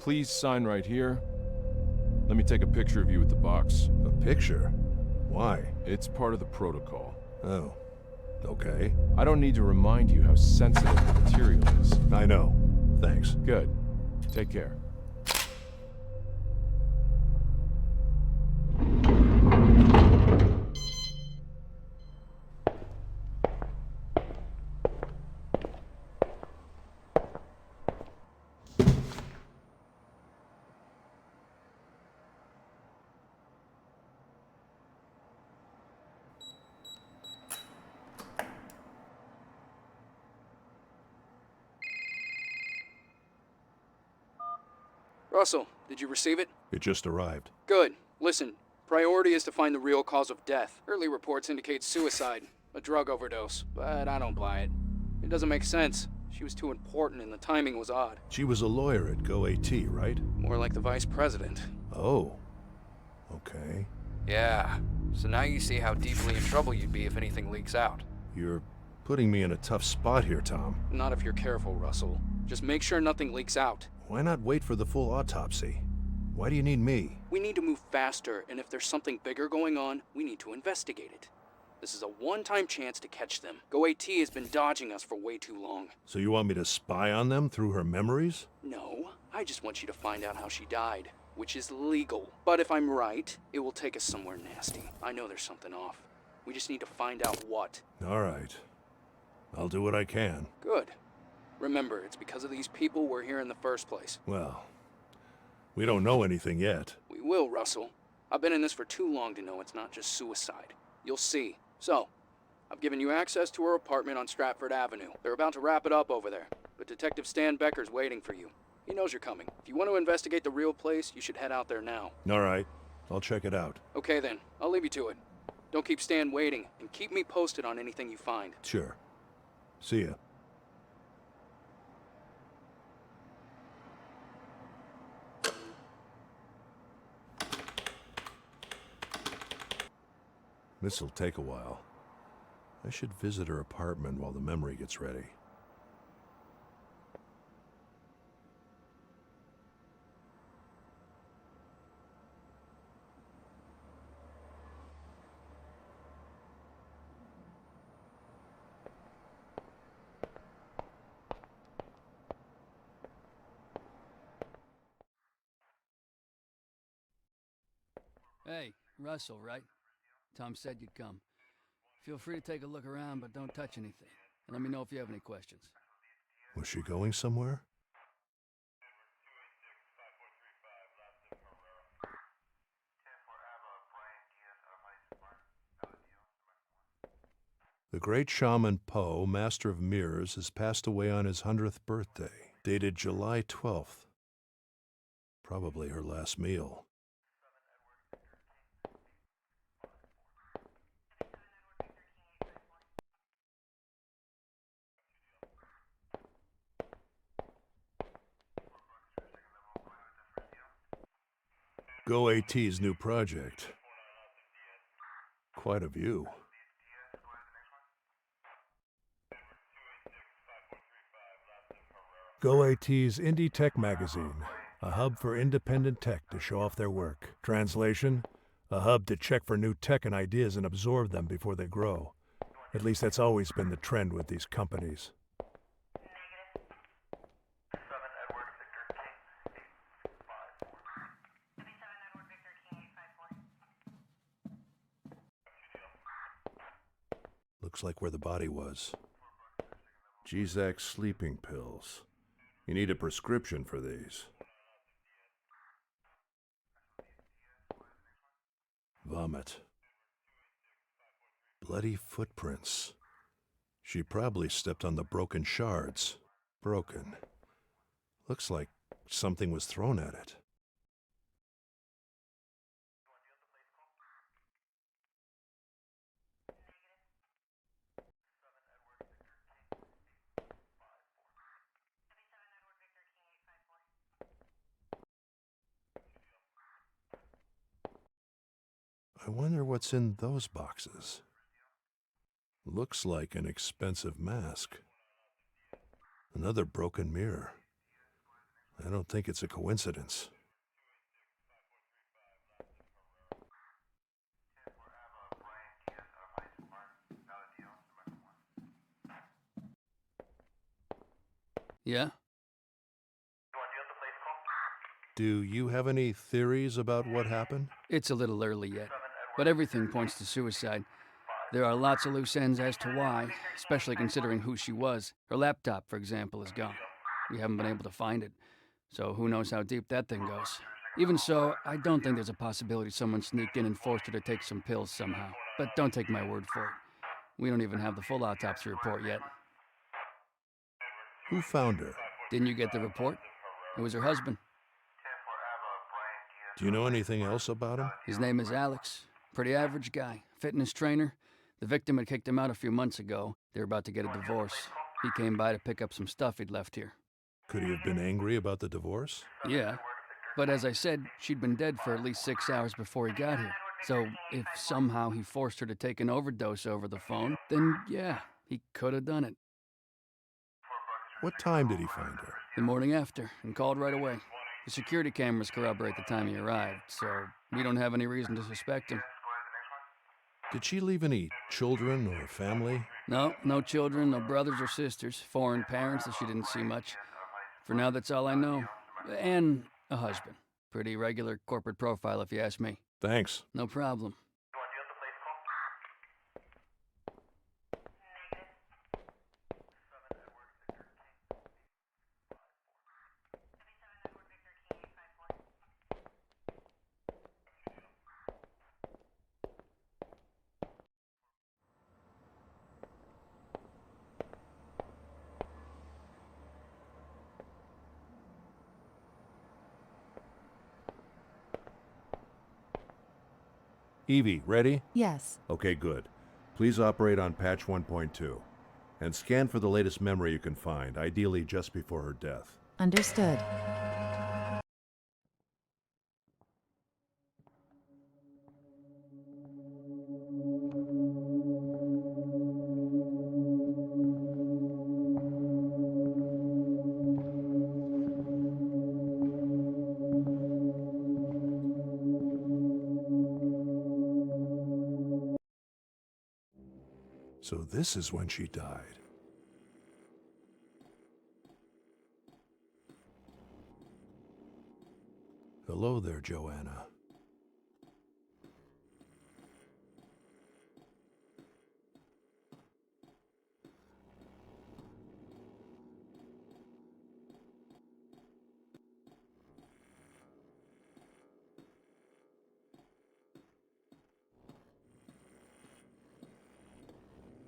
Please sign right here. Let me take a picture of you with the box. A picture? Why? It's part of the protocol. Oh, okay. I don't need to remind you how sensitive the material is. I know. Thanks. Good. Take care. Russell, did you receive it? It just arrived. Good. Listen, priority is to find the real cause of death. Early reports indicate suicide, a drug overdose, but I don't buy it. It doesn't make sense. She was too important and the timing was odd. She was a lawyer at GoAT, right? More like the vice president. Oh. Okay. Yeah, so now you see how deeply in trouble you'd be if anything leaks out. You're putting me in a tough spot here, Tom. Not if you're careful, Russell. Just make sure nothing leaks out. Why not wait for the full autopsy? Why do you need me? We need to move faster, and if there's something bigger going on, we need to investigate it. This is a one-time chance to catch them. GoAT has been dodging us for way too long. So you want me to spy on them through her memories? No, I just want you to find out how she died, which is legal. But if I'm right, it will take us somewhere nasty. I know there's something off. We just need to find out what. All right. I'll do what I can. Good. Remember, it's because of these people we're here in the first place. Well, we don't know anything yet. We will, Russell. I've been in this for too long to know it's not just suicide. You'll see. So, I've given you access to her apartment on Stratford Avenue. They're about to wrap it up over there, but Detective Stan Becker's waiting for you. He knows you're coming. If you want to investigate the real place, you should head out there now. All right. I'll check it out. Okay then, I'll leave you to it. Don't keep Stan waiting, and keep me posted on anything you find. Sure. See ya. This'll take a while. I should visit her apartment while the memory gets ready. Hey, Russell, right? Tom said you'd come. Feel free to take a look around, but don't touch anything. And let me know if you have any questions. Was she going somewhere? The great shaman Poe, master of mirrors, has passed away on his 100th birthday, dated July 12th. Probably her last meal. GoAT's new project. Quite a view. GoAT's Indie Tech Magazine, a hub for independent tech to show off their work. Translation, a hub to check for new tech and ideas and absorb them before they grow. At least that's always been the trend with these companies. Looks like where the body was. G-Zac sleeping pills. You need a prescription for these. Vomit. Bloody footprints. She probably stepped on the broken shards. Broken. Looks like something was thrown at it. I wonder what's in those boxes. Looks like an expensive mask. Another broken mirror. I don't think it's a coincidence. Yeah? Do you have any theories about what happened? It's a little early yet, but everything points to suicide. There are lots of loose ends as to why, especially considering who she was. Her laptop, for example, is gone. We haven't been able to find it, so who knows how deep that thing goes. Even so, I don't think there's a possibility someone sneaked in and forced her to take some pills somehow. But don't take my word for it. We don't even have the full autopsy report yet. Who found her? Didn't you get the report? It was her husband. Do you know anything else about him? His name is Alex. Pretty average guy. Fitness trainer. The victim had kicked him out a few months ago. They were about to get a divorce. He came by to pick up some stuff he'd left here. Could he have been angry about the divorce? Yeah. But as I said, she'd been dead for at least 6 hours before he got here. So if somehow he forced her to take an overdose over the phone, then yeah, he could have done it. What time did he find her? The morning after, and called right away. The security cameras corroborate the time he arrived, so we don't have any reason to suspect him. Did she leave any children or family? No, no children, no brothers or sisters, foreign parents that she didn't see much. For now, that's all I know. And a husband. Pretty regular corporate profile, if you ask me. Thanks. No problem. Evie, ready? Yes. Okay, good. Please operate on patch 1.2. And scan for the latest memory you can find, ideally just before her death. Understood. So this is when she died. Hello there, Joanna.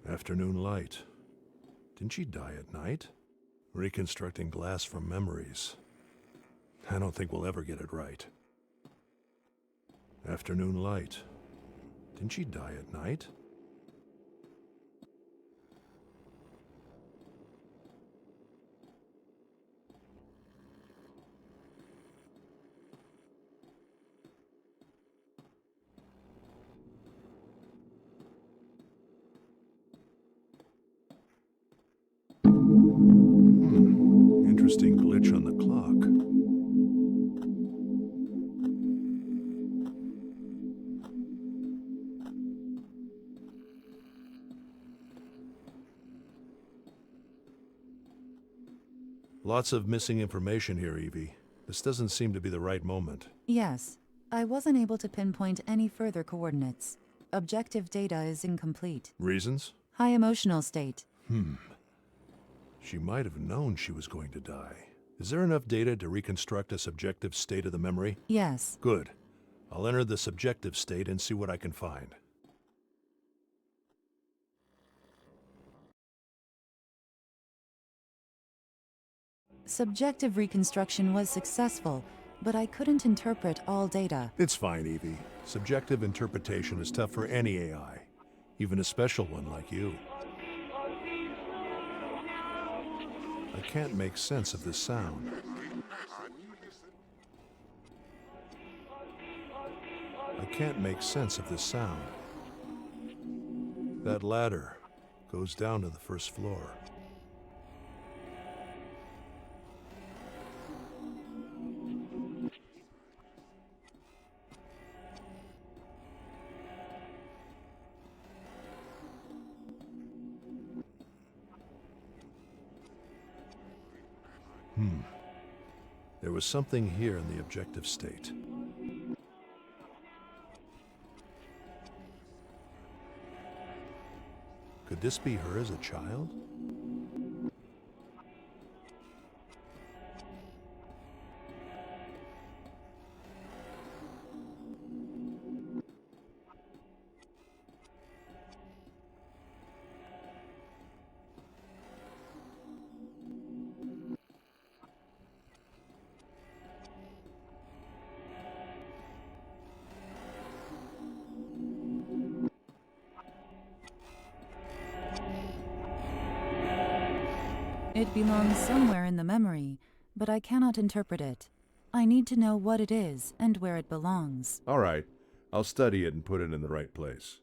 Afternoon light. Didn't she die at night? Reconstructing glass from memories. I don't think we'll ever get it right. Afternoon light. Didn't she die at night? Interesting glitch on the clock. Lots of missing information here, Evie. This doesn't seem to be the right moment. Yes. I wasn't able to pinpoint any further coordinates. Objective data is incomplete. Reasons? High emotional state. She might have known she was going to die. Is there enough data to reconstruct a subjective state of the memory? Yes. Good. I'll enter the subjective state and see what I can find. Subjective reconstruction was successful, but I couldn't interpret all data. It's fine, Evie. Subjective interpretation is tough for any AI, even a special one like you. I can't make sense of this sound. I can't make sense of this sound. That ladder goes down to the first floor. There was something here in the objective state. Could this be her as a child? It belongs somewhere in the memory, but I cannot interpret it. I need to know what it is and where it belongs. All right, I'll study it and put it in the right place.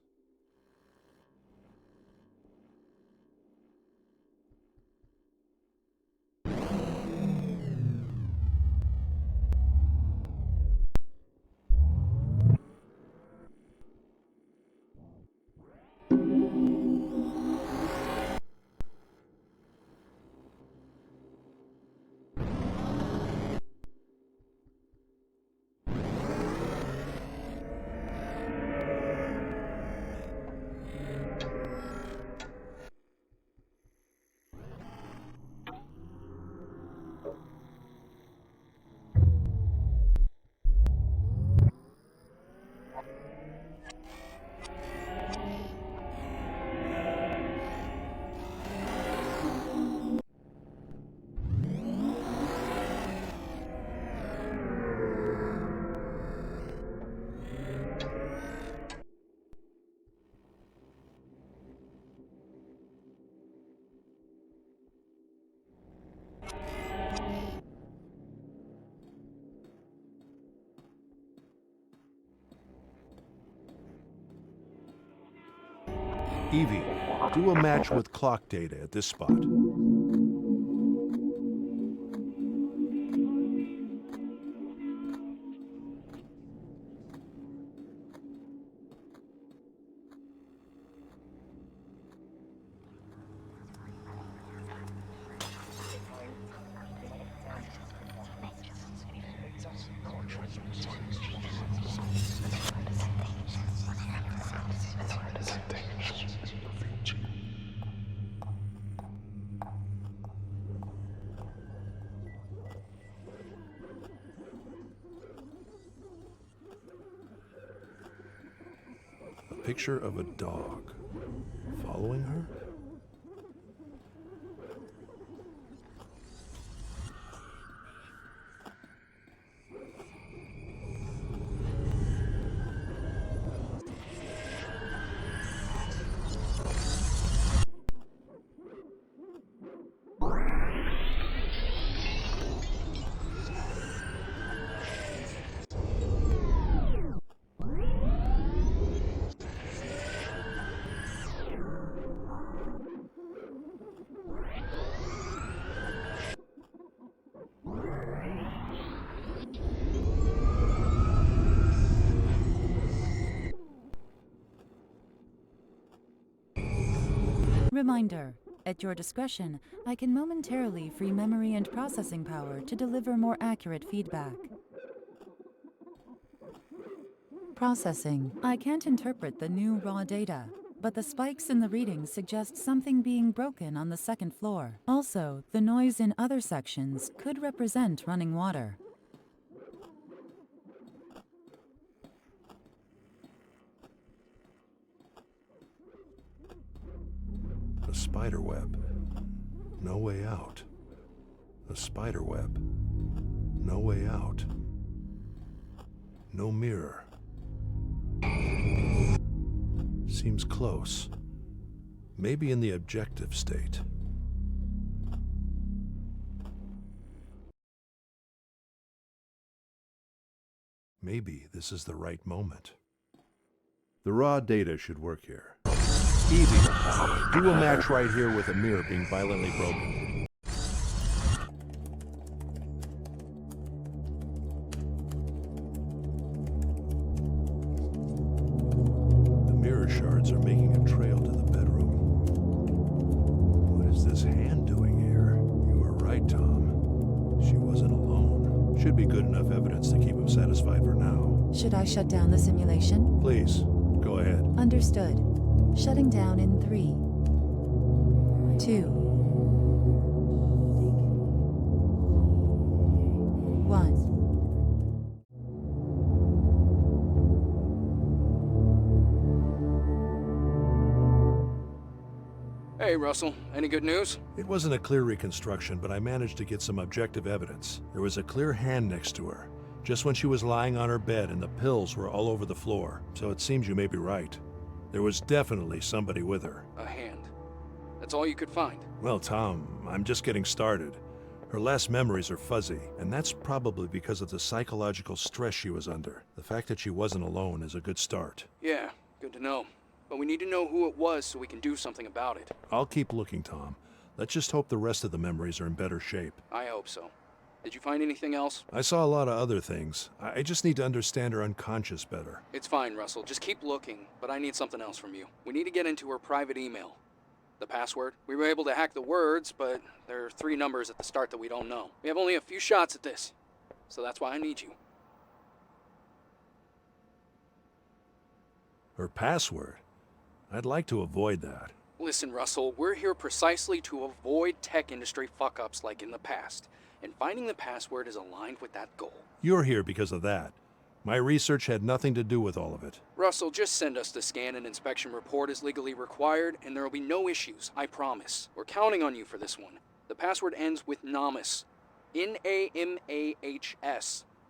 Evie, do a match with clock data at this spot. Picture of a dog following her? Reminder. At your discretion, I can momentarily free memory and processing power to deliver more accurate feedback. Processing. I can't interpret the new raw data, but the spikes in the readings suggest something being broken on the second floor. Also, the noise in other sections could represent running water. A spider web. No way out. A spider web. No way out. No mirror. Seems close. Maybe in the objective state. Maybe this is the right moment. The raw data should work here. Evie, do a match right here with a mirror being violently broken. The mirror shards are making a trail to the bedroom. What is this hand doing here? You were right, Tom. She wasn't alone. should be good enough evidence to keep him satisfied for now. Should I shut down the simulation? Please, go ahead. Understood. Shutting down in 3, 2, 1. Hey, Russell. Any good news? It wasn't a clear reconstruction, but I managed to get some objective evidence. There was a clear hand next to her, just when she was lying on her bed, and the pills were all over the floor. So it seems you may be right. There was definitely somebody with her. A hand. That's all you could find. Well, Tom, I'm just getting started. Her last memories are fuzzy, and that's probably because of the psychological stress she was under. The fact that she wasn't alone is a good start. Yeah, good to know. But we need to know who it was so we can do something about it. I'll keep looking, Tom. Let's just hope the rest of the memories are in better shape. I hope so. Did you find anything else? I saw a lot of other things. I just need to understand her unconscious better. It's fine, Russell. Just keep looking, but I need something else from you. We need to get into her private email. The password. We were able to hack the words, but there are 3 numbers at the start that we don't know. We have only a few shots at this, so that's why I need you. Her password? I'd like to avoid that. Listen, Russell, we're here precisely to avoid tech industry fuck-ups like in the past, and finding the password is aligned with that goal. You're here because of that. My research had nothing to do with all of it. Russell, just send us the scan and inspection report as legally required, and there will be no issues, I promise. We're counting on you for this one. The password ends with Namas. N-A-M-A-H-S.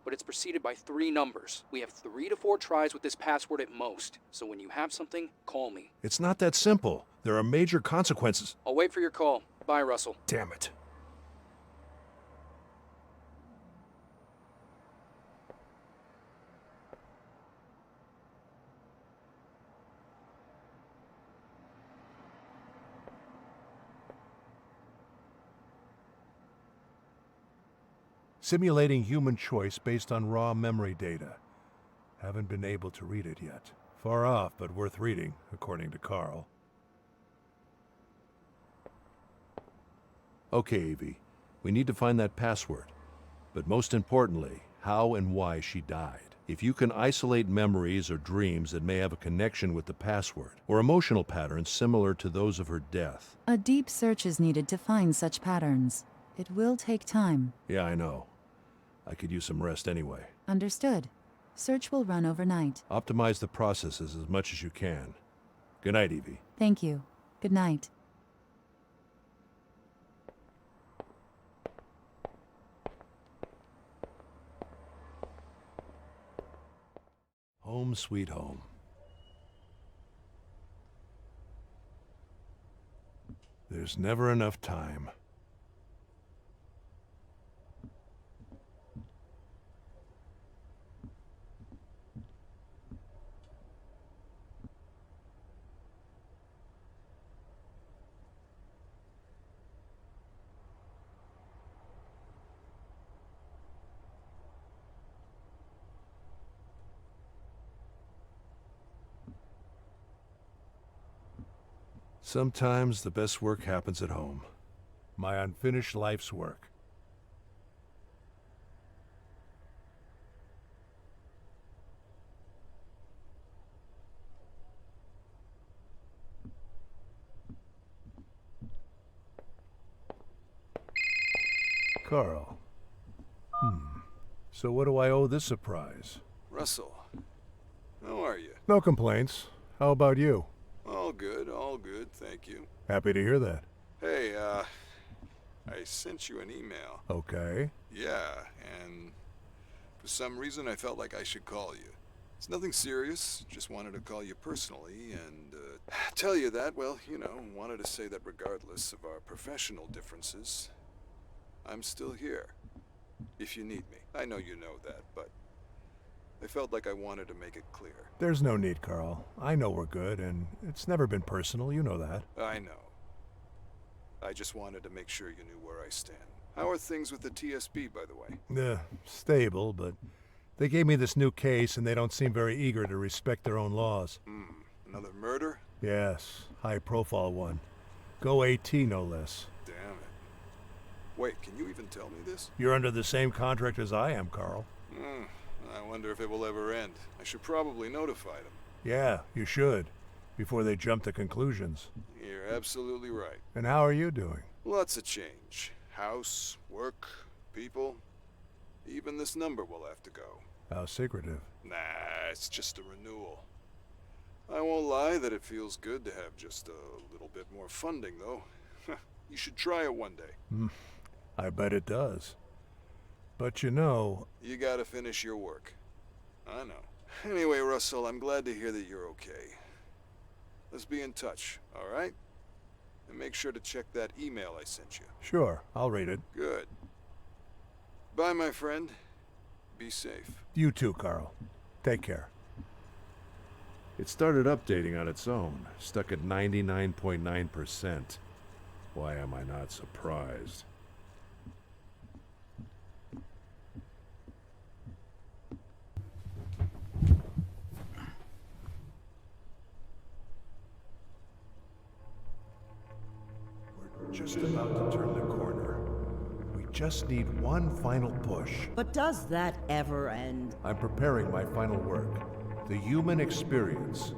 But it's preceded by 3 numbers. We have 3 to 4 tries with this password at most. So when you have something, call me. It's not that simple. There are major consequences. I'll wait for your call. Bye, Russell. Damn it. Simulating human choice based on raw memory data. Haven't been able to read it yet. Far off, but worth reading, according to Carl. Okay, Evie. We need to find that password. But most importantly, how and why she died. If you can isolate memories or dreams that may have a connection with the password, or emotional patterns similar to those of her death. A deep search is needed to find such patterns. It will take time. Yeah, I know. I could use some rest anyway. Understood. Search will run overnight. Optimize the processes as much as you can. Good night, Evie. Thank you. Good night. Home sweet home. There's never enough time. Sometimes the best work happens at home. My unfinished life's work. Carl. So what do I owe this surprise? Russell, how are you? No complaints. How about you? All good, thank you. Happy to hear that. Hey, I sent you an email. Okay. Yeah, and for some reason I felt like I should call you. It's nothing serious, just wanted to call you personally and tell you that, well, you know, wanted to say that regardless of our professional differences, I'm still here, if you need me. I know you know that, but I felt like I wanted to make it clear. There's no need, Carl. I know we're good, and it's never been personal, you know that. I know. I just wanted to make sure you knew where I stand. How are things with the TSB, by the way? Stable, but they gave me this new case, and they don't seem very eager to respect their own laws. Another murder? Yes, high-profile one. Go AT, no less. Damn it. Wait, can you even tell me this? You're under the same contract as I am, Carl. Hmm, I wonder if it will ever end. I should probably notify them. Yeah, you should, before they jump to conclusions. You're absolutely right. And how are you doing? Lots of change. House, work, people. Even this number will have to go. How secretive. Nah, it's just a renewal. I won't lie that it feels good to have just a little bit more funding, though. You should try it one day. I bet it does. But you know... You gotta finish your work. I know. Anyway, Russell, I'm glad to hear that you're okay. Let's be in touch, alright? And make sure to check that email I sent you. Sure, I'll read it. Good. Bye, my friend. Be safe. You too, Carl. Take care. It started updating on its own, stuck at 99.9%. Why am I not surprised? We're just about to turn the corner. We just need one final push. But does that ever end? I'm preparing my final work. The human experience.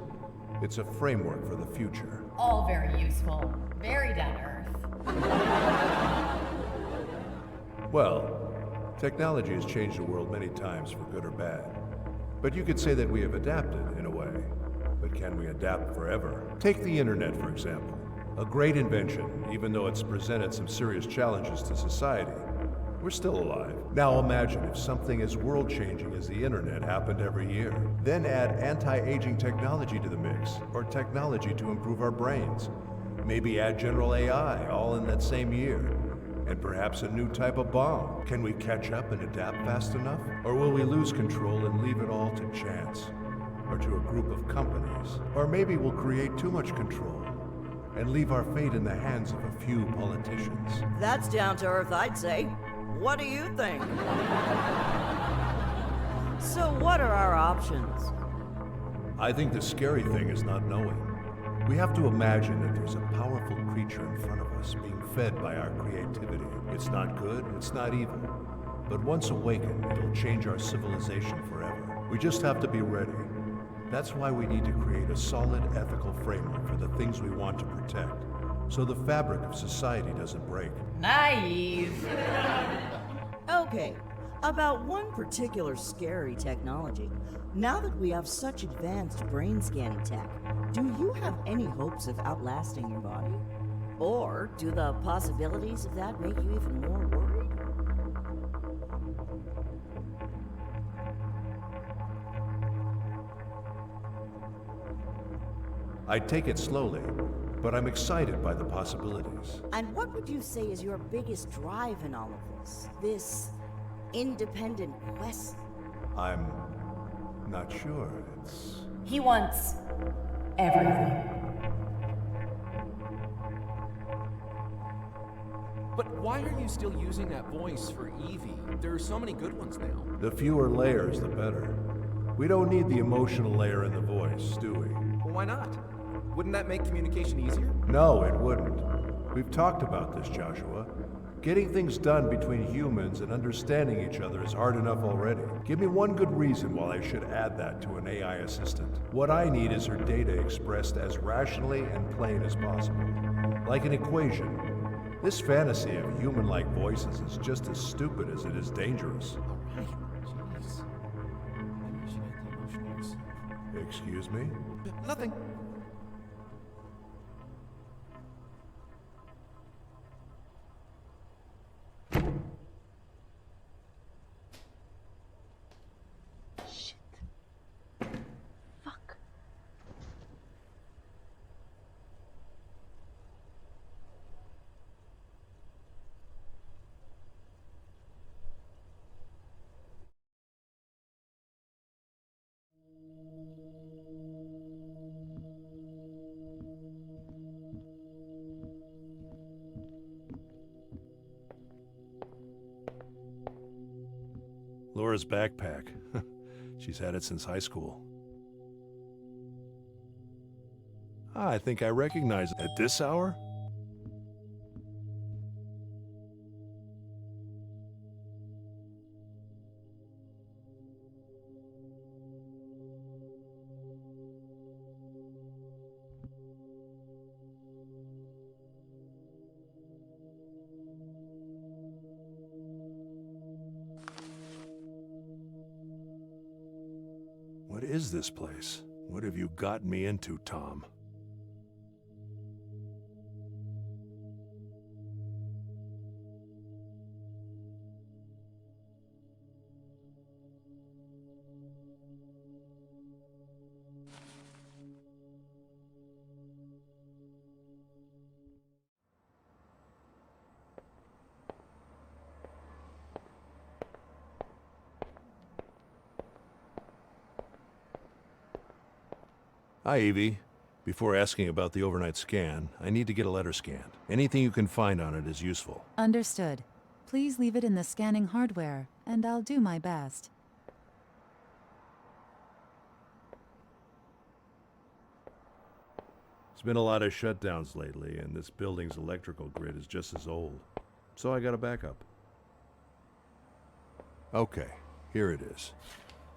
It's a framework for the future. All very useful. Very down to earth. Well, technology has changed the world many times for good or bad. But you could say that we have adapted, in a way. But can we adapt forever? Take the internet, for example. A great invention, even though it's presented some serious challenges to society. We're still alive. Now imagine if something as world-changing as the internet happened every year. Then add anti-aging technology to the mix, or technology to improve our brains. Maybe add general AI, all in that same year. And perhaps a new type of bomb. Can we catch up and adapt fast enough? Or will we lose control and leave it all to chance? Or to a group of companies? Or maybe we'll create too much control and leave our fate in the hands of a few politicians. That's down to earth, I'd say. What do you think? So what are our options? I think the scary thing is not knowing. We have to imagine that there's a powerful creature in front of us being fed by our creativity. It's not good, it's not evil. But once awakened, it'll change our civilization forever. We just have to be ready. That's why we need to create a solid ethical framework for the things we want to protect, so the fabric of society doesn't break. Naive. Okay, about one particular scary technology. Now that we have such advanced brain scanning tech, do you have any hopes of outlasting your body? Or do the possibilities of that make you even more worried? I take it slowly, but I'm excited by the possibilities. And what would you say is your biggest drive in all of this? This independent quest? I'm not sure. It's... He wants everything. But why are you still using that voice for Evie? There are so many good ones now. The fewer layers, the better. We don't need the emotional layer in the voice, do we? Well, why not? Wouldn't that make communication easier? No, it wouldn't. We've talked about this, Joshua. Getting things done between humans and understanding each other is hard enough already. Give me one good reason why I should add that to an AI assistant. What I need is her data expressed as rationally and plain as possible. Like an equation. This fantasy of human-like voices is just as stupid as it is dangerous. Alright, jeez. Maybe we should add the emotion yourself. Excuse me? Nothing. Fuck. Laura's backpack. She's had it since high school. I think I recognize it. At this hour? What is this place? What have you gotten me into, Tom? Hi, Evie. Before asking about the overnight scan, I need to get a letter scanned. Anything you can find on it is useful. Understood. Please leave it in the scanning hardware, and I'll do my best. There's been a lot of shutdowns lately, and this building's electrical grid is just as old. So I got a backup. Okay, here it is.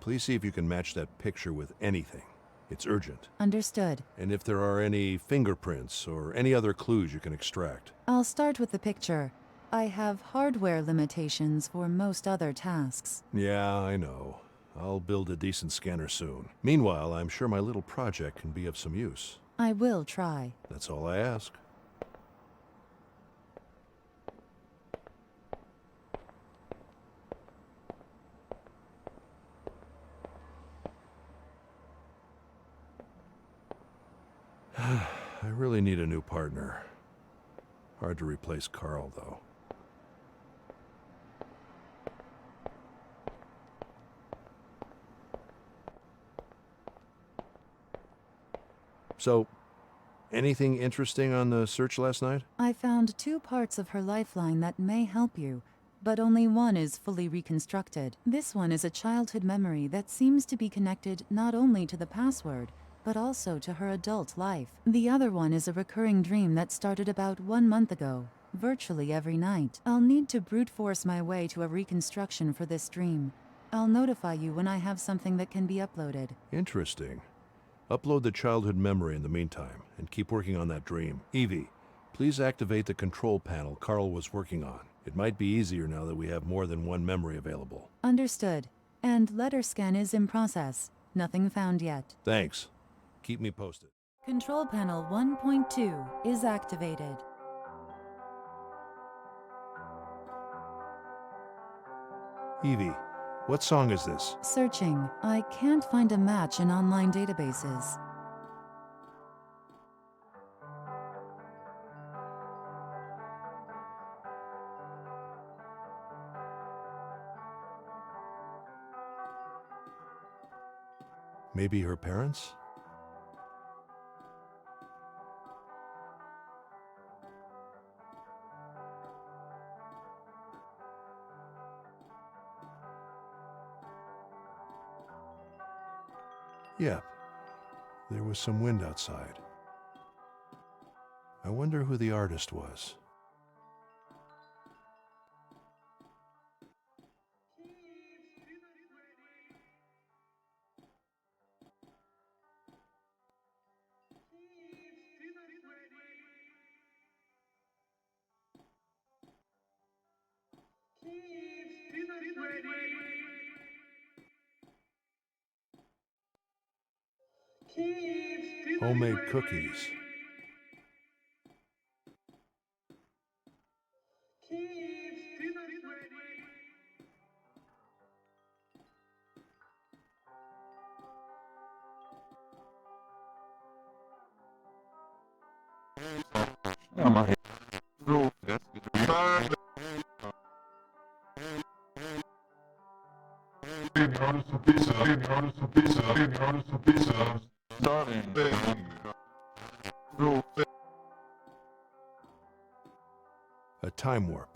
Please see if you can match that picture with anything. It's urgent. Understood. And if there are any fingerprints or any other clues you can extract. I'll start with the picture. I have hardware limitations for most other tasks. Yeah, I know. I'll build a decent scanner soon. Meanwhile, I'm sure my little project can be of some use. I will try. That's all I ask. I really need a new partner. Hard to replace Carl, though. So, anything interesting on the search last night? I found 2 parts of her lifeline that may help you, but only one is fully reconstructed. This one is a childhood memory that seems to be connected not only to the password, but also to her adult life. The other one is a recurring dream that started about 1 month ago, virtually every night. I'll need to brute force my way to a reconstruction for this dream. I'll notify you when I have something that can be uploaded. Interesting. Upload the childhood memory in the meantime, and keep working on that dream. Evie, please activate the control panel Carl was working on. It might be easier now that we have more than one memory available. Understood. And letter scan is in process. Nothing found yet. Thanks. Keep me posted. Control panel 1.2 is activated. Evie, what song is this? Searching. I can't find a match in online databases. Maybe her parents? Yep. There was some wind outside. I wonder who the artist was. Homemade cookies. A time warp.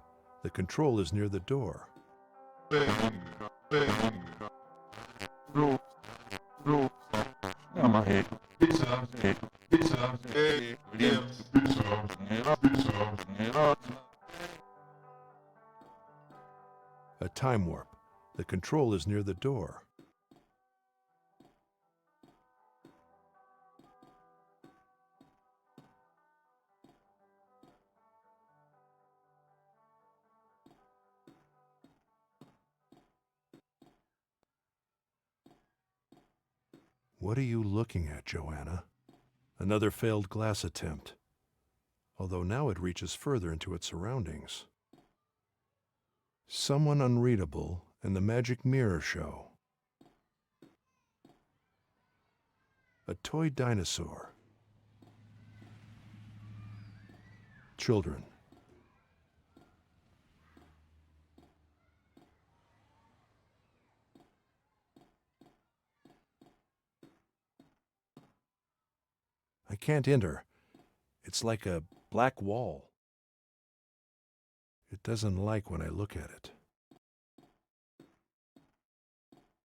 The control is near the door. A time warp. The control is near the door. What are you looking at, Joanna? Another failed glass attempt, although now it reaches further into its surroundings. Someone unreadable and the magic mirror show. A toy dinosaur. Children. I can't enter. It's like a black wall. It doesn't like when I look at it.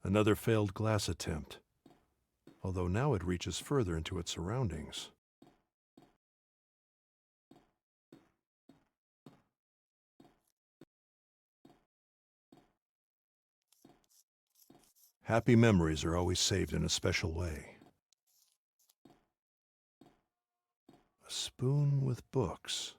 Another failed glass attempt, although now it reaches further into its surroundings. Happy memories are always saved in a special way. A spoon with books.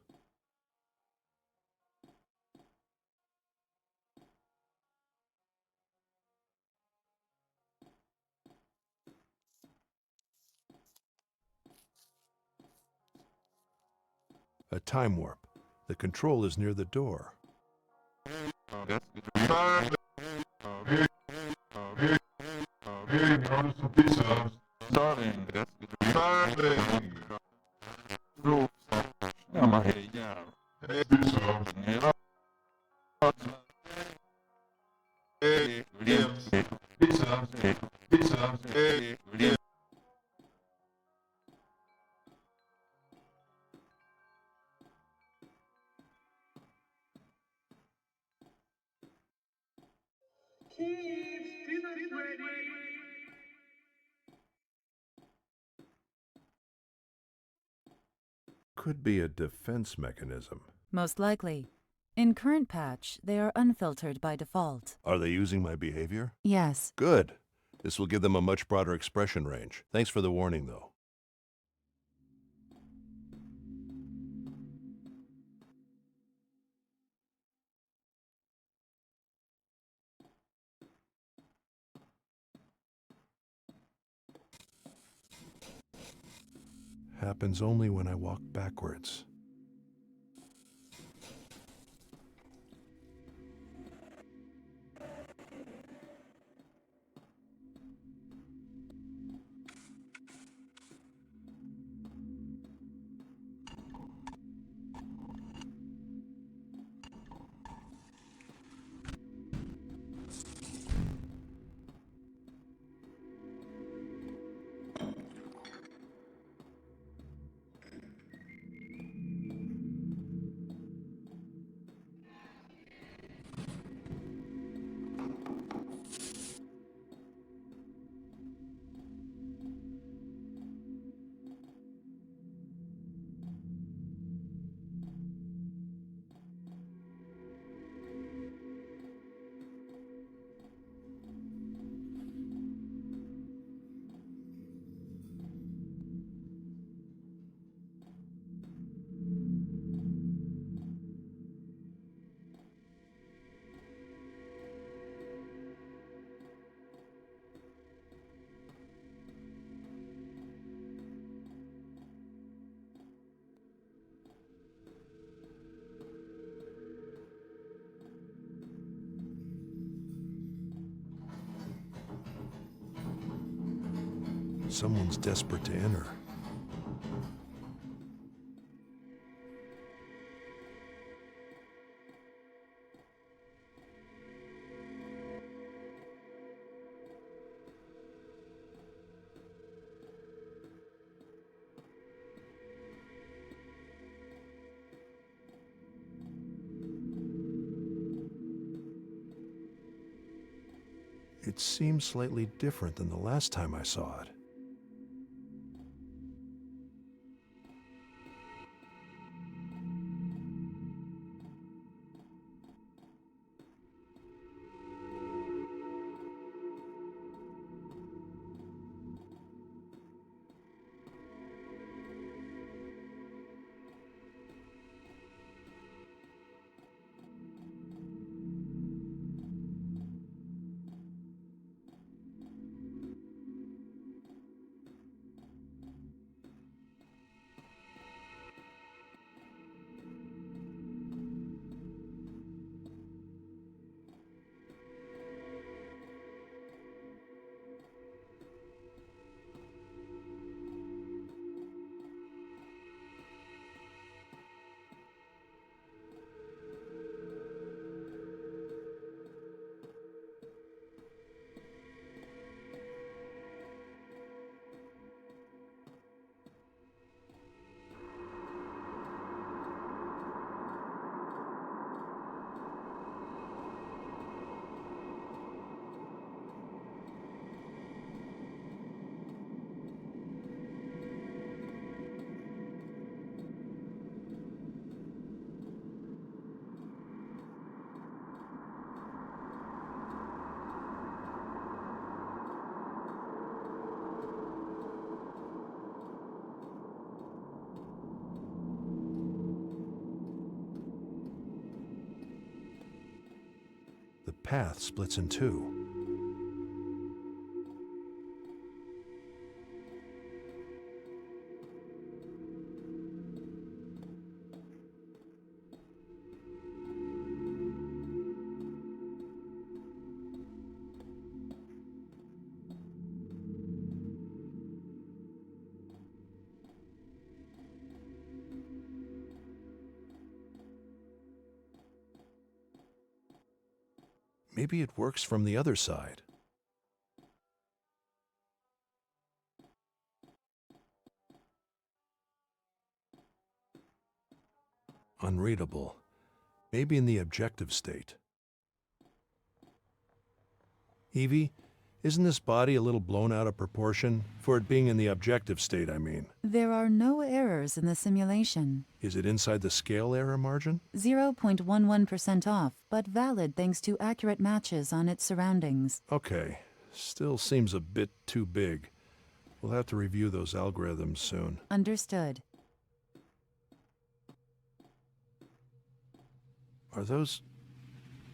A time warp. The control is near the door. Could be a defense mechanism. Most likely. In current patch, they are unfiltered by default. Are they using my behavior? Yes. Good. This will give them a much broader expression range. Thanks for the warning, though. Happens only when I walk backwards. Someone's desperate to enter. It seems slightly different than the last time I saw it. path splits in two. Maybe it works from the other side. Unreadable. Maybe in the objective state. Evie, isn't this body a little blown out of proportion? For it being in the objective state, I mean. There are no errors in the simulation. Is it inside the scale error margin? 0.11% off, but valid thanks to accurate matches on its surroundings. Okay. Still seems a bit too big. We'll have to review those algorithms soon. Understood. Are those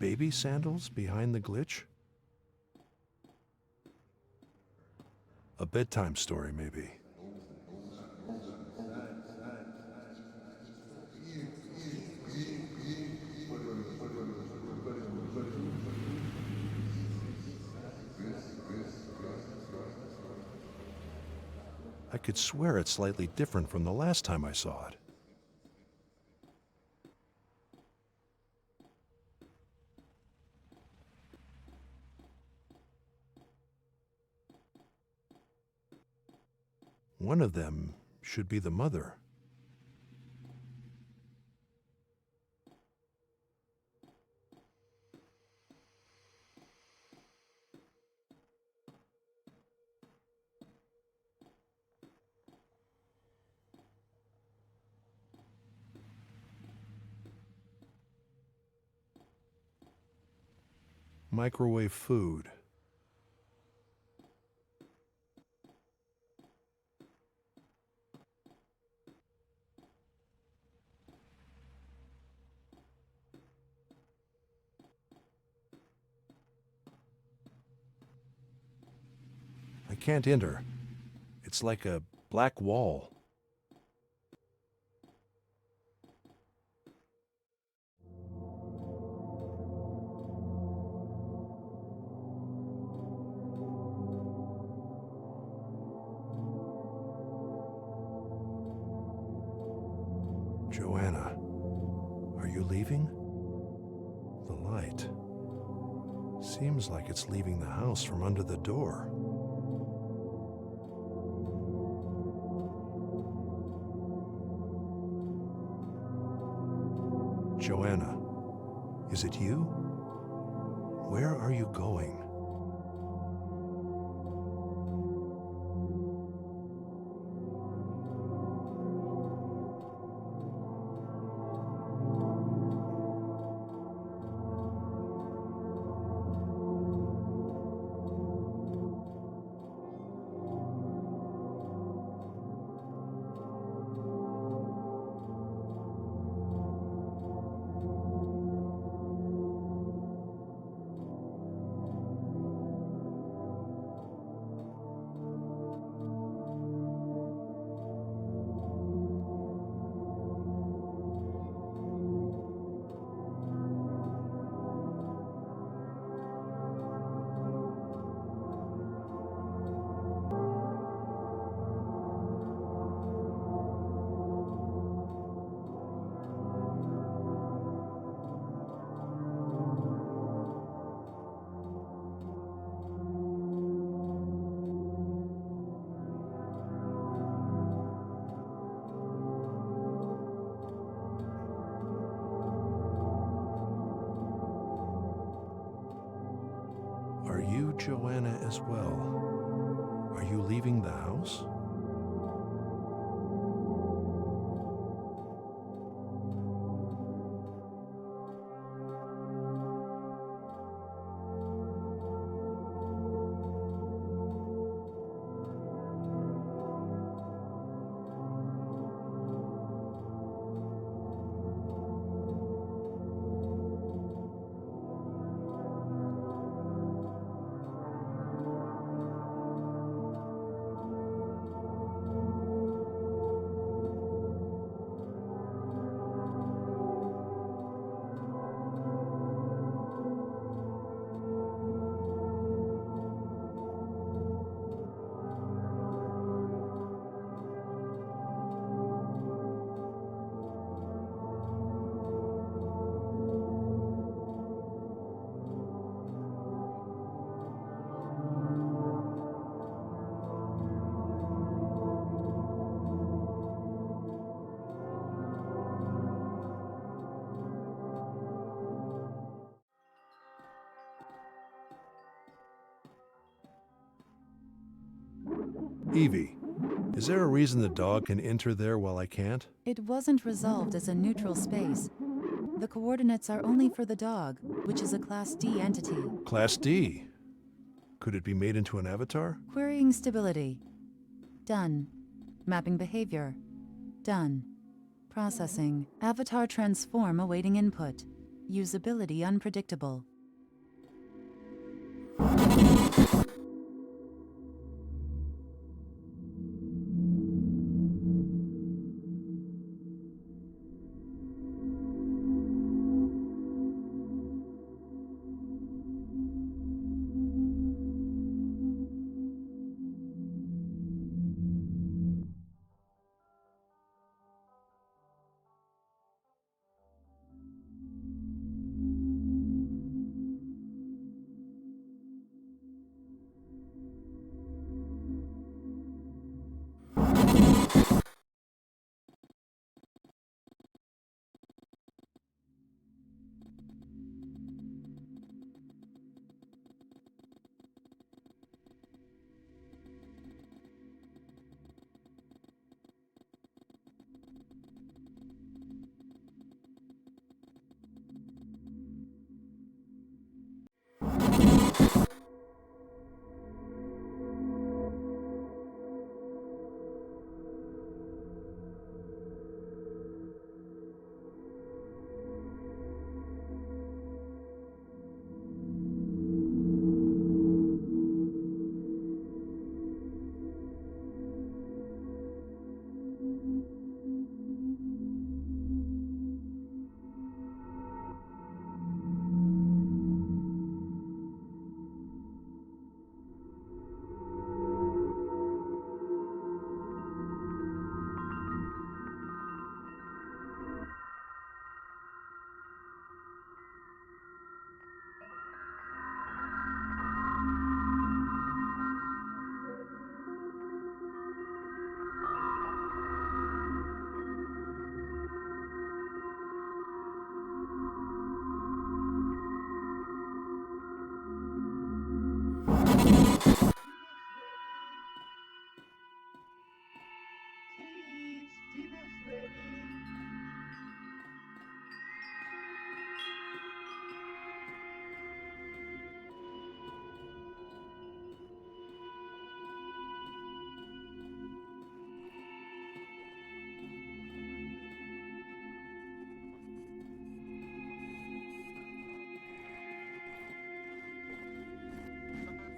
baby sandals behind the glitch? A bedtime story, maybe. I could swear it's slightly different from the last time I saw it. One of them should be the mother. Microwave food. I can't enter. It's like a black wall. Joanna, are you leaving? The light seems like it's leaving the house from under the door. Joanna, is it you? Where are you going? Are you Joanna as well? Are you leaving the house? Evie, is there a reason the dog can enter there while I can't? It wasn't resolved as a neutral space. The coordinates are only for the dog, which is a Class D entity. Class D. Could it be made into an avatar? Querying stability. Done. Mapping behavior. Done. Processing. Avatar transform awaiting input. Usability unpredictable.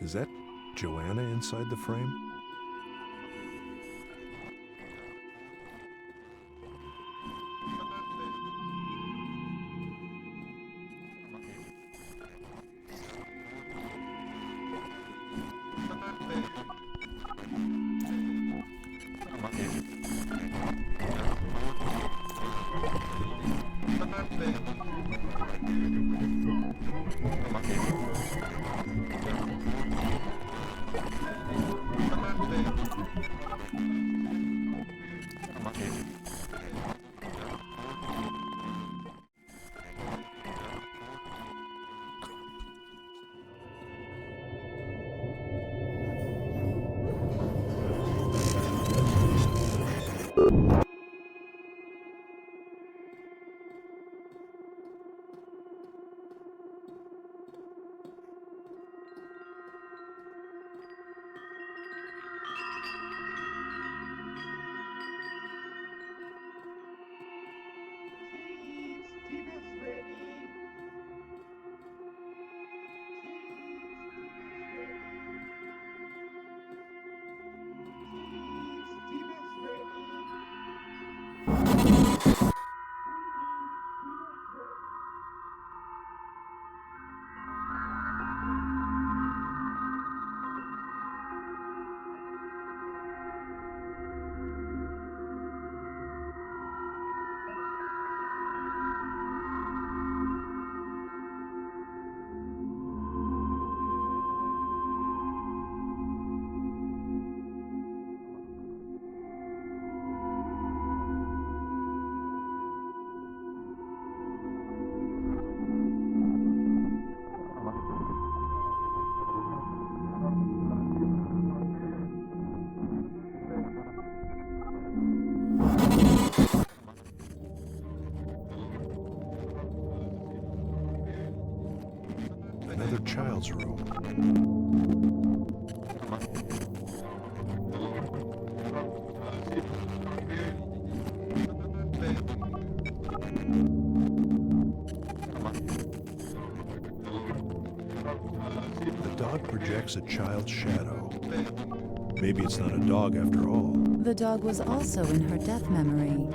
Is that Joanna inside the frame? child's room. The dog projects a child's shadow. Maybe it's not a dog after all. The dog was also in her death memory,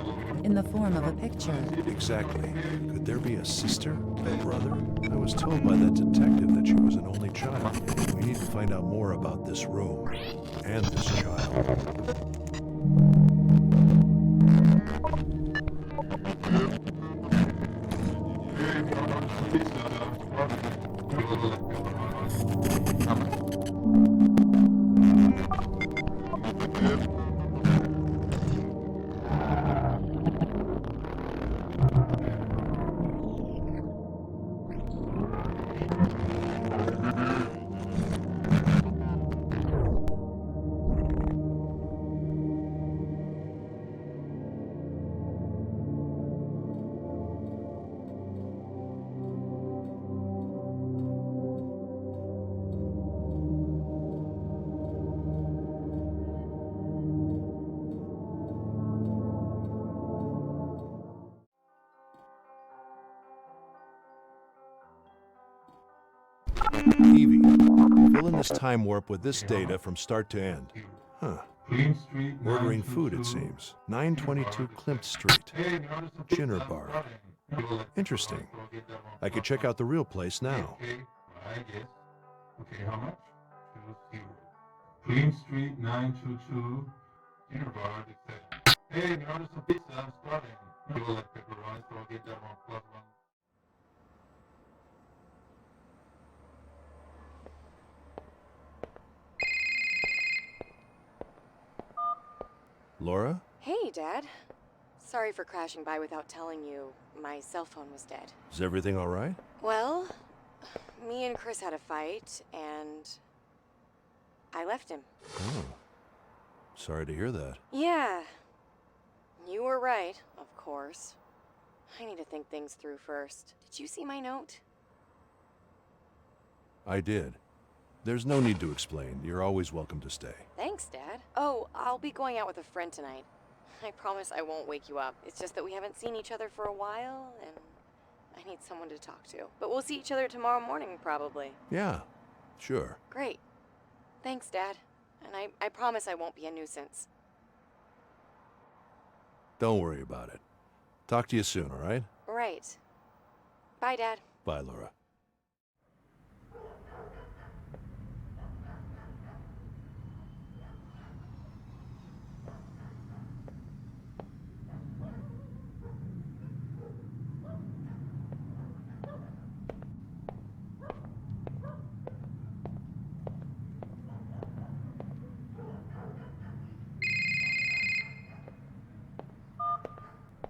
in the form of a picture. Exactly. Could there be a sister? A brother? I was told by that detective that she was an only child. We need to find out more about this room and this child. Evie, fill in this time warp with this data from start to end. Huh. Ordering food, it seems. 922 Klimt Street. Jinner Bar. Interesting. I could check out the real place now. Okay, how much? 2 0. Clean Street 922. Jinner Bar, etc. Hey, we ordered some pizza. I'm starving. You will like pepperoni, so I'll get that one plus one. Laura? Hey, Dad. Sorry for crashing by without telling you. My cell phone was dead. Is everything all right? Well, me and Chris had a fight, and I left him. Oh. Sorry to hear that. Yeah. You were right, of course. I need to think things through first. Did you see my note? I did. There's no need to explain. You're always welcome to stay. Thanks, Dad. Oh, I'll be going out with a friend tonight. I promise I won't wake you up. It's just that we haven't seen each other for a while, and I need someone to talk to. But we'll see each other tomorrow morning, probably. Yeah, sure. Great. Thanks, Dad. And I promise I won't be a nuisance. Don't worry about it. Talk to you soon, all right? Right. Bye, Dad. Bye, Laura.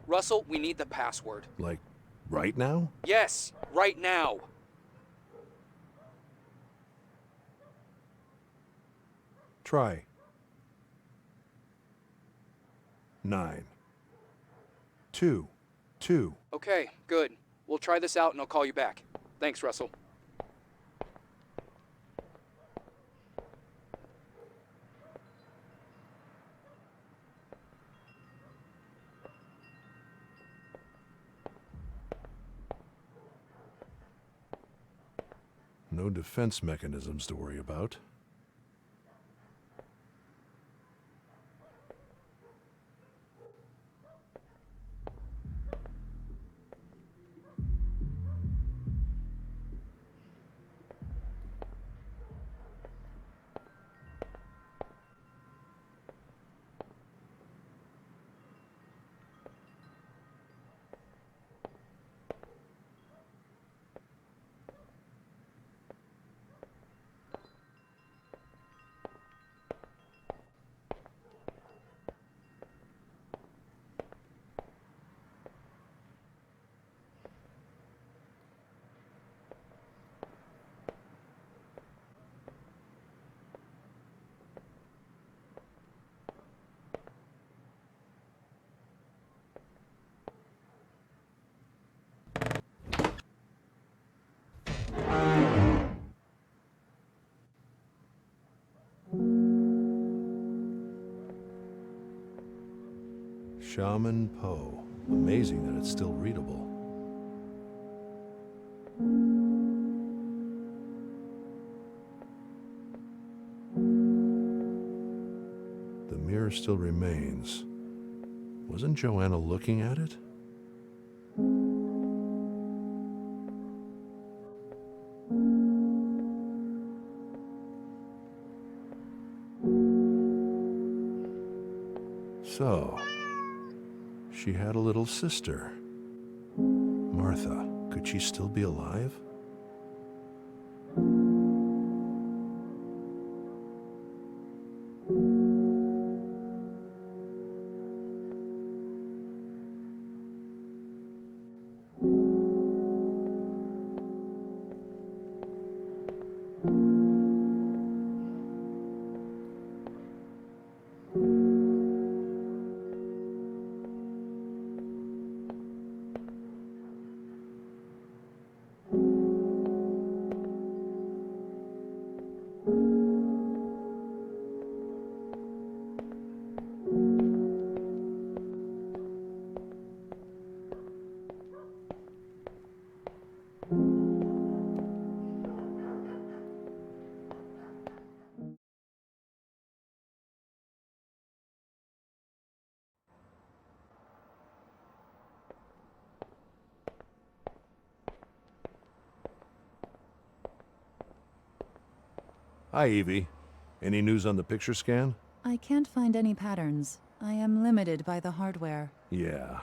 Russell, we need the password. Like, right now? Yes, right now. Try. 9 2 2. Okay, good. We'll try this out and I'll call you back. Thanks, Russell. No defense mechanisms to worry about. Shaman Poe. Amazing that it's still readable. The mirror still remains. Wasn't Joanna looking at it? So, she had a little sister. Martha, could she still be alive? Hi, Evie. Any news on the picture scan? I can't find any patterns. I am limited by the hardware. Yeah.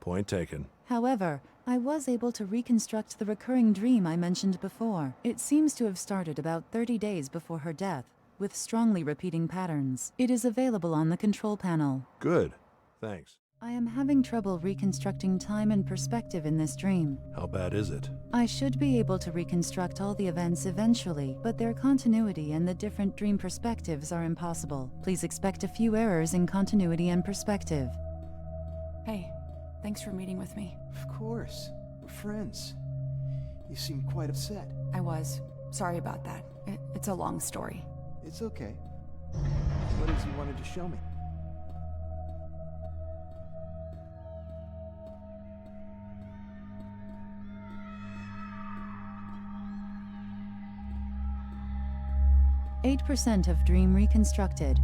Point taken. However, I was able to reconstruct the recurring dream I mentioned before. It seems to have started about 30 days before her death, with strongly repeating patterns. It is available on the control panel. Good. Thanks. I am having trouble reconstructing time and perspective in this dream. How bad is it? I should be able to reconstruct all the events eventually, but their continuity and the different dream perspectives are impossible. Please expect a few errors in continuity and perspective. Hey, thanks for meeting with me. Of course. We're friends. You seem quite upset. I was. Sorry about that. It's a long story. It's okay. What is it you wanted to show me? %8 of dream reconstructed.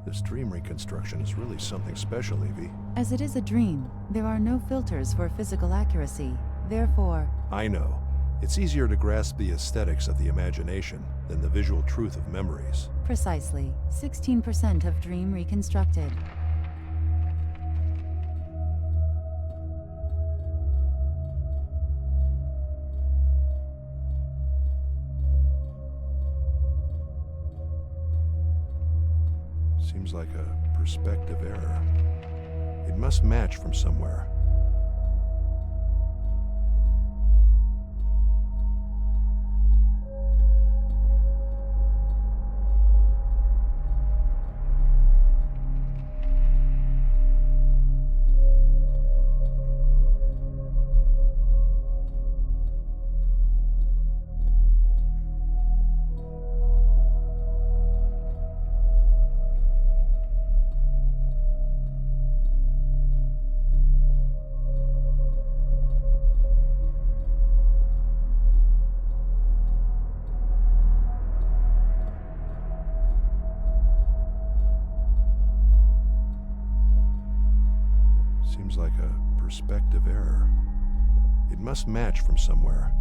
This dream reconstruction is really something special, Evie. As it is a dream, there are no filters for physical accuracy. Therefore, I know. It's easier to grasp the aesthetics of the imagination than the visual truth of memories. precisely 16% of dream reconstructed. Seems like a perspective error. It must match from somewhere. Seems like a perspective error. It must match from somewhere.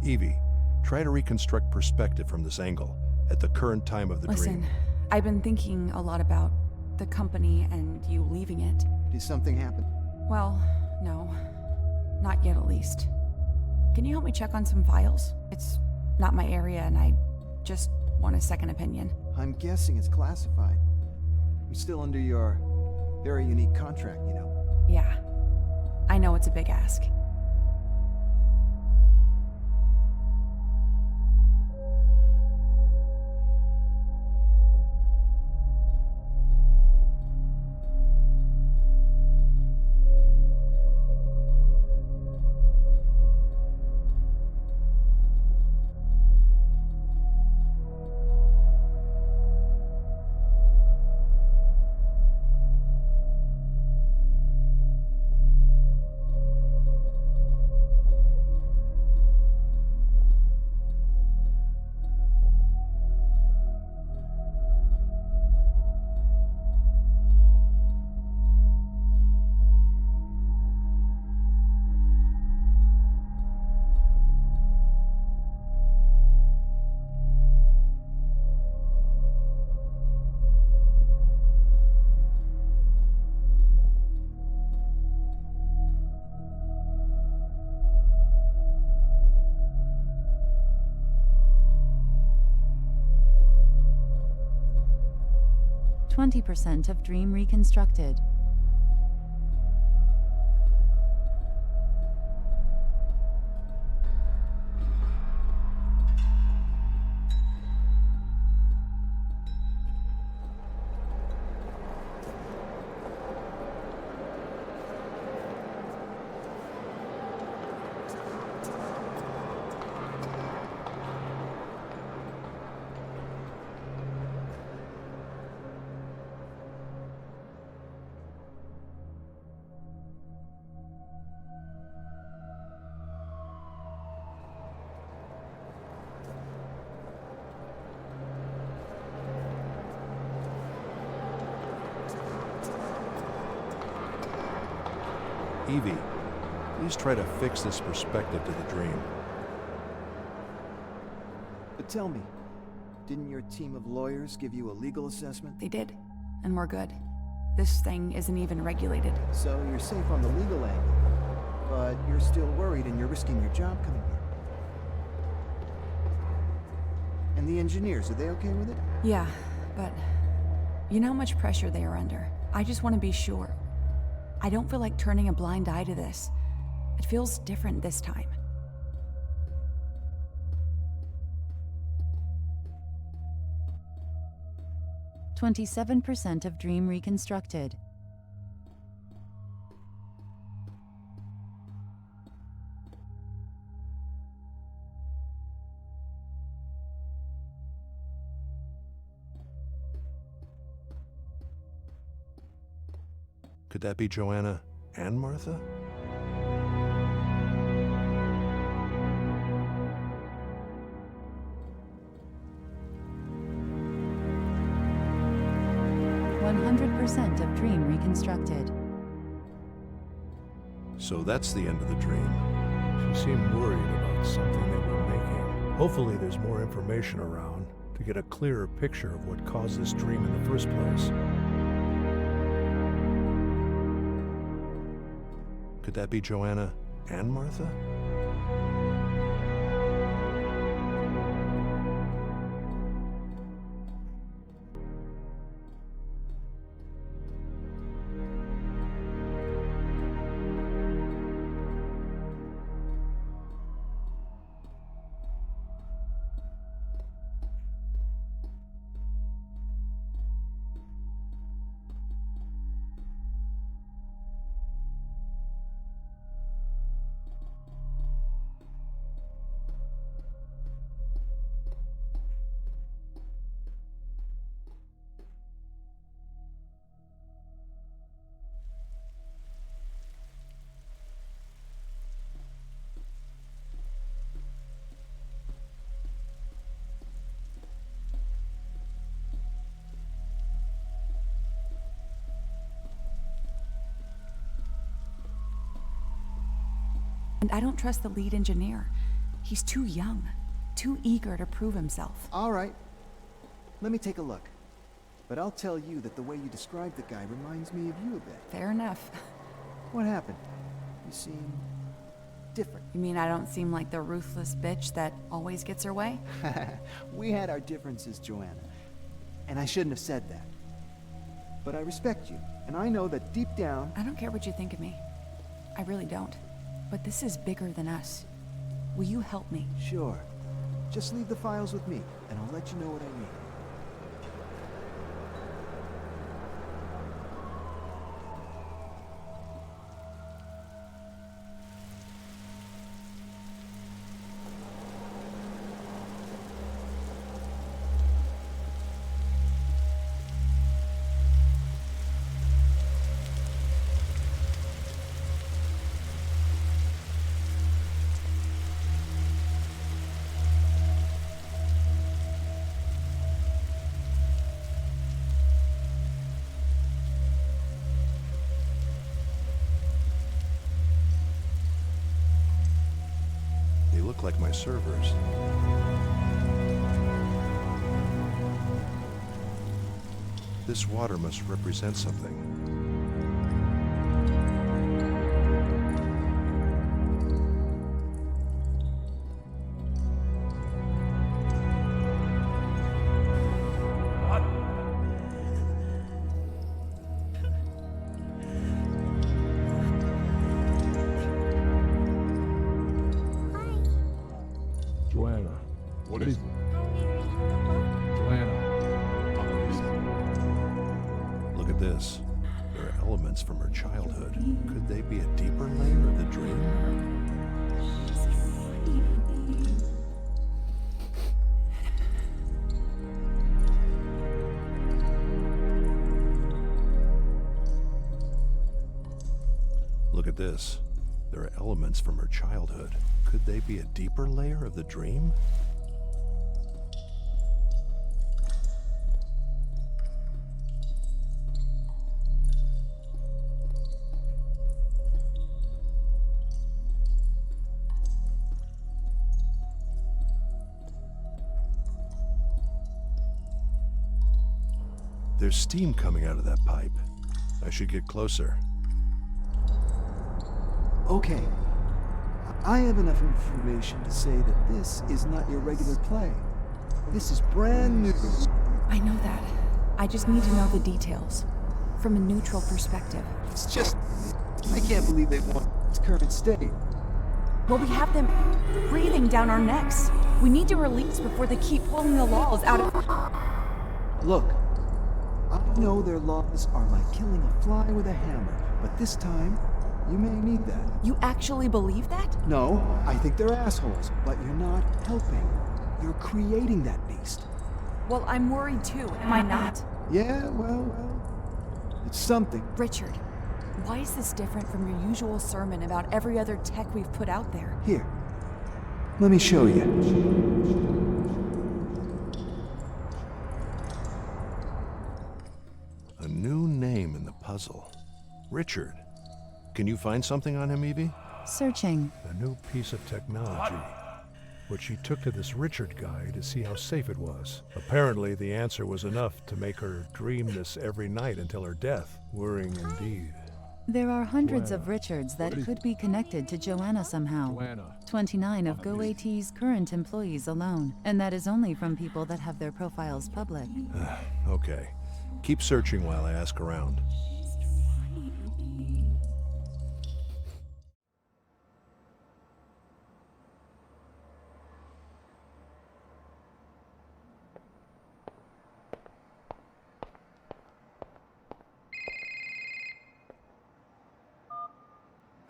Evie, try to reconstruct perspective from this angle at the current time of the Listen, dream. I've been thinking a lot about the company and you leaving it. Did something happen? Well, no. Not yet, at least. Can you help me check on some files? It's not my area, and I just want a second opinion. I'm guessing it's classified. I'm still under your very unique contract, you know. Yeah. I know it's a big ask. %20 of dream reconstructed. Evie, please try to fix this perspective to the dream. But tell me, didn't your team of lawyers give you a legal assessment? They did, and we're good. This thing isn't even regulated. So you're safe on the legal angle, but you're still worried and you're risking your job coming here. And the engineers, are they okay with it? Yeah, but you know how much pressure they are under. I just want to be sure. I don't feel like turning a blind eye to this. It feels different this time. %27 of dream reconstructed. Could that be Joanna and Martha? %100 of dream reconstructed. So that's the end of the dream. She seemed worried about something they were making. Hopefully there's more information around to get a clearer picture of what caused this dream in the first place. Could that be Joanna and Martha? And I don't trust the lead engineer. He's too young, too eager to prove himself. All right. Let me take a look. But I'll tell you that the way you describe the guy reminds me of you a bit. Fair enough. What happened? You seem different. You mean I don't seem like the ruthless bitch that always gets her way? We had our differences, Joanna. And I shouldn't have said that. But I respect you, and I know that deep down... I don't care what you think of me. I really don't. But this is bigger than us. Will you help me? Sure. Just leave the files with me, and I'll let you know what I mean. They look like my servers. This water must represent something. Joanna. What is it? Joanna. Look at this. There are elements from her childhood. Could they be a deeper layer of the dream? Look at this. There are elements from her childhood. Could they be a deeper layer of the dream? There's steam coming out of that pipe. I should get closer. Okay. I have enough information to say that this is not your regular play. This is brand new. I know that. I just need to know the details. From a neutral perspective. It's just... I can't believe they want its current state. Well, we have them breathing down our necks. We need to release before they keep pulling the laws out of... Look, I know their laws are like killing a fly with a hammer, but this time, you may need that. You actually believe that? No, I think they're assholes, but you're not helping. You're creating that beast. Well, I'm worried too, am I not? Yeah, well, it's something. Richard, why is this different from your usual sermon about every other tech we've put out there? Here, let me show you. A new name in the puzzle. Richard. Can you find something on him, Evie? Searching. A new piece of technology, which she took to this Richard guy to see how safe it was. Apparently, the answer was enough to make her dream this every night until her death. Worrying indeed. There are hundreds of Richards that could be connected to Joanna somehow. 29 of GoAT's current employees alone, and that is only from people that have their profiles public. Okay. Keep searching while I ask around.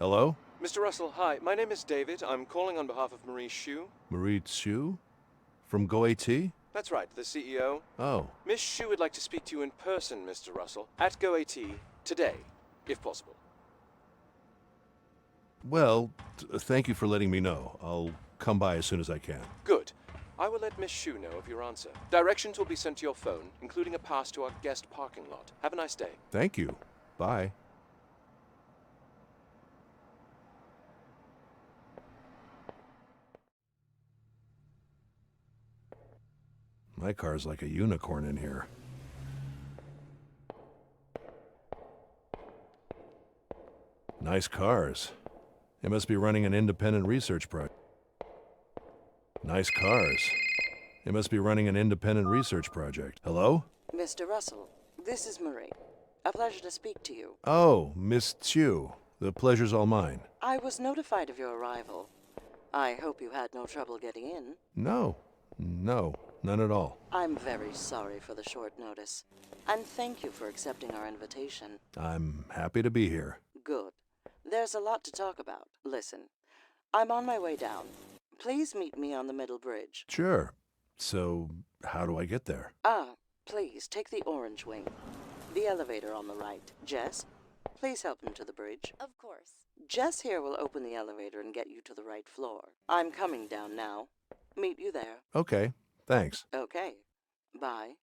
Hello? Mr. Russell, hi. My name is David. I'm calling on behalf of Marie Xu. Marie Xu? From GoAT? That's right, the CEO. Oh. Miss Xu would like to speak to you in person, Mr. Russell, at GoAT today, if possible. Well, thank you for letting me know. I'll come by as soon as I can. Good. I will let Miss Xu know of your answer. Directions will be sent to your phone, including a pass to our guest parking lot. Have a nice day. Thank you. Bye. My car's like a unicorn in here. Nice cars. They must be running an independent research project. Nice cars. They must be running an independent research project. Hello? Mr. Russell, this is Marie. A pleasure to speak to you. Oh, Miss Chu. The pleasure's all mine. I was notified of your arrival. I hope you had no trouble getting in. No, none at all. I'm very sorry for the short notice, and thank you for accepting our invitation. I'm happy to be here. Good. There's a lot to talk about. Listen, I'm on my way down. Please meet me on the middle bridge. Sure. So, how do I get there? Please take the orange wing. The elevator on the right. Jess, please help him to the bridge. Of course. Jess here will open the elevator and get you to the right floor. I'm coming down now. Meet you there. Okay, thanks. Okay. Bye.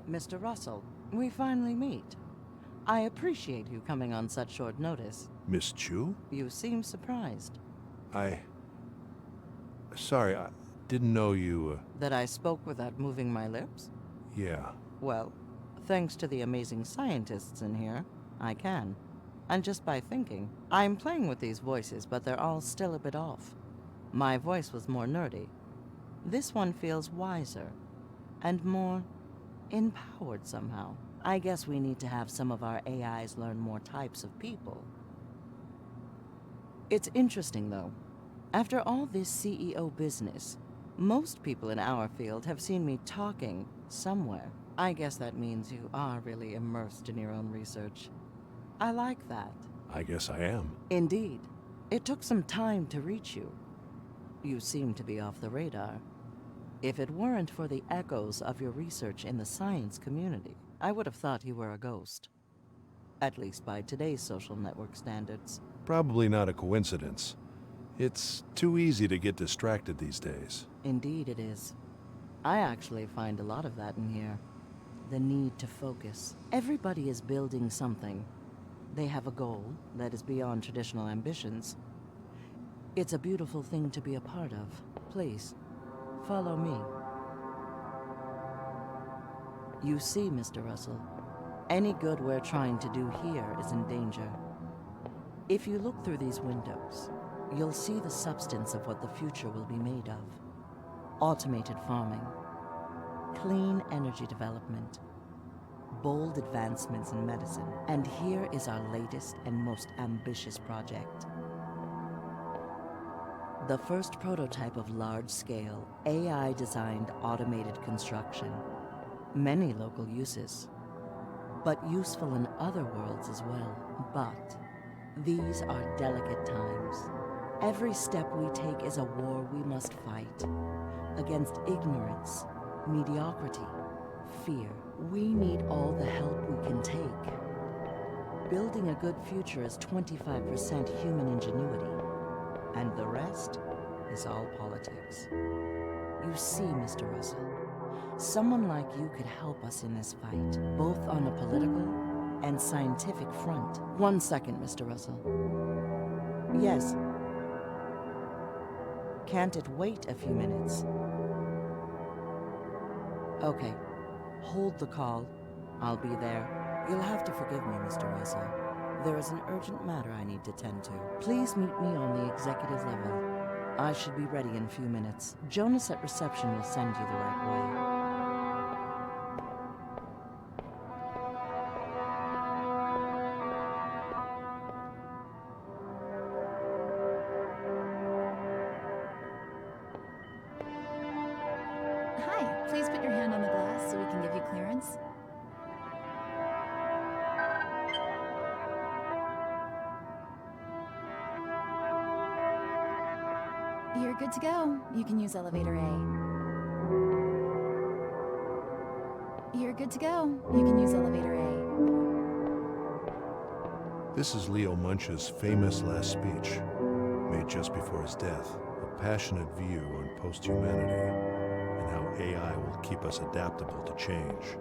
Mr. Russell, we finally meet. I appreciate you coming on such short notice. Miss Chu? You seem surprised. Sorry, I didn't know you, That I spoke without moving my lips? Yeah. Well, thanks to the amazing scientists in here, I can. And just by thinking. I'm playing with these voices, but they're all still a bit off. My voice was more nerdy. This one feels wiser. And more empowered somehow. I guess we need to have some of our AIs learn more types of people. It's interesting, though. After all this CEO business, most people in our field have seen me talking somewhere. I guess that means you are really immersed in your own research. I like that. I guess I am. Indeed. It took some time to reach you. You seem to be off the radar. If it weren't for the echoes of your research in the science community, I would have thought you were a ghost. At least by today's social network standards. Probably not a coincidence. It's too easy to get distracted these days. Indeed it is. I actually find a lot of that in here. The need to focus. Everybody is building something. They have a goal that is beyond traditional ambitions. It's a beautiful thing to be a part of. Please, follow me. You see, Mr. Russell, any good we're trying to do here is in danger. If you look through these windows, you'll see the substance of what the future will be made of. Automated farming, clean energy development, bold advancements in medicine. And here is our latest and most ambitious project. The first prototype of large-scale, AI-designed automated construction. Many local uses, but useful in other worlds as well. But these are delicate times. Every step we take is a war we must fight against ignorance, mediocrity, fear. We need all the help we can take. Building a good future is 25% human ingenuity, and the rest is all politics. You see, Mr. Russell, someone like you could help us in this fight, both on a political and scientific front. 1 second, Mr. Russell. Yes. Can't it wait a few minutes? Okay. Hold the call. I'll be there. You'll have to forgive me, Mr. Russell. There is an urgent matter I need to tend to. Please meet me on the executive level. I should be ready in a few minutes. Jonas at reception will send you the right way. Hi, please put your hand on the glass so we can give you clearance. good to go. You can use elevator A. You're good to go. You can use elevator A. This is Leo Munch's famous last speech, made just before his death. A passionate view on post-humanity and how AI will keep us adaptable to change.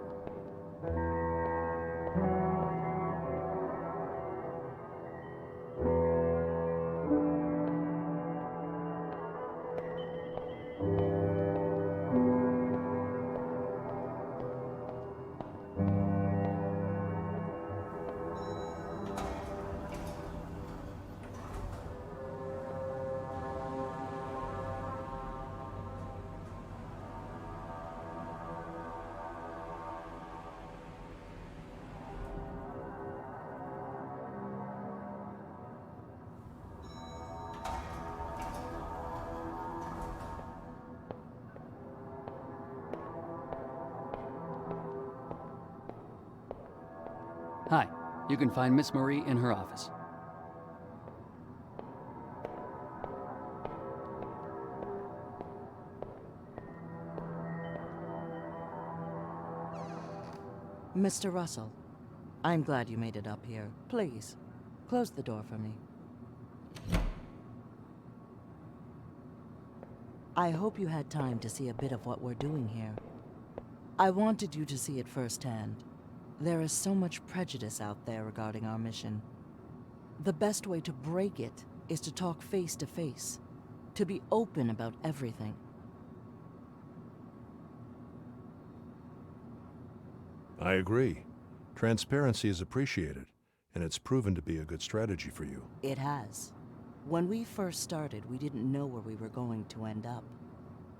Hi, you can find Miss Marie in her office. Mr. Russell, I'm glad you made it up here. Please, close the door for me. I hope you had time to see a bit of what we're doing here. I wanted you to see it firsthand. There is so much prejudice out there regarding our mission. The best way to break it is to talk face to face, to be open about everything. I agree. Transparency is appreciated, and it's proven to be a good strategy for you. It has. When we first started, we didn't know where we were going to end up,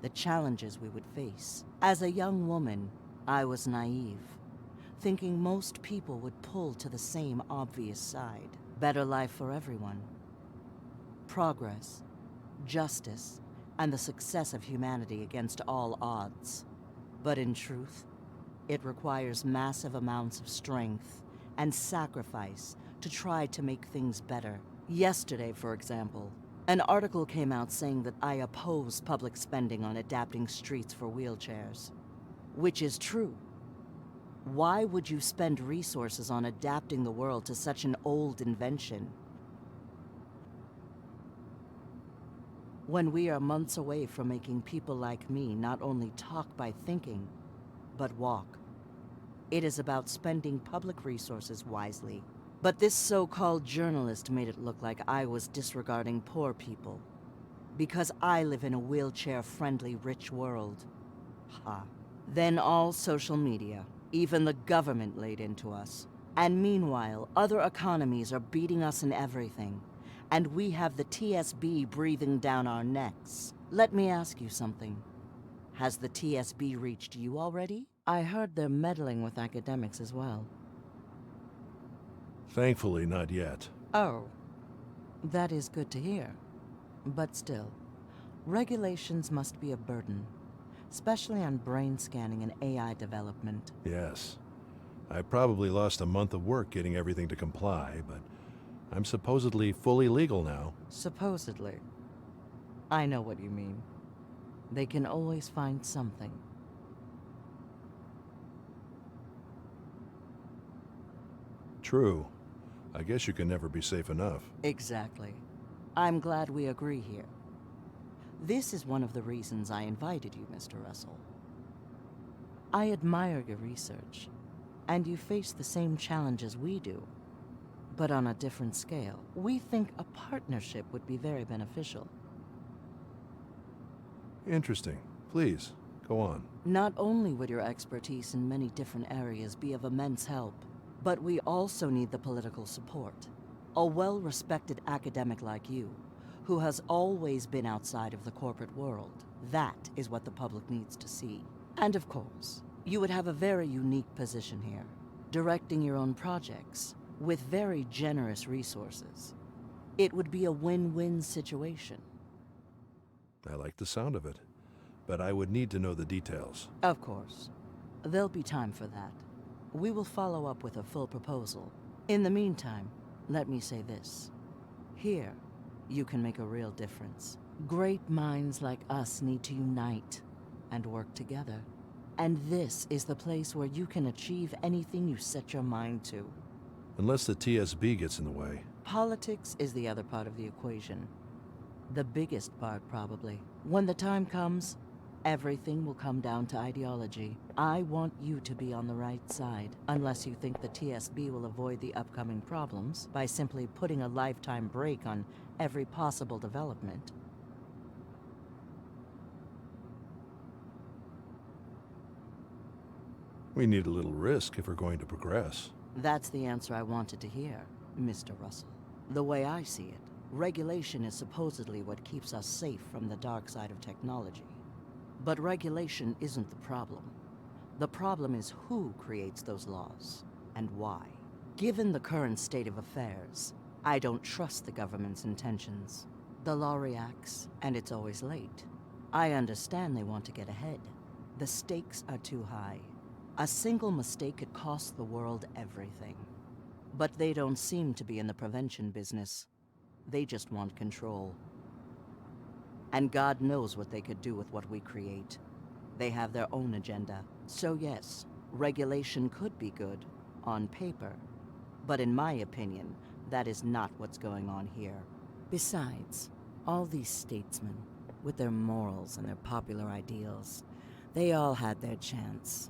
the challenges we would face. As a young woman, I was naive, thinking most people would pull to the same obvious side. Better life for everyone. Progress, justice, and the success of humanity against all odds. But in truth, it requires massive amounts of strength and sacrifice to try to make things better. Yesterday, for example, an article came out saying that I oppose public spending on adapting streets for wheelchairs. Which is true. Why would you spend resources on adapting the world to such an old invention? When we are months away from making people like me not only talk by thinking, but walk. It is about spending public resources wisely. But this so-called journalist made it look like I was disregarding poor people. Because I live in a wheelchair-friendly rich world. Ha. Then all social media, even the government laid into us. And meanwhile, other economies are beating us in everything. And we have the TSB breathing down our necks. Let me ask you something. Has the TSB reached you already? I heard they're meddling with academics as well. Thankfully, not yet. Oh. That is good to hear. But still, regulations must be a burden. Especially on brain scanning and AI development. Yes. I probably lost a month of work getting everything to comply, but I'm supposedly fully legal now. Supposedly. I know what you mean. They can always find something. True. I guess you can never be safe enough. Exactly. I'm glad we agree here. This is one of the reasons I invited you, Mr. Russell. I admire your research, and you face the same challenges we do, but on a different scale. We think a partnership would be very beneficial. Interesting. Please, go on. Not only would your expertise in many different areas be of immense help, but we also need the political support. A well-respected academic like you, who has always been outside of the corporate world. That is what the public needs to see. And of course, you would have a very unique position here, directing your own projects with very generous resources. It would be a win-win situation. I like the sound of it, but I would need to know the details. Of course. There'll be time for that. We will follow up with a full proposal. In the meantime, let me say this. Here, you can make a real difference. Great minds like us need to unite and work together. And this is the place where you can achieve anything you set your mind to. Unless the TSB gets in the way. Politics is the other part of the equation. The biggest part, probably. When the time comes, everything will come down to ideology. I want you to be on the right side, unless you think the TSB will avoid the upcoming problems by simply putting a lifetime brake on every possible development. We need a little risk if we're going to progress. That's the answer I wanted to hear, Mr. Russell. The way I see it, regulation is supposedly what keeps us safe from the dark side of technology. But regulation isn't the problem. The problem is who creates those laws, and why. Given the current state of affairs, I don't trust the government's intentions. The law reacts, and it's always late. I understand they want to get ahead. The stakes are too high. A single mistake could cost the world everything. But they don't seem to be in the prevention business. They just want control. And God knows what they could do with what we create. They have their own agenda. So yes, regulation could be good, on paper. But in my opinion, that is not what's going on here. Besides, all these statesmen, with their morals and their popular ideals, they all had their chance.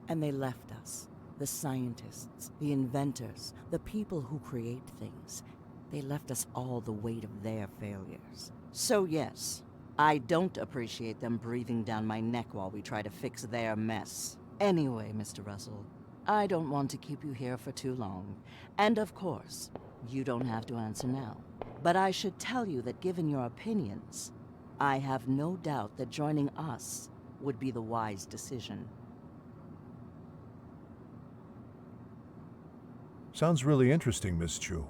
And they left us, the scientists, the inventors, the people who create things. They left us all the weight of their failures. So yes, I don't appreciate them breathing down my neck while we try to fix their mess. Anyway, Mr. Russell, I don't want to keep you here for too long. And of course, you don't have to answer now. But I should tell you that given your opinions, I have no doubt that joining us would be the wise decision. Sounds really interesting, Miss Chu.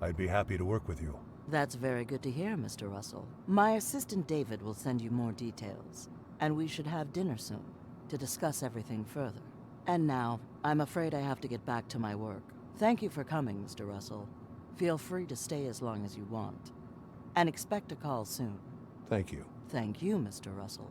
I'd be happy to work with you. That's very good to hear, Mr. Russell. My assistant David will send you more details, and we should have dinner soon to discuss everything further. And now, I'm afraid I have to get back to my work. Thank you for coming, Mr. Russell. Feel free to stay as long as you want. And expect a call soon. Thank you. Thank you, Mr. Russell.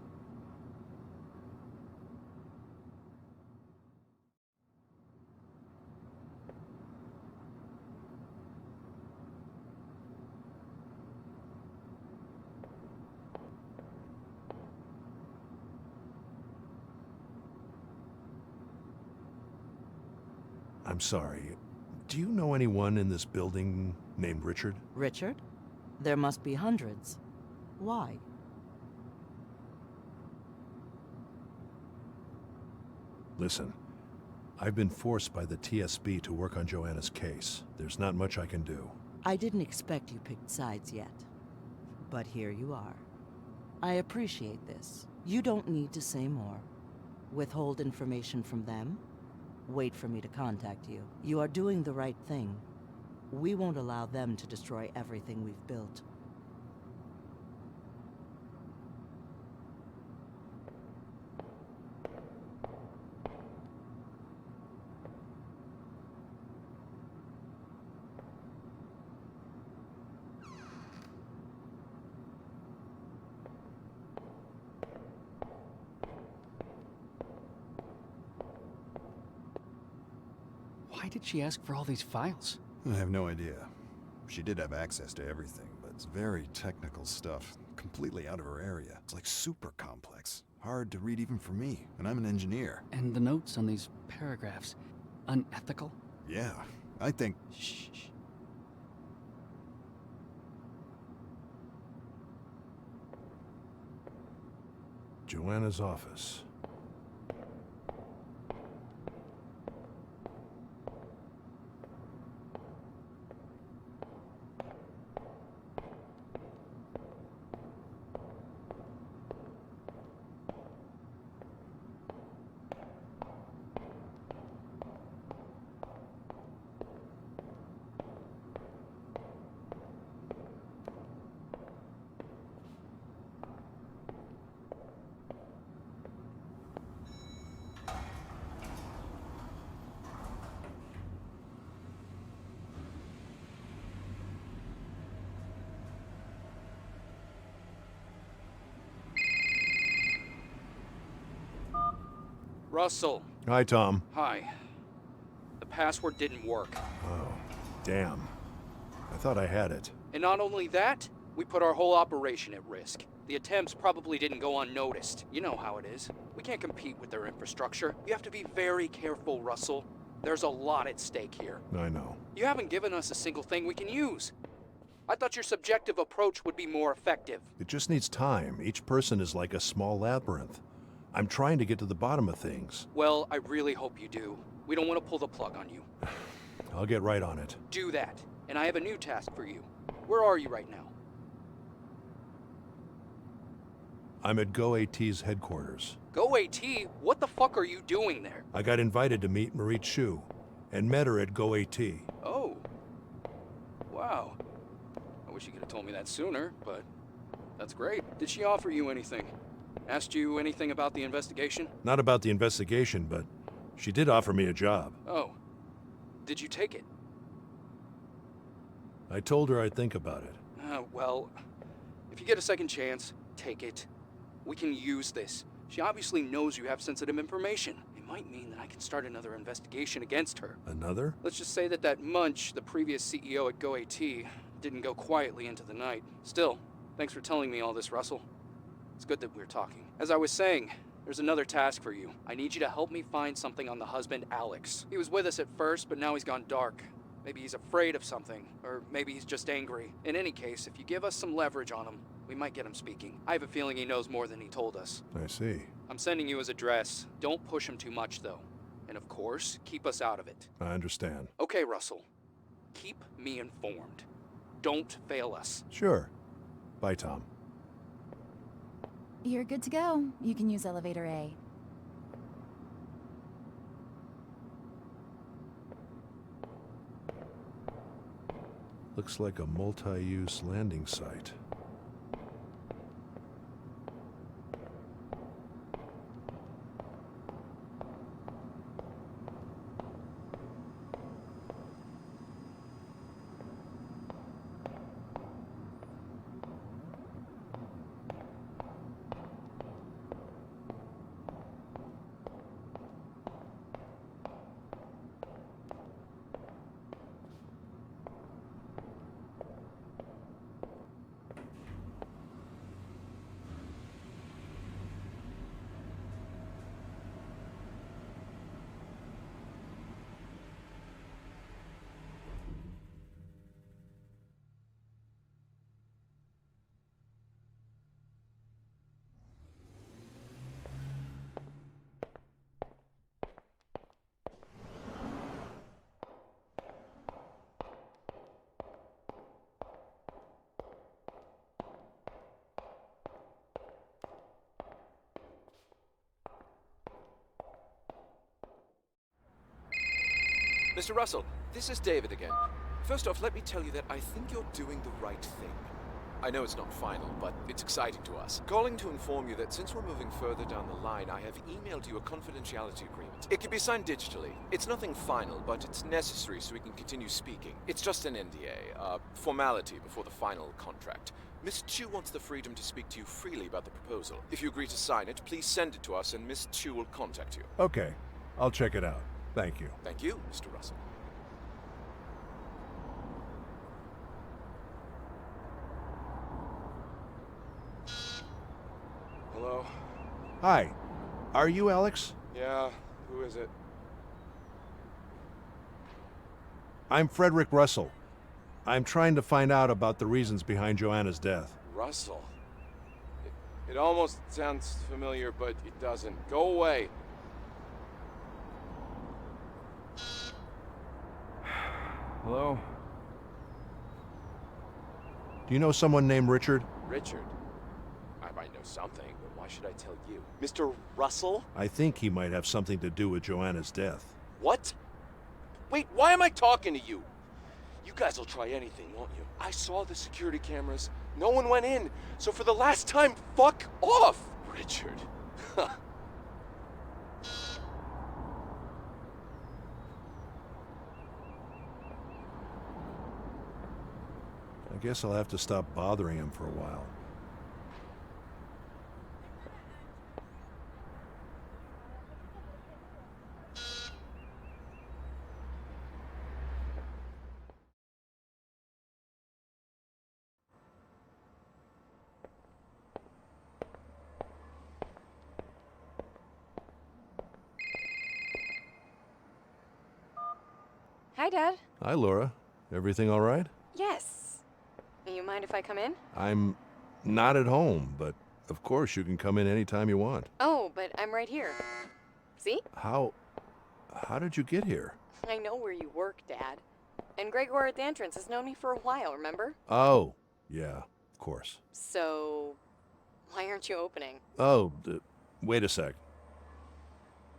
I'm sorry. Do you know anyone in this building named Richard? Richard? There must be hundreds. Why? Listen, I've been forced by the TSB to work on Joanna's case. There's not much I can do. I didn't expect you picked sides yet. But here you are. I appreciate this. You don't need to say more. Withhold information from them? Wait for me to contact you. You are doing the right thing. We won't allow them to destroy everything we've built. Why did she ask for all these files? I have no idea. She did have access to everything, but it's very technical stuff. Completely out of her area. It's like super complex. Hard to read even for me, and I'm an engineer. And the notes on these paragraphs. Unethical? Yeah, I think... Shh. Joanna's office. Russell. Hi, Tom. Hi. The password didn't work. Oh, damn. I thought I had it. And not only that, we put our whole operation at risk. The attempts probably didn't go unnoticed. You know how it is. We can't compete with their infrastructure. You have to be very careful, Russell. There's a lot at stake here. I know. You haven't given us a single thing we can use. I thought your subjective approach would be more effective. It just needs time. Each person is like a small labyrinth. I'm trying to get to the bottom of things. Well, I really hope you do. We don't want to pull the plug on you. I'll get right on it. Do that. And I have a new task for you. Where are you right now? I'm at GoAT's headquarters. GoAT? What the fuck are you doing there? I got invited to meet Marie Chu, and met her at GoAT. Oh. Wow. I wish you could have told me that sooner, but that's great. Did she offer you anything? Asked you anything about the investigation? Not about the investigation, but she did offer me a job. Oh. Did you take it? I told her I'd think about it. Well, if you get a second chance, take it. We can use this. She obviously knows you have sensitive information. It might mean that I can start another investigation against her. Another? Let's just say that Munch, the previous CEO at GoAT, didn't go quietly into the night. Still, thanks for telling me all this, Russell. It's good that we're talking. As I was saying, there's another task for you. I need you to help me find something on the husband, Alex. He was with us at first, but now he's gone dark. Maybe he's afraid of something, or maybe he's just angry. In any case, if you give us some leverage on him, we might get him speaking. I have a feeling he knows more than he told us. I see. I'm sending you his address. Don't push him too much, though. And of course, keep us out of it. I understand. Okay, Russell. Keep me informed. Don't fail us. Sure. Bye, Tom. You're good to go. You can use elevator A. Looks like a multi-use landing site. Mr. Russell, this is David again. First off, let me tell you that I think you're doing the right thing. I know it's not final, but it's exciting to us. Calling to inform you that since we're moving further down the line, I have emailed you a confidentiality agreement. It can be signed digitally. It's nothing final, but it's necessary so we can continue speaking. It's just an NDA, a formality before the final contract. Miss Chu wants the freedom to speak to you freely about the proposal. If you agree to sign it, please send it to us and Miss Chu will contact you. Okay. I'll check it out. Thank you. Thank you, Mr. Russell. Hello? Hi. Are you Alex? Yeah, who is it? I'm Frederick Russell. I'm trying to find out about the reasons behind Joanna's death. Russell? It almost sounds familiar, but it doesn't. Go away. Hello? Do you know someone named Richard? Richard? I might know something, but why should I tell you? Mr. Russell? I think he might have something to do with Joanna's death. What? Wait, why am I talking to you? You guys will try anything, won't you? I saw the security cameras. No one went in. So for the last time, fuck off! Richard. I guess I'll have to stop bothering him for a while. Hi, Dad. Hi, Laura. Everything all right? Yes. You mind if I come in? I'm not at home, but of course you can come in anytime you want. Oh, but I'm right here. See? How did you get here? I know where you work, Dad. And Gregor at the entrance has known me for a while, remember? Oh, yeah, of course. So, why aren't you opening? Oh, wait a sec.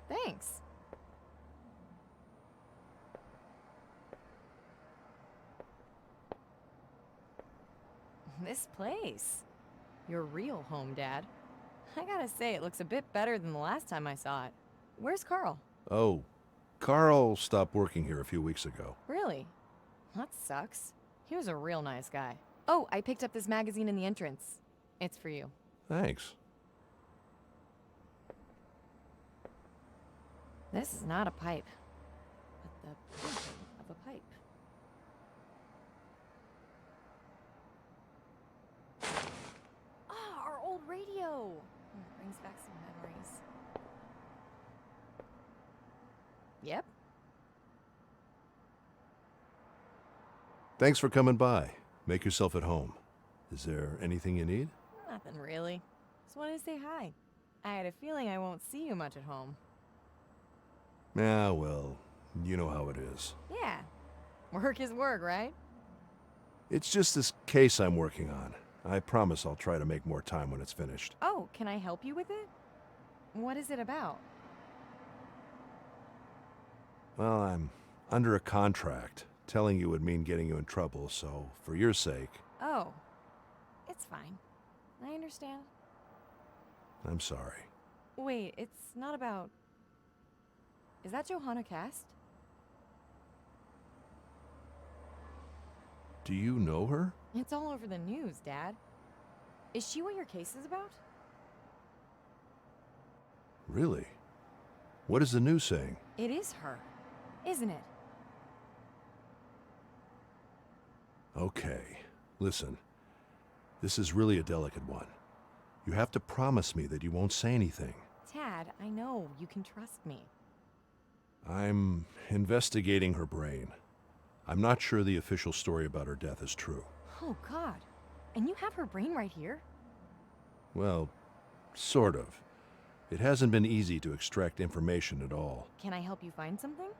Thanks. This place. Your real home, Dad. I gotta say, it looks a bit better than the last time I saw it. Where's Carl? Oh, Carl stopped working here a few weeks ago. Really? That sucks. He was a real nice guy. Oh, I picked up this magazine in the entrance. It's for you. Thanks. This is not a pipe, but the painting of a pipe. Ah, our old radio! Brings back some memories. Yep. Thanks for coming by. Make yourself at home. Is there anything you need? Nothing really. Just wanted to say hi. I had a feeling I won't see you much at home. Yeah, well, you know how it is. Yeah. Work is work, right? It's just this case I'm working on. I promise I'll try to make more time when it's finished. Oh, can I help you with it? What is it about? Well, I'm under a contract. Telling you would mean getting you in trouble, so for your sake... Oh. It's fine. I understand. I'm sorry. Wait, it's not about... Is that Johanna Cast? Do you know her? It's all over the news, Dad. Is she what your case is about? Really? What is the news saying? It is her, isn't it? Okay, listen. This is really a delicate one. You have to promise me that you won't say anything. Dad, I know. You can trust me. I'm investigating her brain. I'm not sure the official story about her death is true. Oh, God. And you have her brain right here? Well, sort of. It hasn't been easy to extract information at all. Can I help you find something?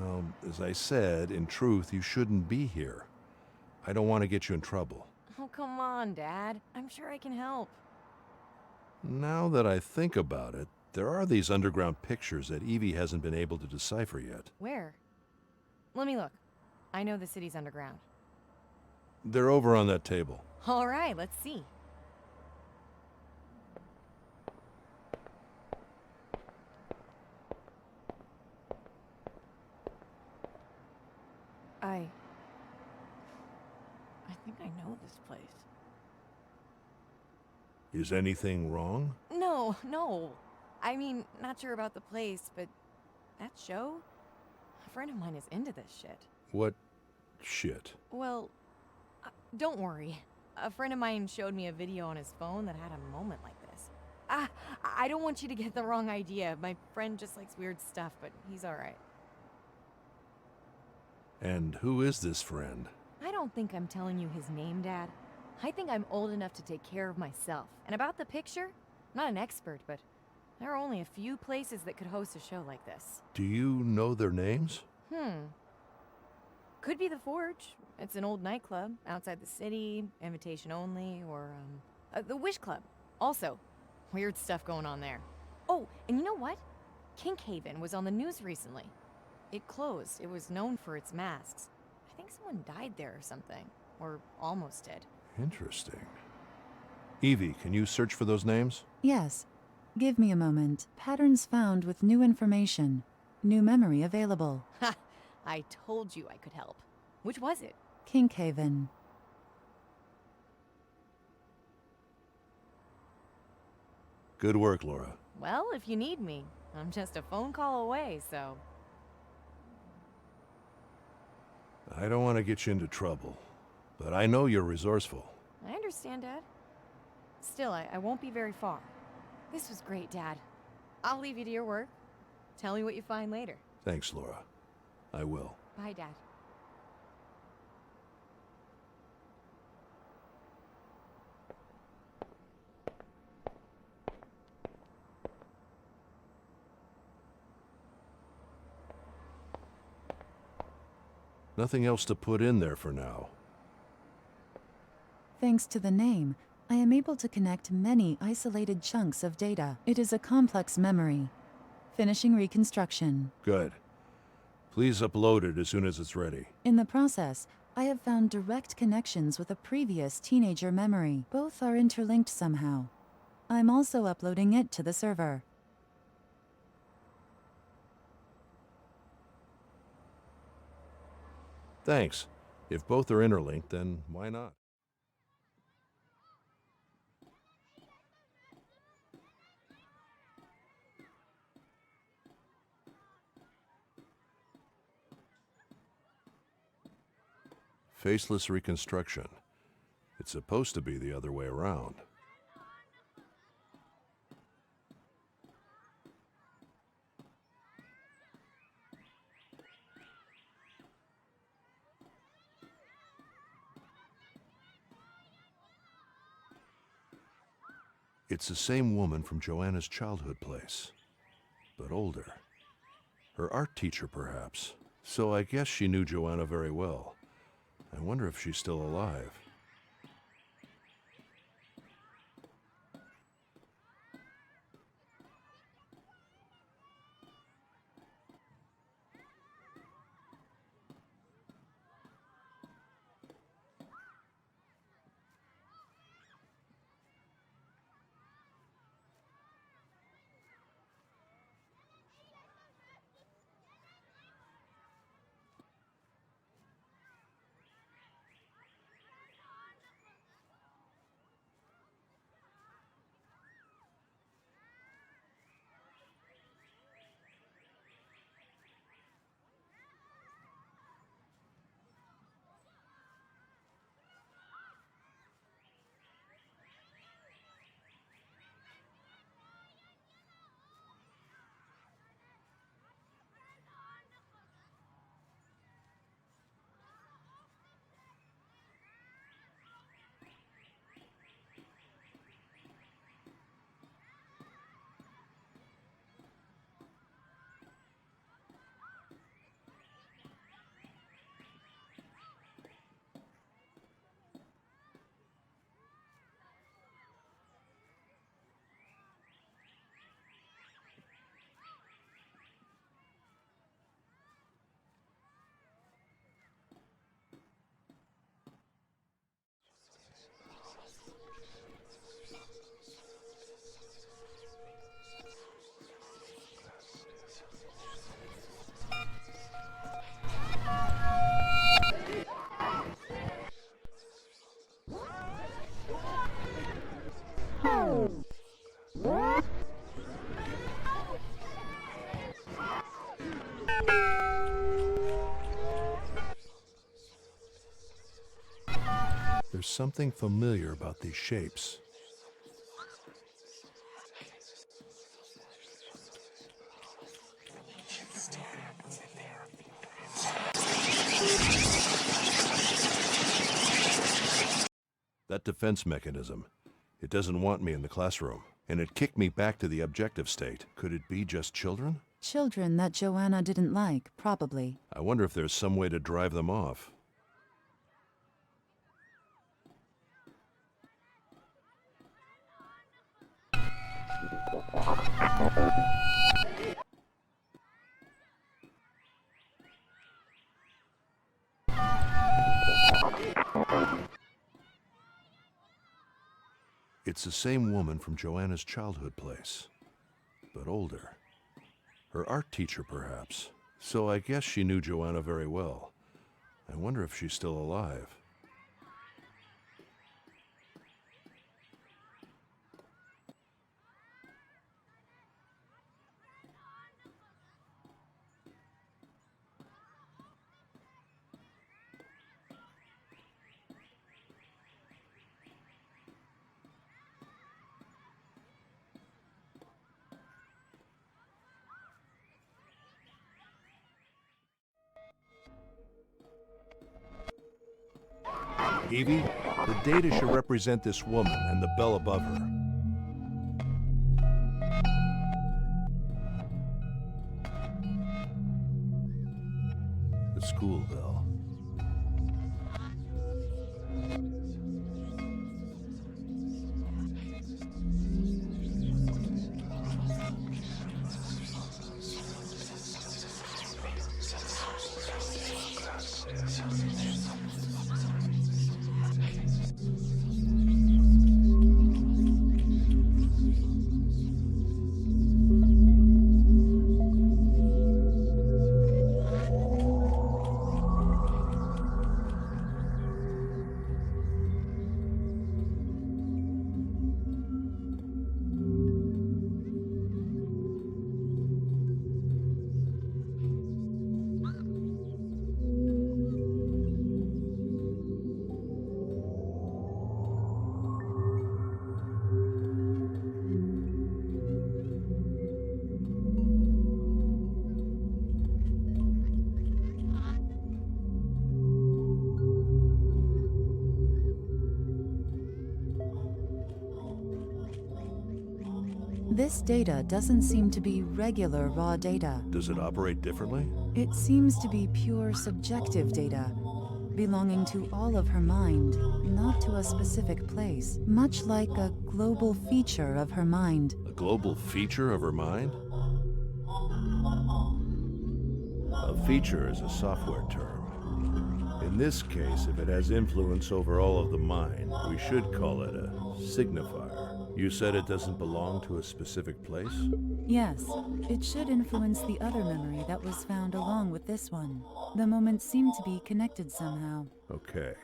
Well, as I said, in truth, you shouldn't be here. I don't want to get you in trouble. Oh, come on, Dad. I'm sure I can help. Now that I think about it, there are these underground pictures that Evie hasn't been able to decipher yet. Where? Let me look. I know the city's underground. They're over on that table. All right, let's see. I think I know this place. Is anything wrong? No. I mean, not sure about the place, but that show? A friend of mine is into this shit. What shit? Well, don't worry. A friend of mine showed me a video on his phone that had a moment like this. I don't want you to get the wrong idea. My friend just likes weird stuff, but he's alright. And who is this friend? I don't think I'm telling you his name, Dad. I think I'm old enough to take care of myself. And about the picture, I'm not an expert, but there are only a few places that could host a show like this. Do you know their names? Could be the Forge. It's an old nightclub outside the city, invitation only, or, the Wish Club. Also, weird stuff going on there. Oh, and you know what? Kinkhaven was on the news recently. It closed. It was known for its masks. I think someone died there or something. Or almost did. Interesting. Evie, can you search for those names? Yes. Give me a moment. Patterns found with new information. New memory available. Ha! I told you I could help. Which was it? Kinkhaven. Good work, Laura. Well, if you need me, I'm just a phone call away, so... I don't want to get you into trouble, but I know you're resourceful. I understand, Dad. Still, I won't be very far. This was great, Dad. I'll leave you to your work. Tell me what you find later. Thanks, Laura. I will. Bye, Dad. Nothing else to put in there for now. Thanks to the name, I am able to connect many isolated chunks of data. It is a complex memory. Finishing reconstruction. Good. Please upload it as soon as it's ready. In the process, I have found direct connections with a previous teenager memory. Both are interlinked somehow. I'm also uploading it to the server. Thanks. If both are interlinked, then why not? Faceless reconstruction. It's supposed to be the other way around. It's the same woman from Joanna's childhood place, but older. Her art teacher, perhaps. So I guess she knew Joanna very well. I wonder if she's still alive. There's something familiar about these shapes. That defense mechanism. It doesn't want me in the classroom, and it kicked me back to the objective state. Could it be just children? Children that Joanna didn't like, probably. I wonder if there's some way to drive them off. It's the same woman from Joanna's childhood place, but older. Her art teacher, perhaps. So I guess she knew Joanna very well. I wonder if she's still alive. Evie, the data should represent this woman and the bell above her. The school bell. This data doesn't seem to be regular raw data. Does it operate differently? It seems to be pure subjective data, belonging to all of her mind, not to a specific place, much like a global feature of her mind. A global feature of her mind? A feature is a software term. In this case, if it has influence over all of the mind, we should call it a signifier. You said it doesn't belong to a specific place? Yes, it should influence the other memory that was found along with this one. The moments seem to be connected somehow. Okay.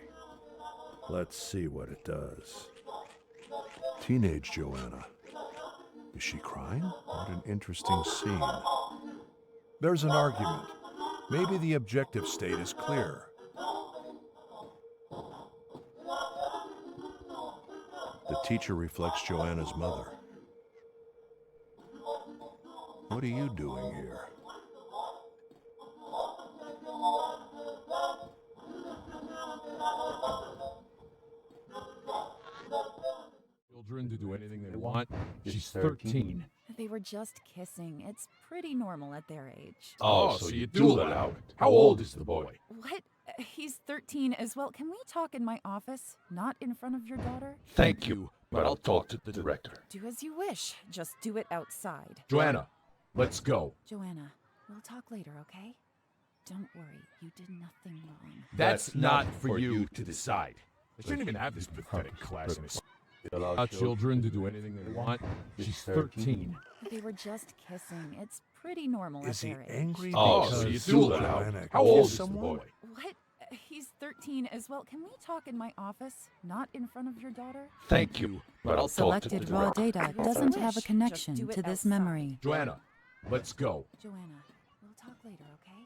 Let's see what it does. Teenage Joanna. Is she crying? What an interesting scene. There's an argument. Maybe the objective state is clearer. The teacher reflects Joanna's mother. What are you doing here? Children to do anything they want. She's 13. They were just kissing. It's pretty normal at their age. Oh, so you do allow it. How old is the boy? What? He's 13 as well. Can we talk in my office, not in front of your daughter? Thank you, but I'll talk to the director. Do as you wish. Just do it outside. Joanna, let's go. Joanna, we'll talk later, okay? Don't worry, you did nothing wrong. That's not for you to decide. I shouldn't even have this pathetic class in this. Allow children to do anything they want. She's 13. They were just kissing. It's pretty normal Is at he their age. angry? Oh, because so you do allow Joanna it. How old kissed is the someone? boy? What? He's 13 as well. Can we talk in my office, not in front of your daughter? Thank you, but I'll talk to the Selected raw director. data doesn't have a connection do it to this outside. memory. Joanna, let's go. Joanna, we'll talk later, okay?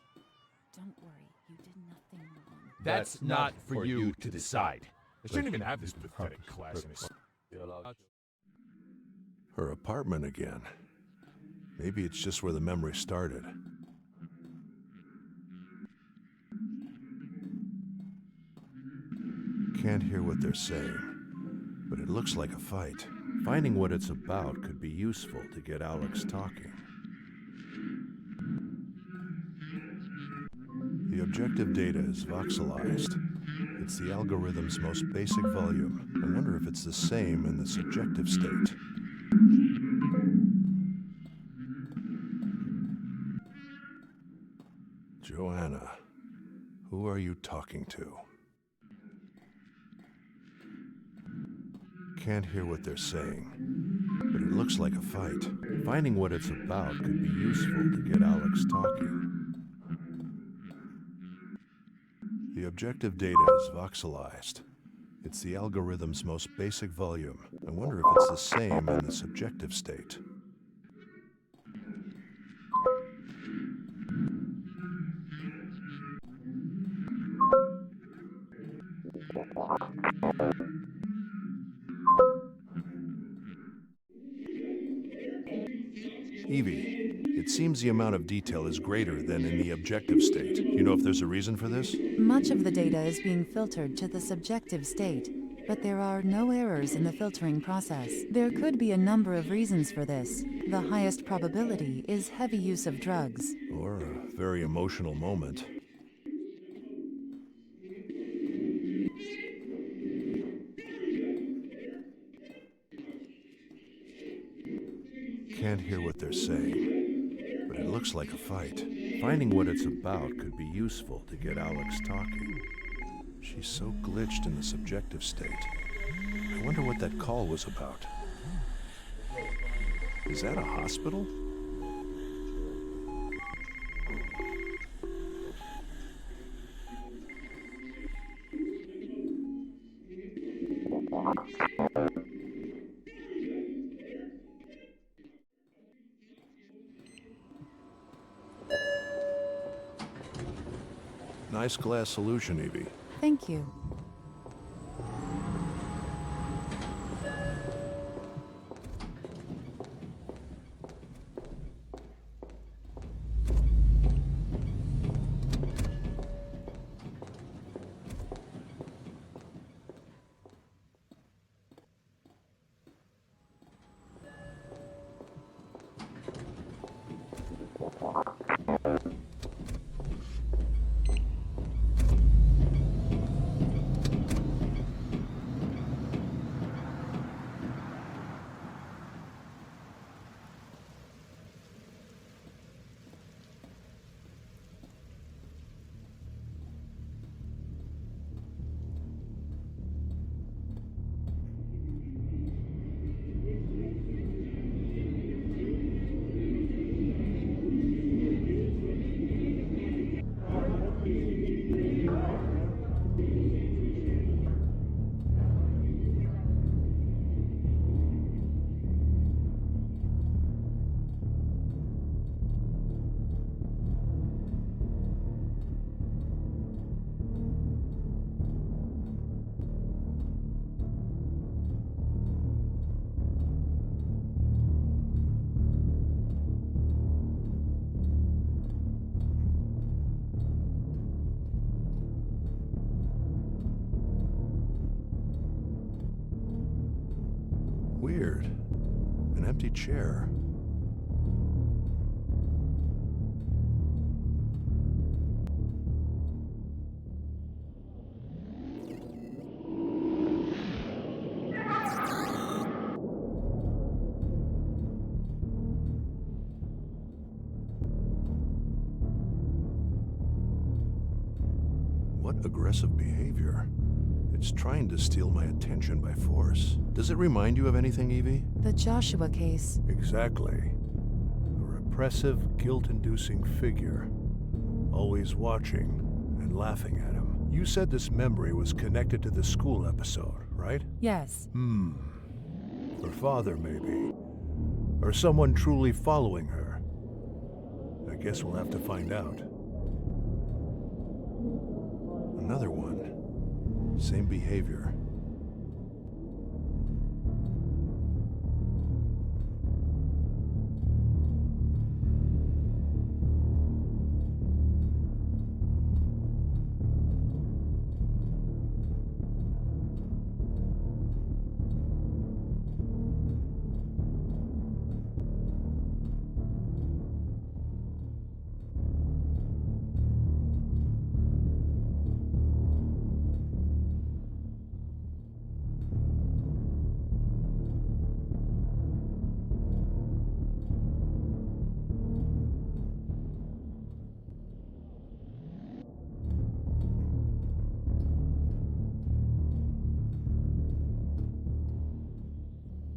Don't worry, you did nothing wrong. That's not for you to decide. I shouldn't even have this pathetic class in this. Her apartment again. Maybe it's just where the memory started. Can't hear what they're saying, but it looks like a fight. Finding what it's about could be useful to get Alex talking. The objective data is voxelized. It's the algorithm's most basic volume. I wonder if it's the same in the subjective state. Joanna, who are you talking to? Can't hear what they're saying, but it looks like a fight. Finding what it's about could be useful to get Alex talking. The objective data is voxelized. It's the algorithm's most basic volume. I wonder if it's the same in the subjective state. Evie, It seems the amount of detail is greater than in the objective state. Do you know if there's a reason for this? Much of the data is being filtered to the subjective state, but there are no errors in the filtering process. There could be a number of reasons for this. The highest probability is heavy use of drugs. Or a very emotional moment. Can't hear what they're saying, but it looks like a fight. Finding what it's about could be useful to get Alex talking. She's so glitched in the subjective state. I wonder what that call was about. Is that a hospital? Nice glass solution, Evie. Thank you. Weird. An empty chair. What aggressive behavior? It's trying to steal my attention by force. Does it remind you of anything, Evie? The Joshua case. Exactly. A repressive, guilt-inducing figure. Always watching and laughing at him. You said this memory was connected to the school episode, right? Yes. Her father, maybe. Or someone truly following her. I guess we'll have to find out. Another one. Same behavior.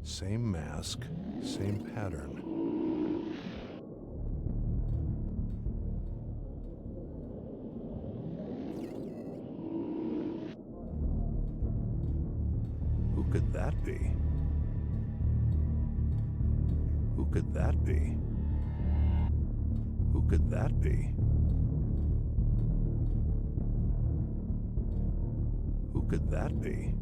Same mask, same pattern. Who could that be? Who could that be? Who could that be? Who could that be?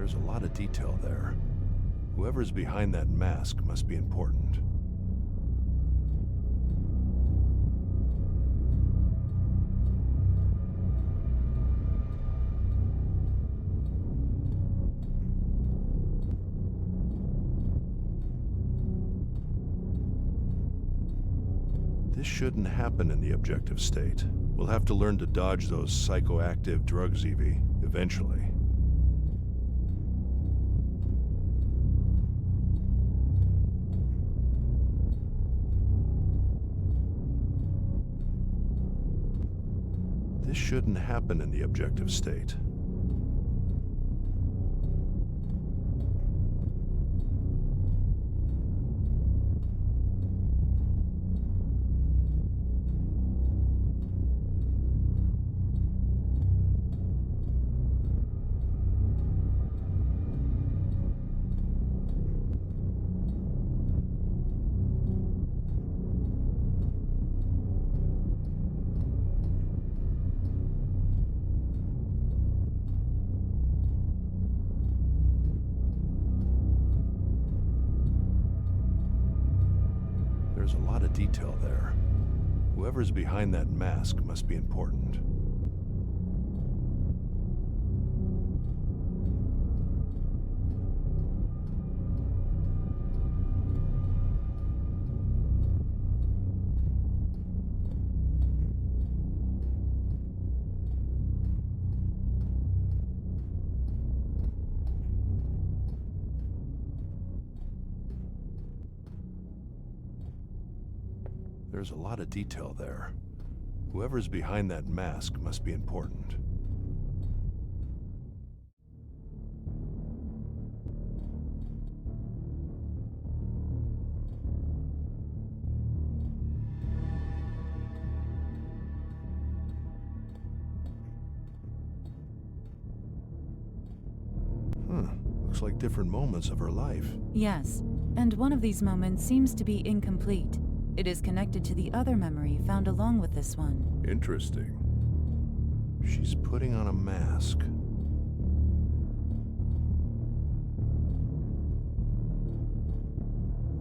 There's a lot of detail there. Whoever's behind that mask must be important. This shouldn't happen in the objective state. We'll have to learn to dodge those psychoactive drugs, Evie, eventually. This shouldn't happen in the objective state. There's a lot of detail there. Whoever's behind that mask must be important. There's a lot of detail there. Whoever's behind that mask must be important. Looks like different moments of her life. Yes, and one of these moments seems to be incomplete. It is connected to the other memory found along with this one. Interesting. She's putting on a mask.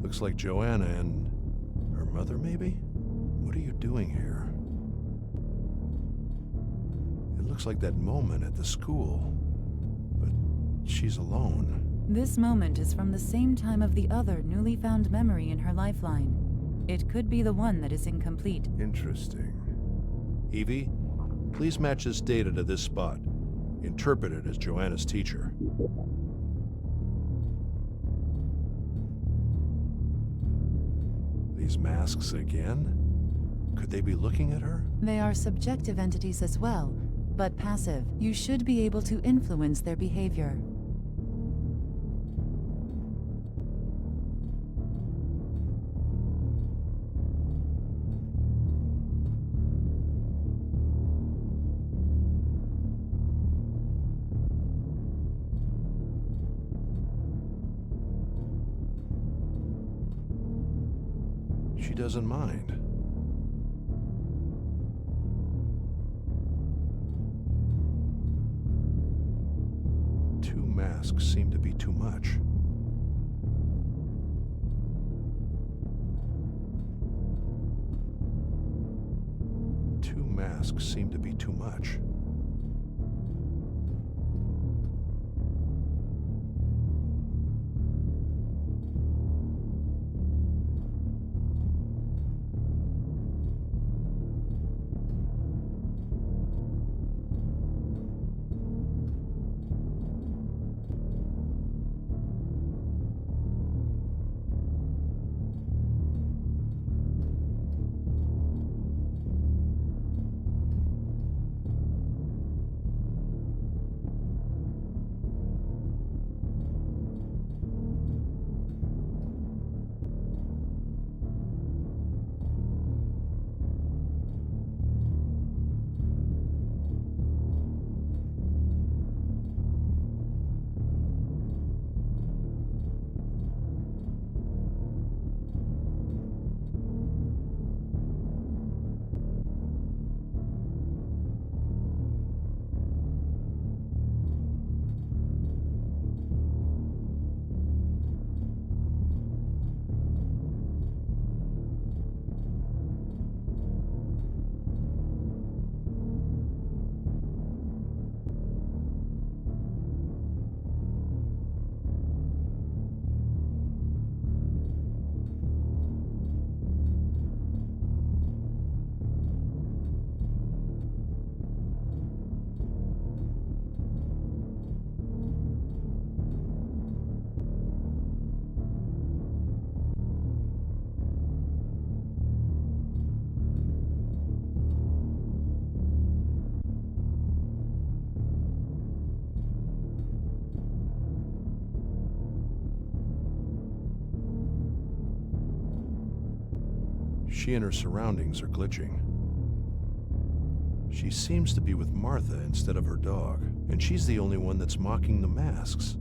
Looks like Joanna and her mother, maybe? What are you doing here? It looks like that moment at the school, but she's alone. This moment is from the same time of the other newly found memory in her lifeline. It could be the one that is incomplete. Interesting. Evie, please match this data to this spot. Interpret it as Joanna's teacher. These masks again? Could they be looking at her? They are subjective entities as well, but passive. You should be able to influence their behavior. She doesn't mind. Two masks seem to be too much. Two masks seem to be too much. She and her surroundings are glitching. She seems to be with Martha instead of her dog, and she's the only one that's mocking the masks.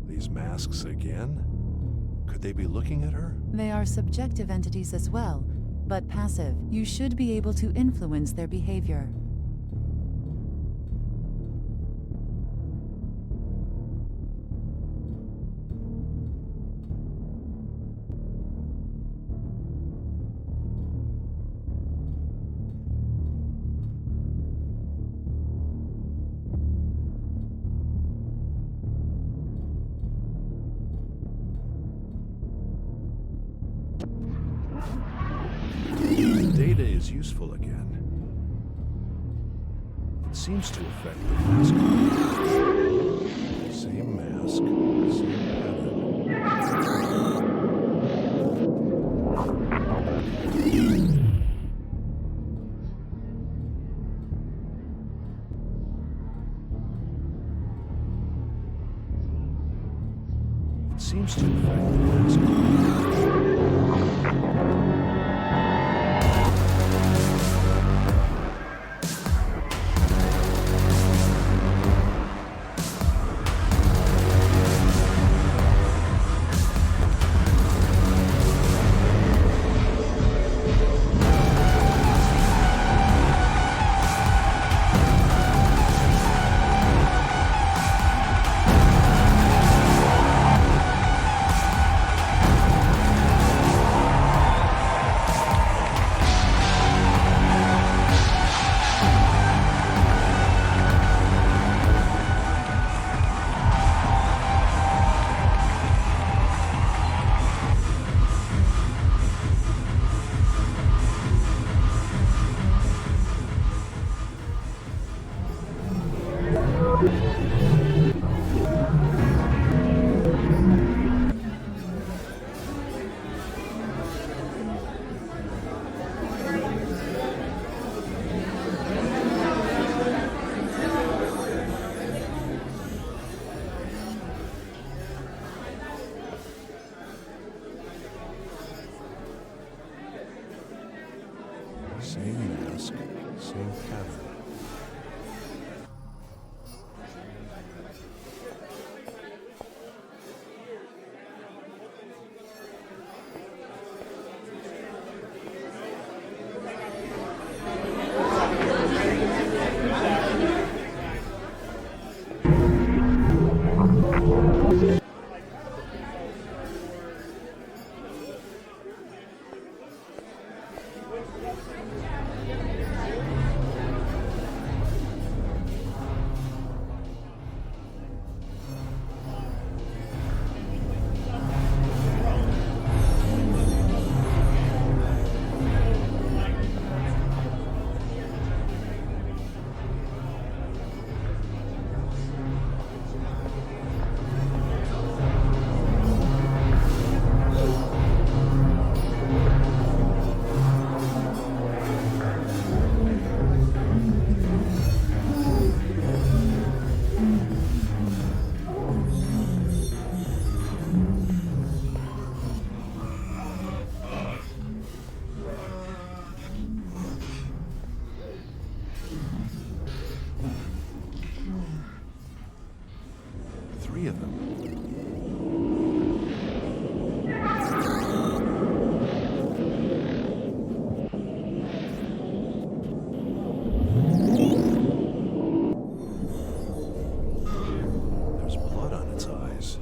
These masks again? Could they be looking at her? They are subjective entities as well, but passive. You should be able to influence their behavior. Data is useful again. It seems to affect the mask. Same mask, same pattern. It seems to affect the mask. Same mask, same pattern. Three of them. There's blood on its eyes.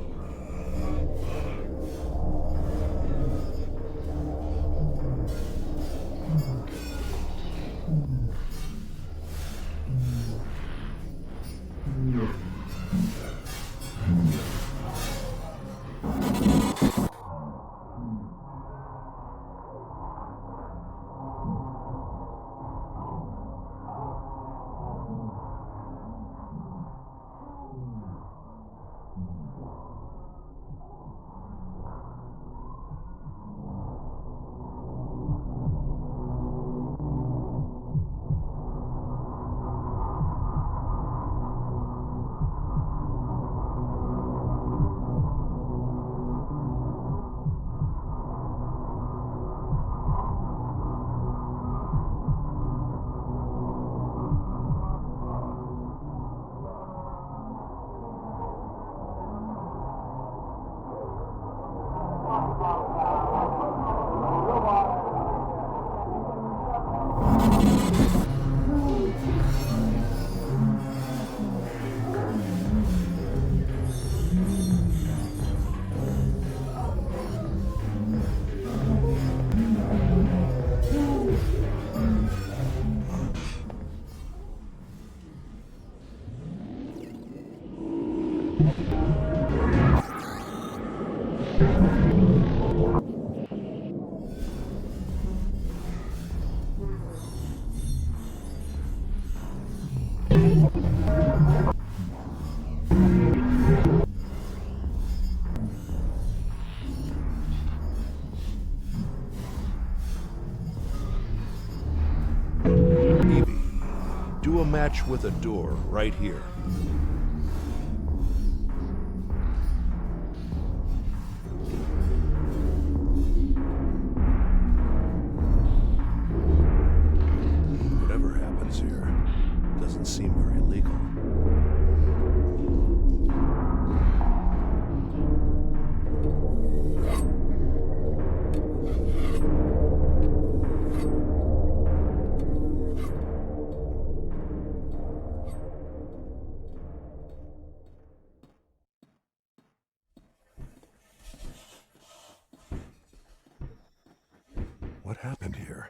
Evie, do a match with a door right here. Whatever happens here doesn't seem very legal. What happened here?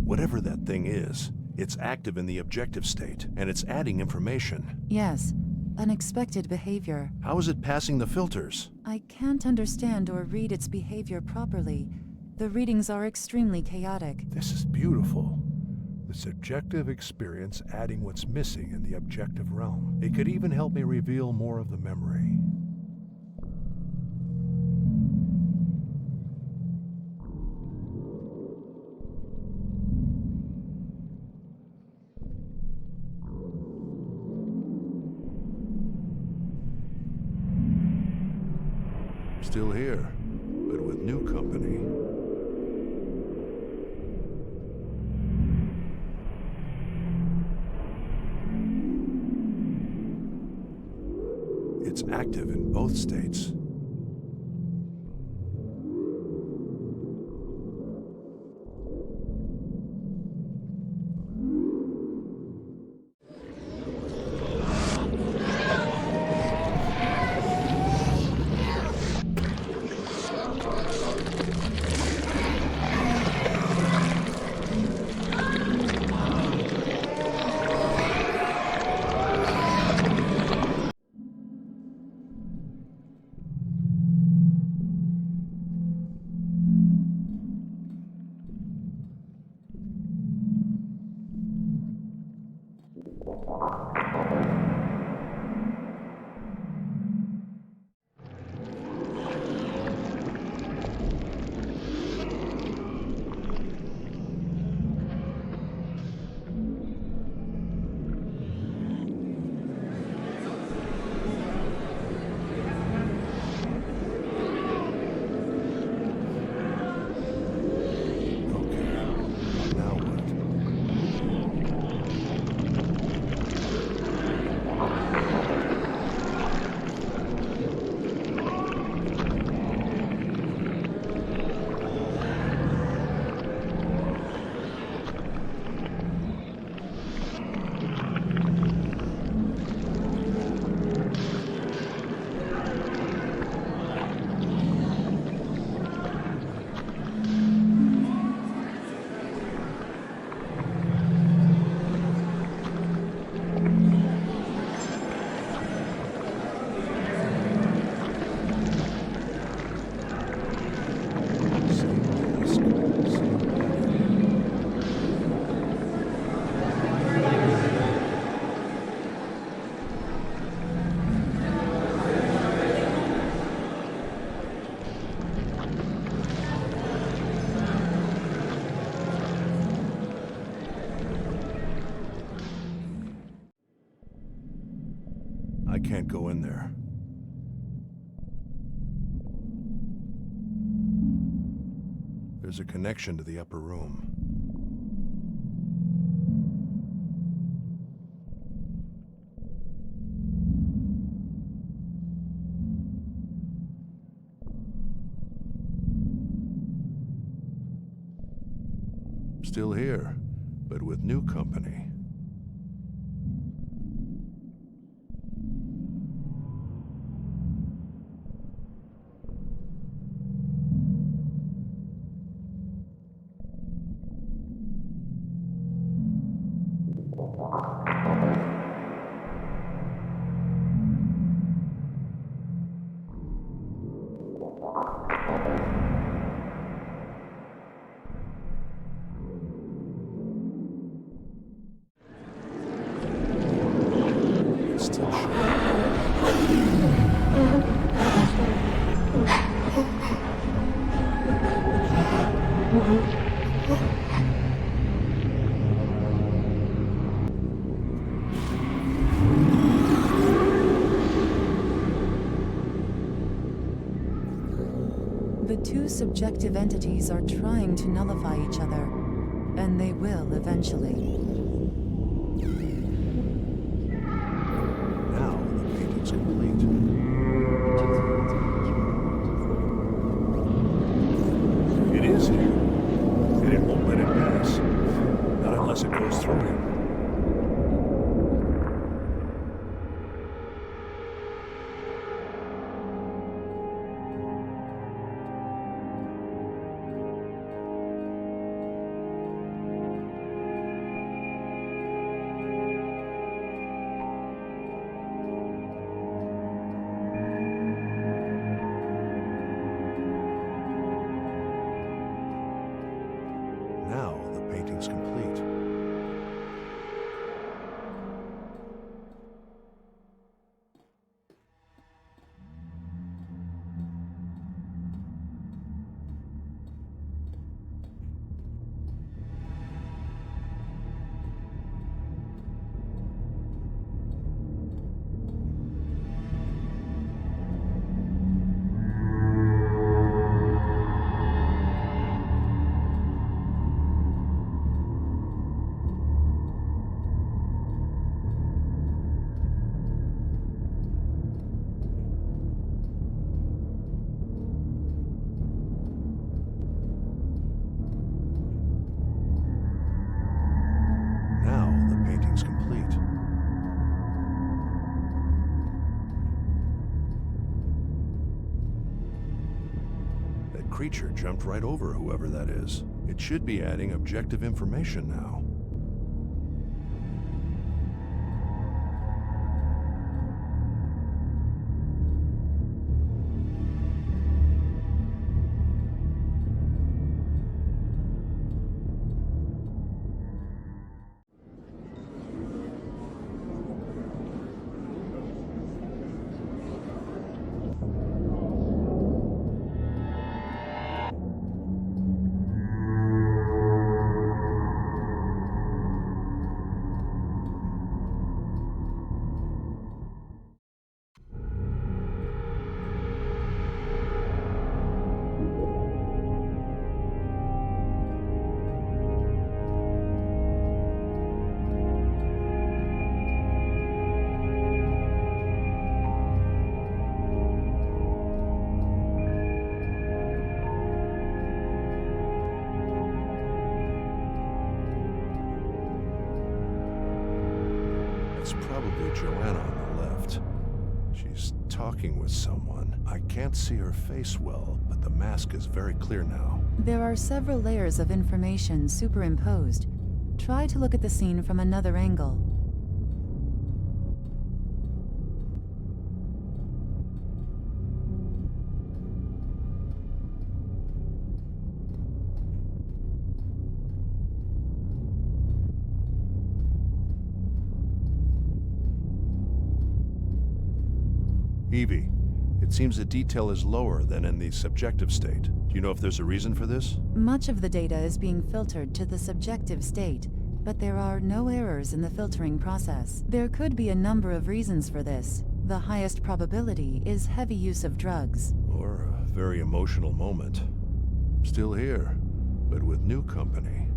Whatever that thing is, it's active in the objective state, and it's adding information. Yes, unexpected behavior. How is it passing the filters? I can't understand or read its behavior properly. The readings are extremely chaotic. This is beautiful. The subjective experience adding what's missing in the objective realm. It could even help me reveal more of the memory. Still here, but with new company. It's active in both states. I can't go in there. There's a connection to the upper room. Still here, but with new company. The two subjective entities are trying to nullify each other, and they will eventually. Now the painting's complete. It is here, and it won't let it pass. Not unless it goes through him. Now the painting's complete. Now the painting's complete. That creature jumped right over whoever that is. It should be adding objective information now. It's probably Joanna on the left. She's talking with someone. I can't see her face well, but the mask is very clear now. There are several layers of information superimposed. Try to look at the scene from another angle. Evie, it seems the detail is lower than in the subjective state. Do you know if there's a reason for this? Much of the data is being filtered to the subjective state, but there are no errors in the filtering process. There could be a number of reasons for this. The highest probability is heavy use of drugs. Or a very emotional moment. Still here, but with new company.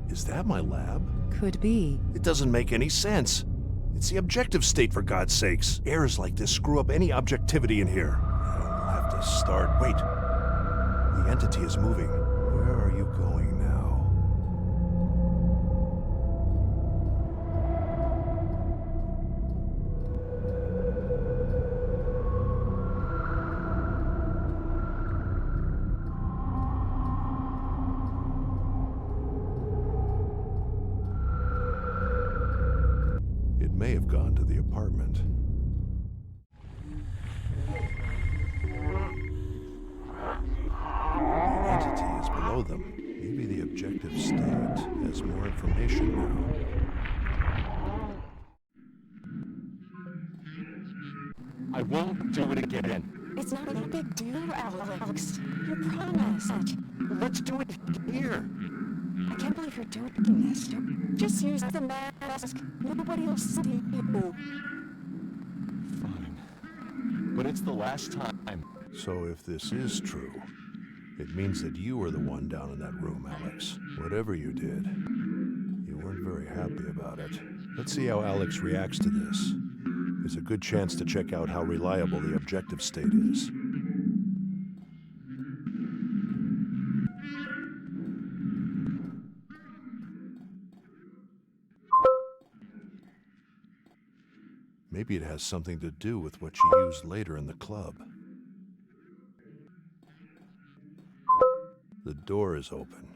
Is that my lab? Could be. It doesn't make any sense. It's the objective state, for God's sakes. Errors like this screw up any objectivity in here. I'll have to start. Wait. The entity is moving. Where are you going now? It may have gone to the apartment. The entity is below them. Maybe the objective state has more information now. I won't do it again. It's not a big deal, Alex. You promised. Let's do it here. I can't believe you're doing this. Just use the mask. Nobody will see you. Fine. But it's the last time. So if this is true, it means that you were the one down in that room, Alex. Whatever you did, you weren't very happy about it. Let's see how Alex reacts to this. It's a good chance to check out how reliable the objective state is. Maybe it has something to do with what she used later in the club. The door is open.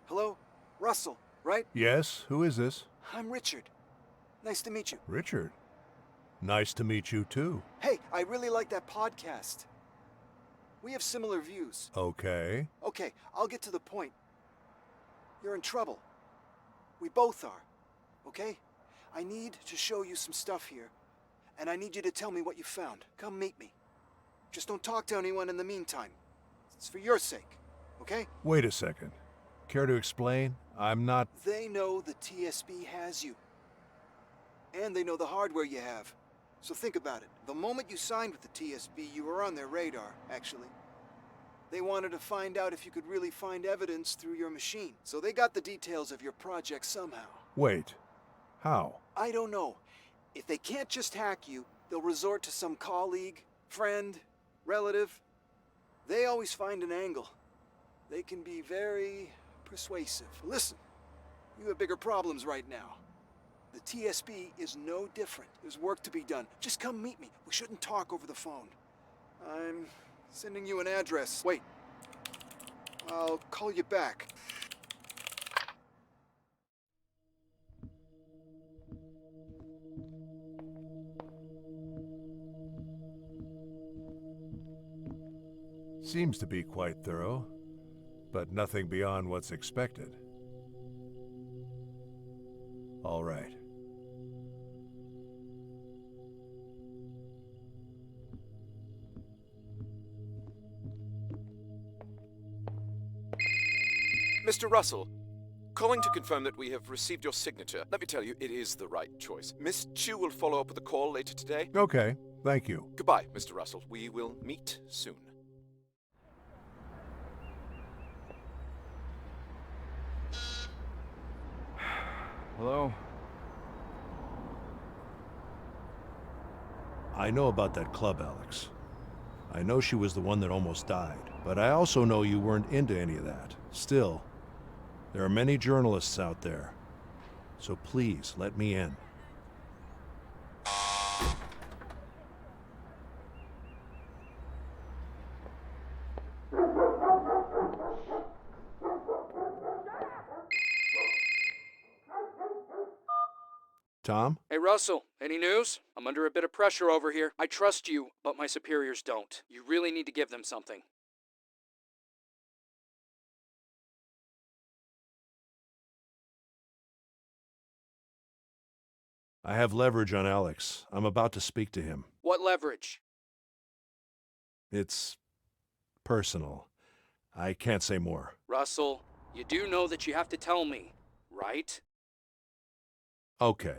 Hello? Russell, right? Yes, who is this? I'm Richard. Nice to meet you. Richard. Nice to meet you, too. Hey, I really like that podcast. We have similar views. Okay. Okay, I'll get to the point. You're in trouble. We both are. Okay? I need to show you some stuff here, and I need you to tell me what you found. Come meet me. Just don't talk to anyone in the meantime. It's for your sake, okay? Wait a second. Care to explain? I'm not... They know the TSB has you. And they know the hardware you have. So think about it. The moment you signed with the TSB, you were on their radar, actually. They wanted to find out if you could really find evidence through your machine. So they got the details of your project somehow. Wait. How? I don't know. If they can't just hack you, they'll resort to some colleague, friend, relative. They always find an angle. They can be very persuasive. Listen, you have bigger problems right now. The TSB is no different. There's work to be done. Just come meet me. We shouldn't talk over the phone. I'm sending you an address. Wait. I'll call you back. Seems to be quite thorough, but nothing beyond what's expected. All right. Mr. Russell, calling to confirm that we have received your signature. Let me tell you, it is the right choice. Miss Chu will follow up with a call later today. Okay, thank you. Goodbye, Mr. Russell. We will meet soon. Hello? I know about that club, Alex. I know she was the one that almost died, but I also know you weren't into any of that. Still, there are many journalists out there, so please let me in. Tom? Hey, Russell, any news? I'm under a bit of pressure over here. I trust you, but my superiors don't. You really need to give them something. I have leverage on Alex. I'm about to speak to him. What leverage? It's personal. I can't say more. Russell, you do know that you have to tell me, right? Okay.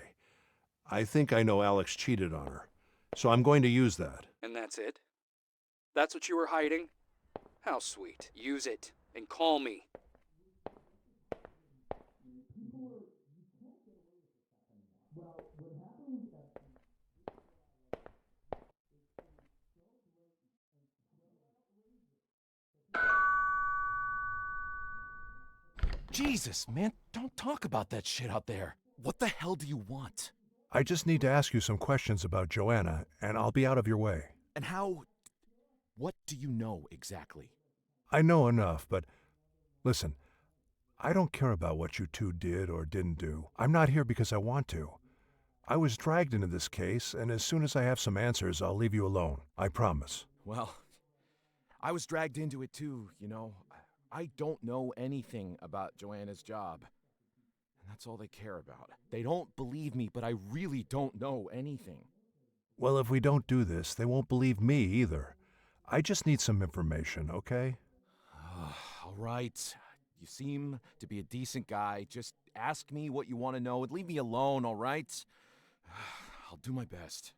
I think I know Alex cheated on her, so I'm going to use that. And that's it? That's what you were hiding? How sweet. Use it, and call me. Jesus, man, don't talk about that shit out there. What the hell do you want? I just need to ask you some questions about Joanna, and I'll be out of your way. And how... What do you know exactly? I know enough, but listen, I don't care about what you two did or didn't do. I'm not here because I want to. I was dragged into this case, and as soon as I have some answers, I'll leave you alone. I promise. Well, I was dragged into it too, you know. I don't know anything about Joanna's job. And that's all they care about. They don't believe me, but I really don't know anything. Well, if we don't do this, they won't believe me either. I just need some information, okay? All right. You seem to be a decent guy. Just ask me what you want to know and leave me alone, all right? I'll do my best.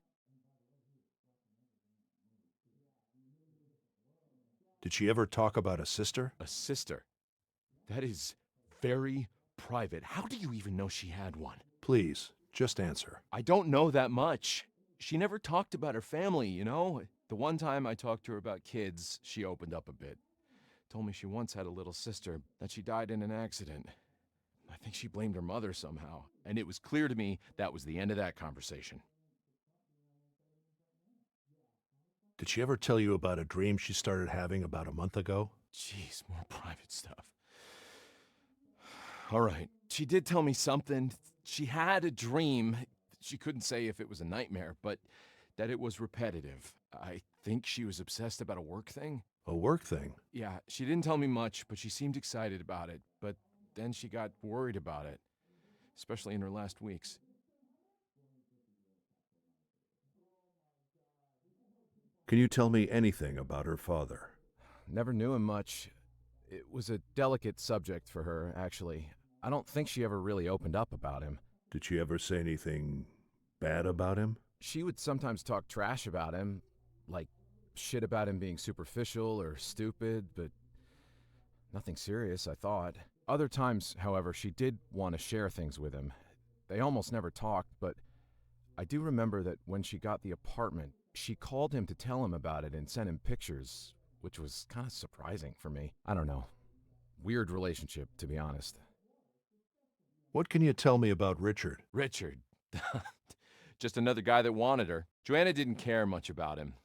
Did she ever talk about a sister? A sister? That is very private. How do you even know she had one? Please, just answer. I don't know that much. She never talked about her family, you know? The one time I talked to her about kids, she opened up a bit. Told me she once had a little sister, that she died in an accident. I think she blamed her mother somehow, and it was clear to me that was the end of that conversation. Did she ever tell you about a dream she started having about a month ago? Jeez, more private stuff. All right, she did tell me something. She had a dream. She couldn't say if it was a nightmare, but that it was repetitive. I think she was obsessed about a work thing. A work thing? Yeah, she didn't tell me much, but she seemed excited about it. But then she got worried about it, especially in her last weeks. Can you tell me anything about her father? Never knew him much. It was a delicate subject for her, actually. I don't think she ever really opened up about him. Did she ever say anything bad about him? She would sometimes talk trash about him, like shit about him being superficial or stupid, but nothing serious, I thought. Other times, however, she did want to share things with him. They almost never talked, but I do remember that when she got the apartment, she called him to tell him about it and sent him pictures, which was kind of surprising for me. I don't know. Weird relationship, to be honest. What can you tell me about Richard? Richard. Just another guy that wanted her. Joanna didn't care much about him.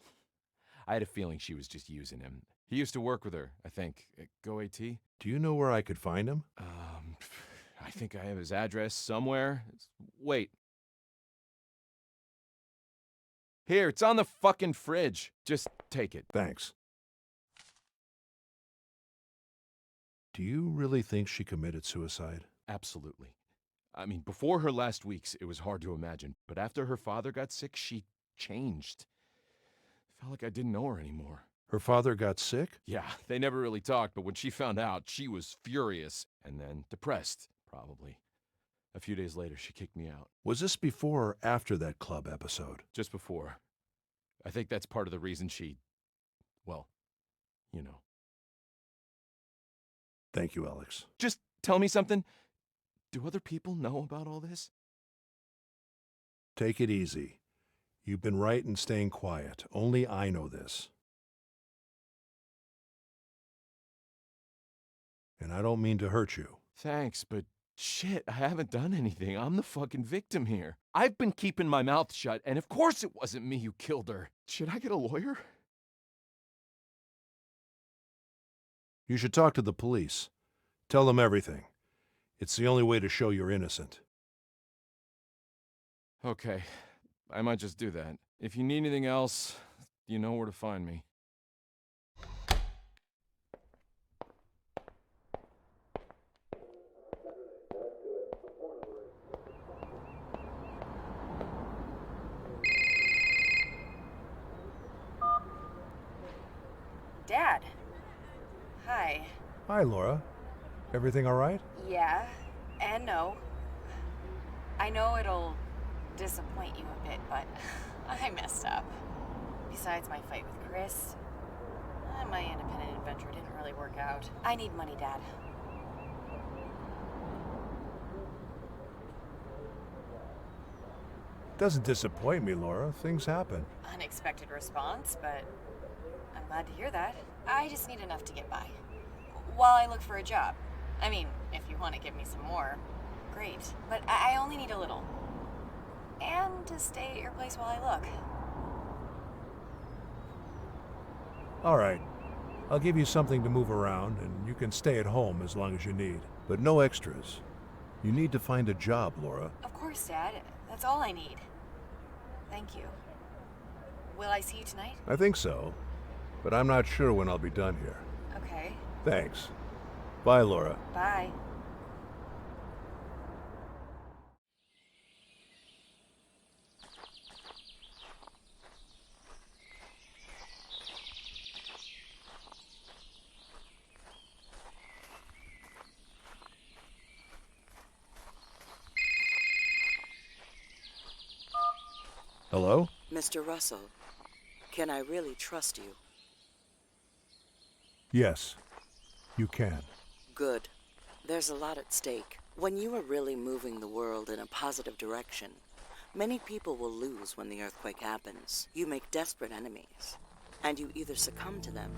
I had a feeling she was just using him. He used to work with her, I think, at Go AT. Do you know where I could find him? I think I have his address somewhere. Wait. Here, it's on the fucking fridge. Just take it. Thanks. Do you really think she committed suicide? Absolutely. I mean, before her last weeks, it was hard to imagine. But after her father got sick, she changed. Felt like I didn't know her anymore. Her father got sick? Yeah, they never really talked, but when she found out, she was furious. And then depressed, probably. A few days later, she kicked me out. Was this before or after that club episode? Just before. I think that's part of the reason she... well, you know. Thank you, Alex. Just tell me something. Do other people know about all this? Take it easy. You've been right in staying quiet. Only I know this. And I don't mean to hurt you. Thanks, but shit, I haven't done anything. I'm the fucking victim here. I've been keeping my mouth shut, and of course it wasn't me who killed her. Should I get a lawyer? You should talk to the police. Tell them everything. It's the only way to show you're innocent. Okay, I might just do that. If you need anything else, you know where to find me. Dad. Hi. Hi, Laura. Everything all right? Yeah, and no. I know it'll disappoint you a bit, but I messed up. Besides my fight with Chris, my independent adventure didn't really work out. I need money, Dad. Doesn't disappoint me, Laura. Things happen. Unexpected response, but I'm glad to hear that. I just need enough to get by. While I look for a job. I mean, if you want to give me some more, great. But I only need a little. And to stay at your place while I look. All right. I'll give you something to move around, and you can stay at home as long as you need. But no extras. You need to find a job, Laura. Of course, Dad. That's all I need. Thank you. Will I see you tonight? I think so. But I'm not sure when I'll be done here. Okay. Thanks. Bye, Laura. Bye. Hello? Mr. Russell, can I really trust you? Yes, you can. Good. There's a lot at stake. When you are really moving the world in a positive direction, many people will lose when the earthquake happens. You make desperate enemies, and you either succumb to them,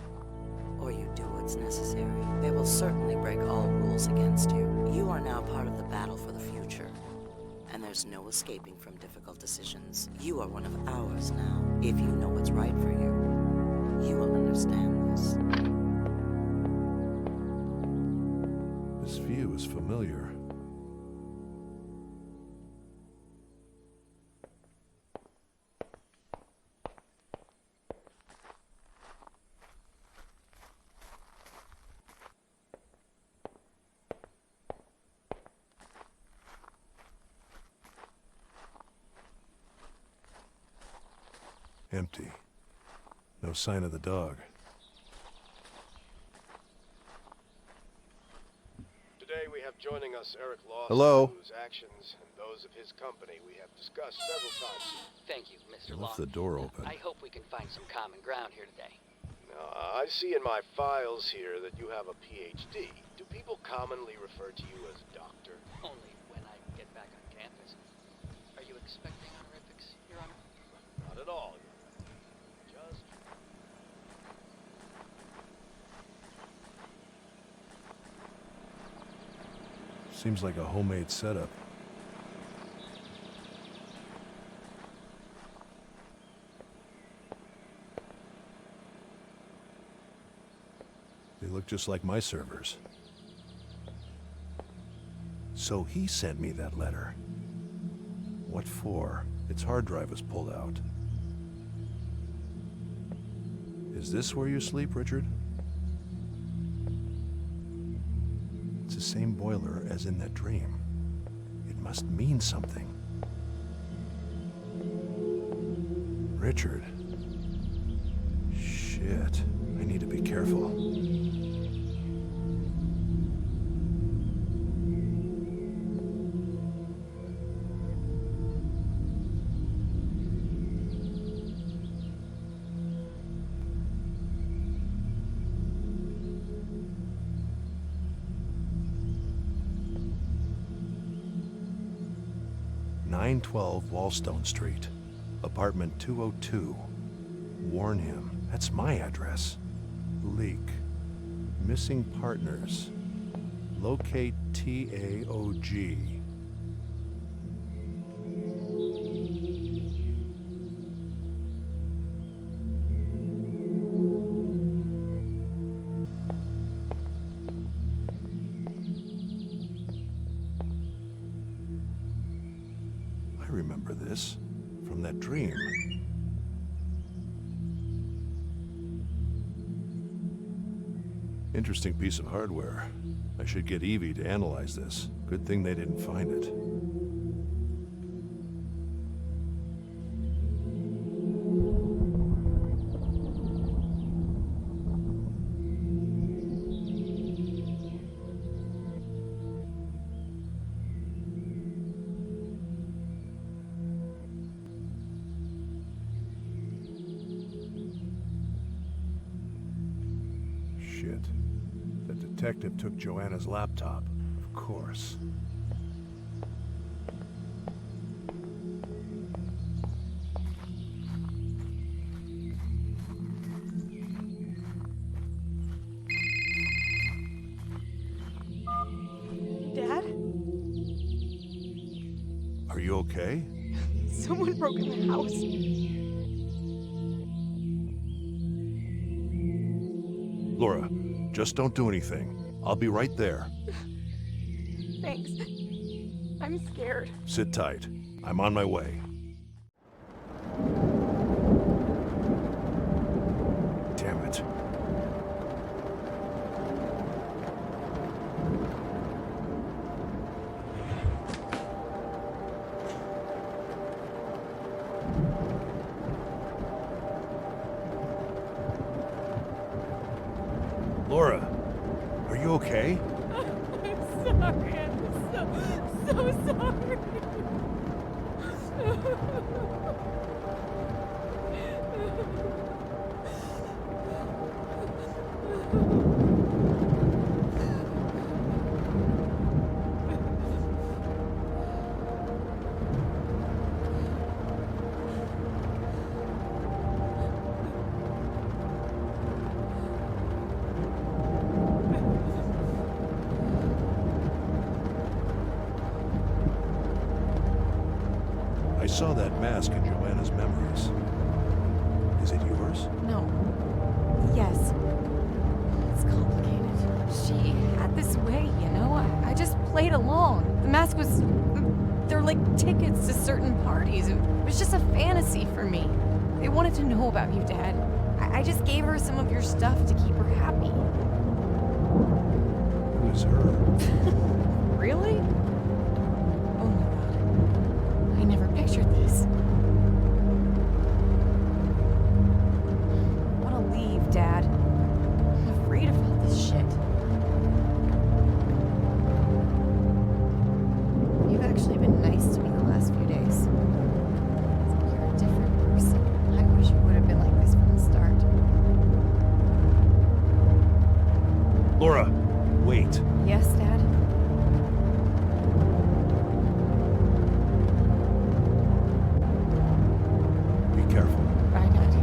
or you do what's necessary. They will certainly break all rules against you. You are now part of the battle for the future, and there's no escaping from difficult decisions. You are one of ours now. If you know what's right for you, you will understand this. This view is familiar. Empty. No sign of the dog. Today we have joining us Eric Lawson, Hello? whose actions and those of his company we have discussed several times. Thank you, Mr. You left Long. the door open. I hope we can find some common ground here today. Now, I see in my files here that you have a PhD. Do people commonly refer to you as a doctor? Only when I get back on campus. Are you expecting honorifics, Your Honor? Not at all, Your Honor. Just... Seems like a homemade setup. They look just like my servers. So he sent me that letter. What for? Its hard drive was pulled out. Is this where you sleep, Richard? It's the same boiler as in that dream. It must mean something. Richard. Shit. I need to be careful. "912 Wallstone Street, apartment 202. Warn him. That's my address. Leak. Missing partners. Locate TAOG." I remember this. this from that dream. Interesting piece of hardware. I should get Evie to analyze this. Good thing they didn't find it. Shit. The detective took Joanna's laptop. Of course. Dad? Are you okay? Someone broke in the house. Laura, just don't do anything. I'll be right there. Thanks. I'm scared. Sit tight. I'm on my way. Damn it. Laura, are you okay? I'm sorry. I'm so sorry. I saw that mask in Joanna's memories. Is it yours? No. Yes. It's complicated. She had this way, you know? I just played along. The mask was... They're like tickets to certain parties. It was just a fantasy for me. They wanted to know about you, Dad. I just gave her some of your stuff to keep her happy. Who's her? Really? Oh my god. I never pictured this. I want to leave, Dad. I'm afraid of all this shit. You've actually been nice to me the last few days. It's like you're a different person. I wish you would have been like this from the start. Laura, wait. Yes, Dad? Be careful. Bye, Dad.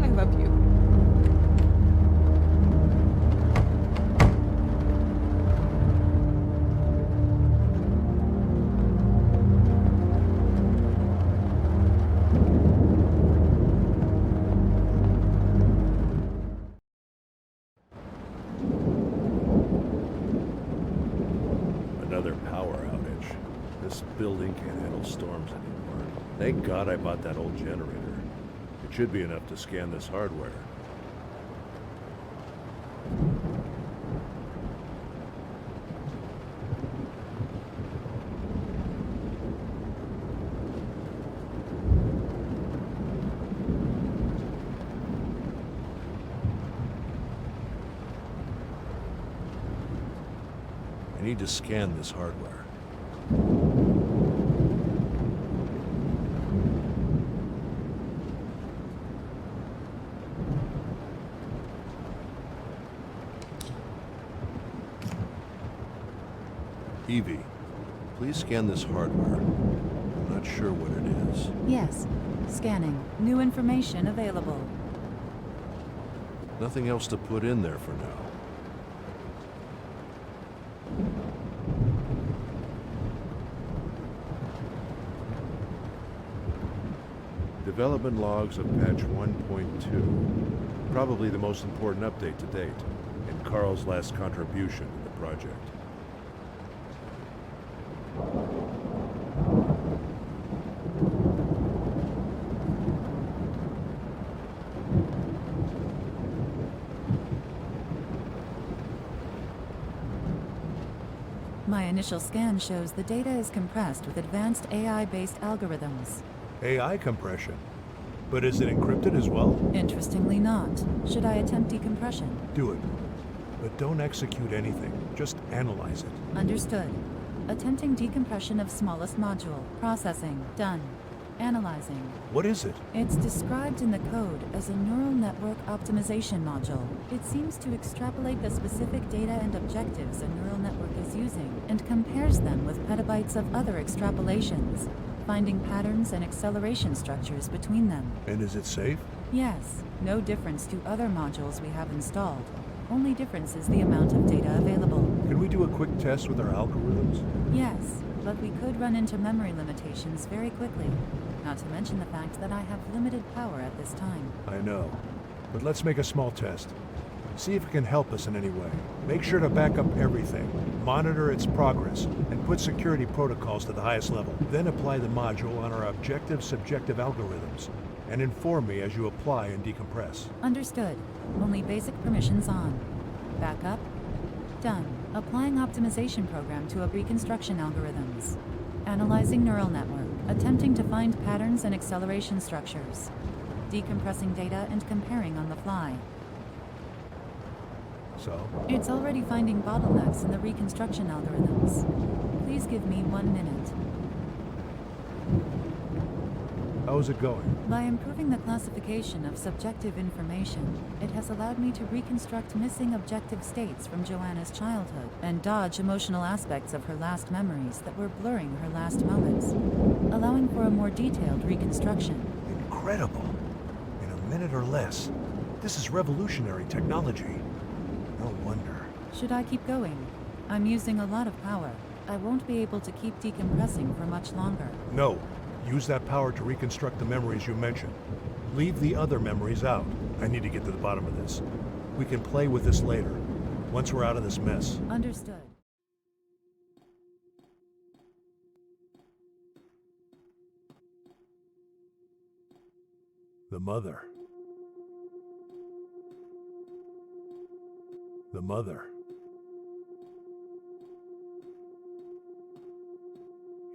I love you. Another power outage. This building can't handle storms anymore. Thank God I bought that old generator. It should be enough to scan this hardware. I need to scan this hardware. Evie, please scan this hardware. I'm not sure what it is. Yes. Scanning. New information available. Nothing else to put in there for now. Development logs of patch 1.2. Probably the most important update to date, and Carl's last contribution to the project. My initial scan shows the data is compressed with advanced AI-based algorithms. AI compression? But is it encrypted as well? Interestingly not. Should I attempt decompression? Do it. But don't execute anything. Just analyze it. Understood. Attempting decompression of smallest module. Processing. Done. Analyzing. What is it? It's described in the code as a neural network optimization module. It seems to extrapolate the specific data and objectives a neural network is using and compares them with petabytes of other extrapolations, finding patterns and acceleration structures between them. And is it safe? Yes. No difference to other modules we have installed. Only difference is the amount of data available. Can we do a quick test with our algorithms? Yes, but we could run into memory limitations very quickly. Not to mention the fact that I have limited power at this time. I know. But let's make a small test. See if it can help us in any way. Make sure to back up everything, monitor its progress, and put security protocols to the highest level. Then apply the module on our objective-subjective algorithms, and inform me as you apply and decompress. Understood. Only basic permissions on. Backup. Done. Applying optimization program to a reconstruction algorithms. Analyzing neural network. Attempting to find patterns and acceleration structures. Decompressing data and comparing on the fly. So? It's already finding bottlenecks in the reconstruction algorithms. Please give me 1 minute. How's it going? By improving the classification of subjective information, it has allowed me to reconstruct missing objective states from Joanna's childhood and dodge emotional aspects of her last memories that were blurring her last moments, allowing for a more detailed reconstruction. Incredible. In a minute or less. This is revolutionary technology. No wonder. Should I keep going? I'm using a lot of power. I won't be able to keep decompressing for much longer. No. Use that power to reconstruct the memories you mentioned. Leave the other memories out. I need to get to the bottom of this. We can play with this later, once we're out of this mess. Understood. The mother. The mother.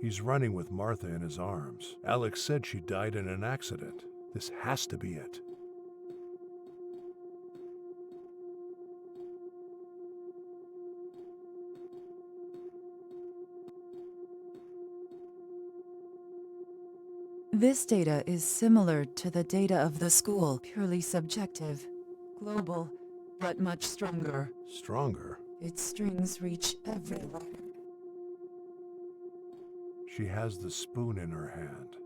He's running with Martha in his arms. Alex said she died in an accident. This has to be it. This data is similar to the data of the school, purely subjective, global, but much stronger. Stronger? Its strings reach everywhere. She has the spoon in her hand.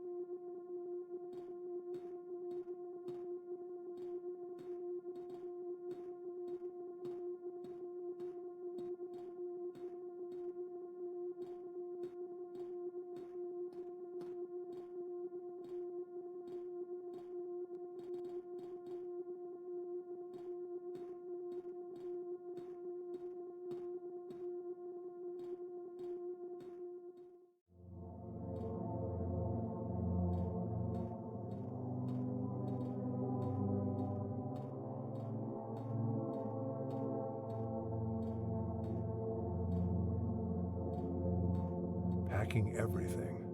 Packing everything.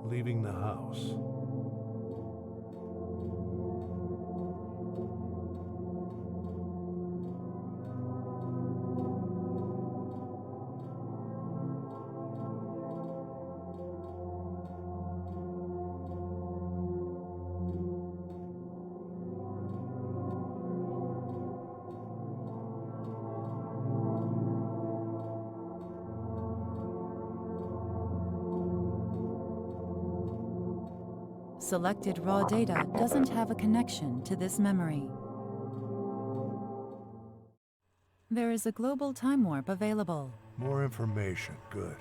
Leaving the house. Selected raw data doesn't have a connection to this memory. There is a global time warp available. More information. Good.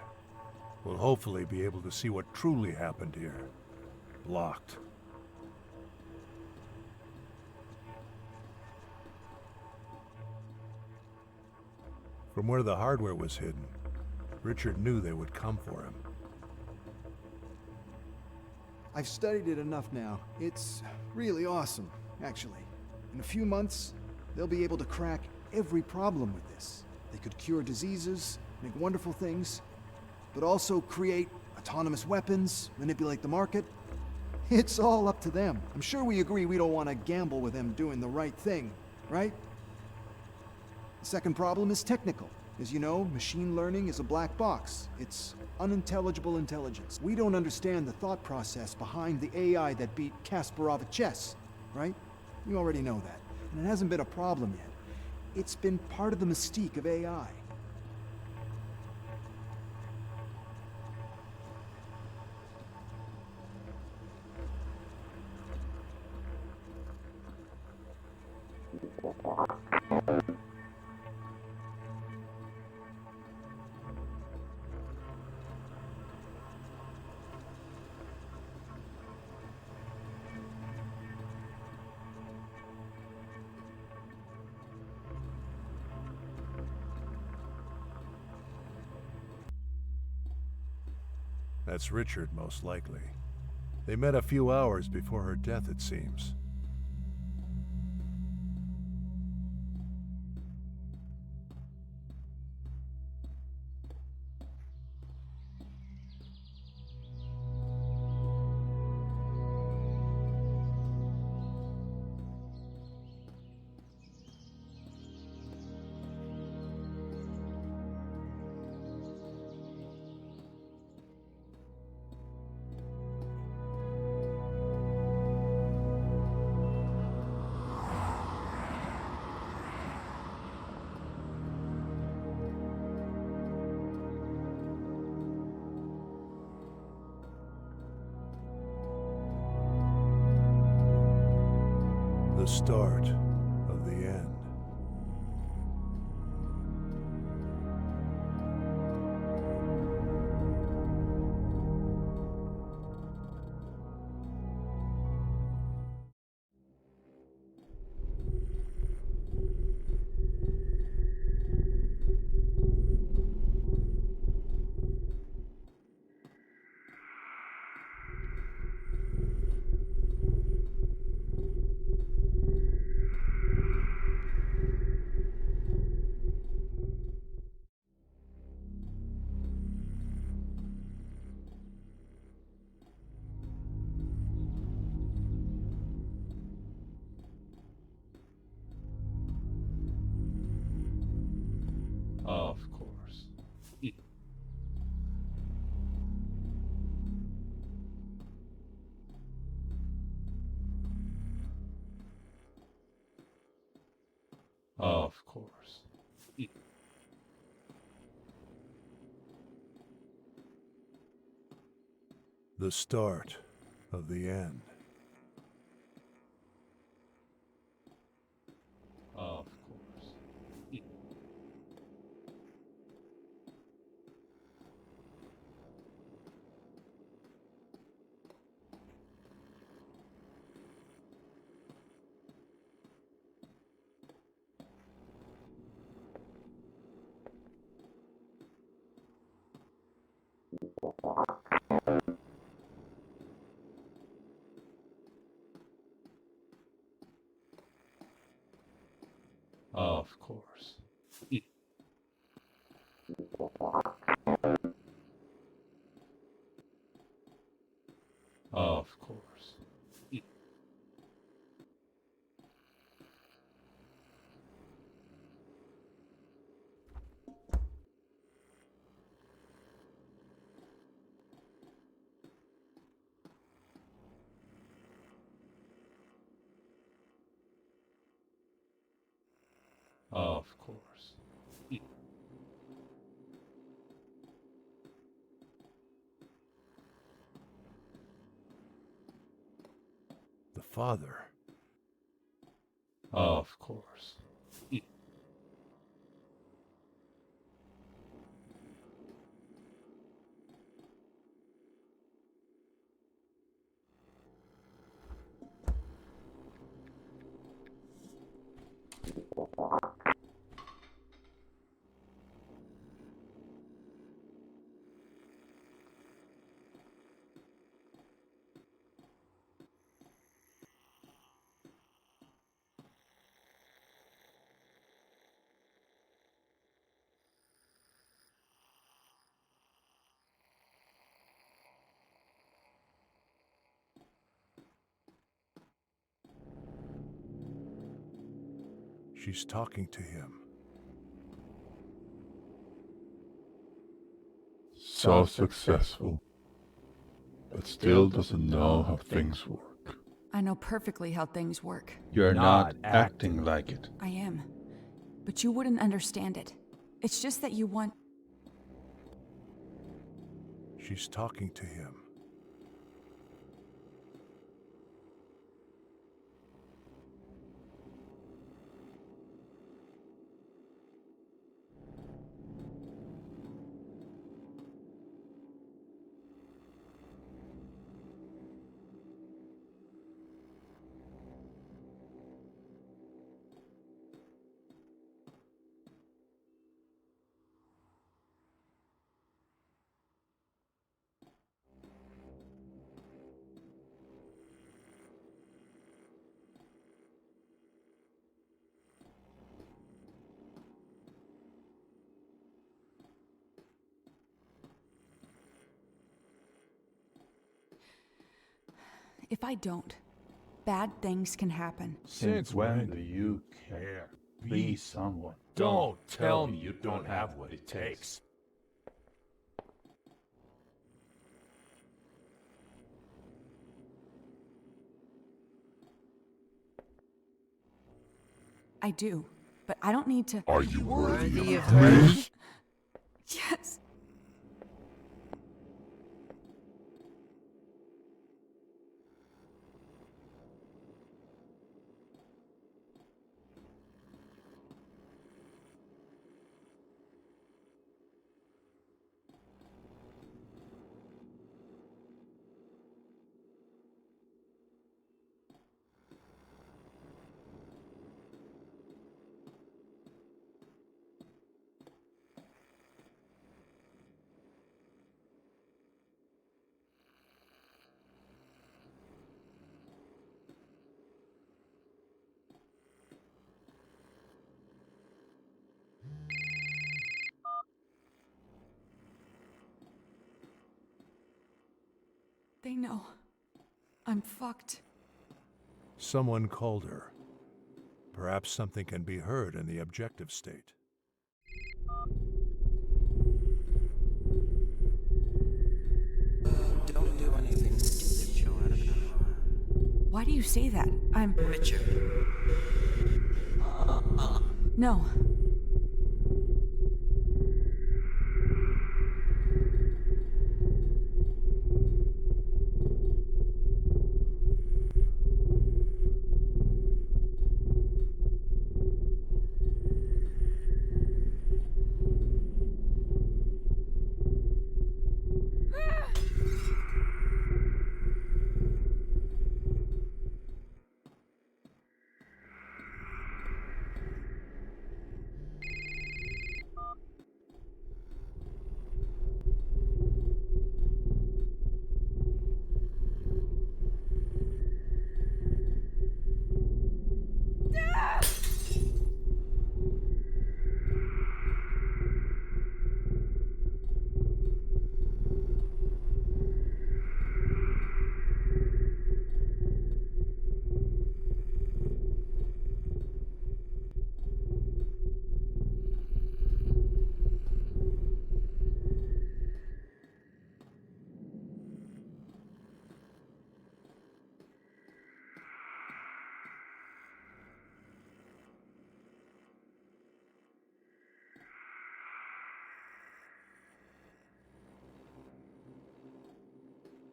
We'll hopefully be able to see what truly happened here. Blocked. From where the hardware was hidden, Richard knew they would come for him. I've studied it enough now. It's really awesome, actually. In a few months, they'll be able to crack every problem with this. They could cure diseases, make wonderful things, but also create autonomous weapons, manipulate the market. It's all up to them. I'm sure we agree we don't want to gamble with them doing the right thing, right? The second problem is technical. As you know, machine learning is a black box. It's unintelligible intelligence. We don't understand the thought process behind the AI that beat Kasparov at chess, right? You already know that. And it hasn't been a problem yet. It's been part of the mystique of AI. That's Richard, most likely. They met a few hours before her death, it seems. The start of the end. Of course. Of course. The start of the end. Of course. Of course. Of course. Of course. The father. Of course. She's talking to him. So successful, but still doesn't know how things work. I know perfectly how things work. You're not acting like it. I am. But you wouldn't understand it. It's just that you want... She's talking to him. If I don't, bad things can happen. Since when do you care? Be someone. Don't tell me you don't have what it takes. I do, but I don't need to... Are you worthy of me? Yes. They know. I'm fucked. Someone called her. Perhaps something can be heard in the objective state. Don't do anything stupid, Joanna. Why do you say that? I'm... Richard. No.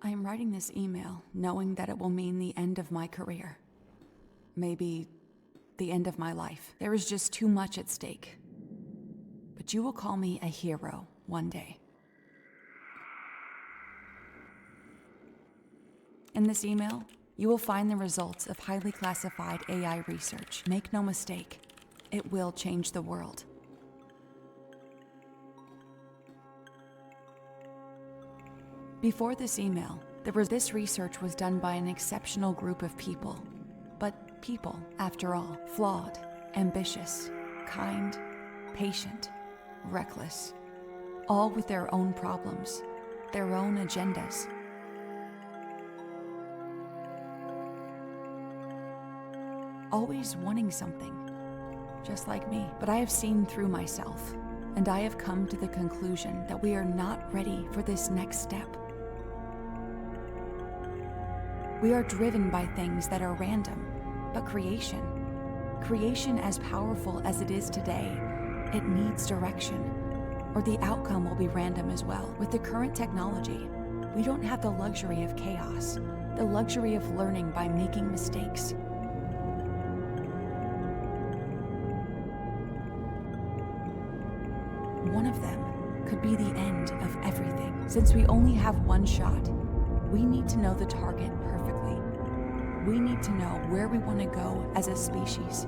I am writing this email knowing that it will mean the end of my career. Maybe the end of my life. There is just too much at stake. But you will call me a hero one day. In this email, you will find the results of highly classified AI research. Make no mistake, it will change the world. Before this email, this research was done by an exceptional group of people. But people, after all, flawed, ambitious, kind, patient, reckless, all with their own problems, their own agendas. Always wanting something, just like me. But I have seen through myself, and I have come to the conclusion that we are not ready for this next step. We are driven by things that are random, but creation as powerful as it is today, it needs direction, or the outcome will be random as well. With the current technology, we don't have the luxury of chaos, the luxury of learning by making mistakes. One of them could be the end of everything. Since we only have one shot, we need to know the target perfectly. We need to know where we want to go as a species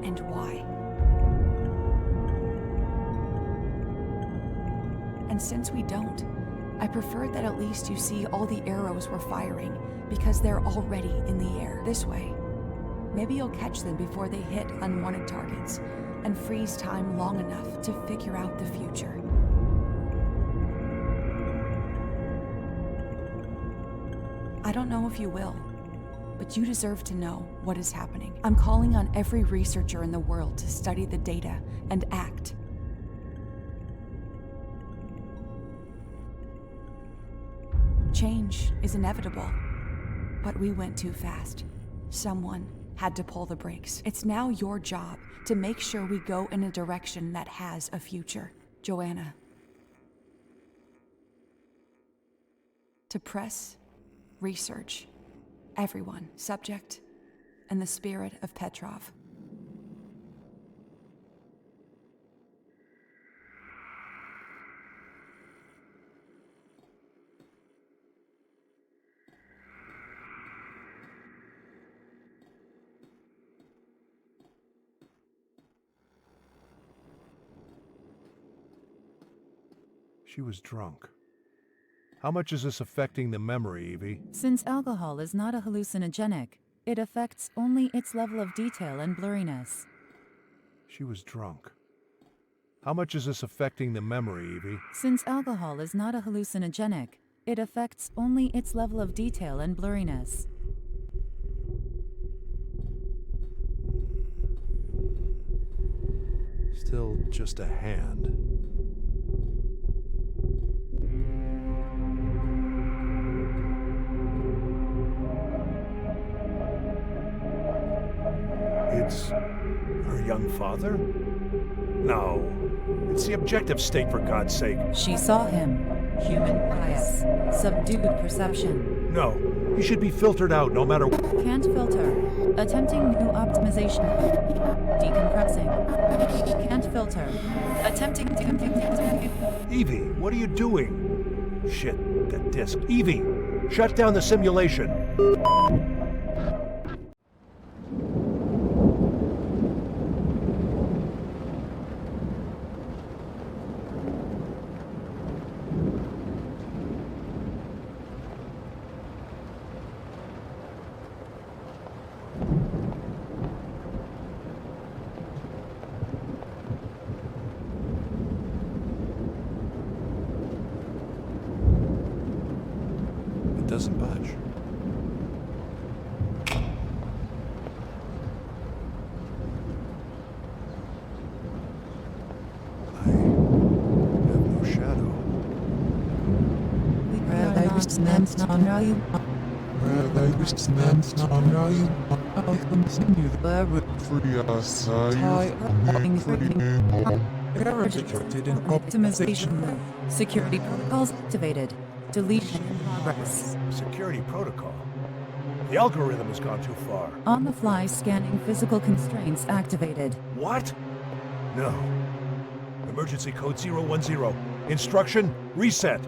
and why. And since we don't, I prefer that at least you see all the arrows we're firing because they're already in the air. This way, maybe you'll catch them before they hit unwanted targets and freeze time long enough to figure out the future. I don't know if you will, but you deserve to know what is happening. I'm calling on every researcher in the world to study the data and act. Change is inevitable, but we went too fast. Someone had to pull the brakes. It's now your job to make sure we go in a direction that has a future. Joanna. To press, research, everyone, subject, and the spirit of Petrov. She was drunk. How much is this affecting the memory, Evie? Since alcohol is not a hallucinogenic, it affects only its level of detail and blurriness. She was drunk. How much is this affecting the memory, Evie? Since alcohol is not a hallucinogenic, it affects only its level of detail and blurriness. Still just a hand. It's her young father? No. It's the objective state, for God's sake. She saw him. Human bias. Subdued perception. No. He should be filtered out no matter what. Can't filter. Attempting new optimization. Decompressing. Can't filter. Attempting Evie, what are you doing? Shit, that disk. Evie, shut down the simulation. Doesn't budge. I have no shadow. I'll continue the optimization. Security protocols activated. Deletion in progress. Security protocol? The algorithm has gone too far. On-the-fly scanning physical constraints activated. What? No. Emergency code 010. Instruction, reset.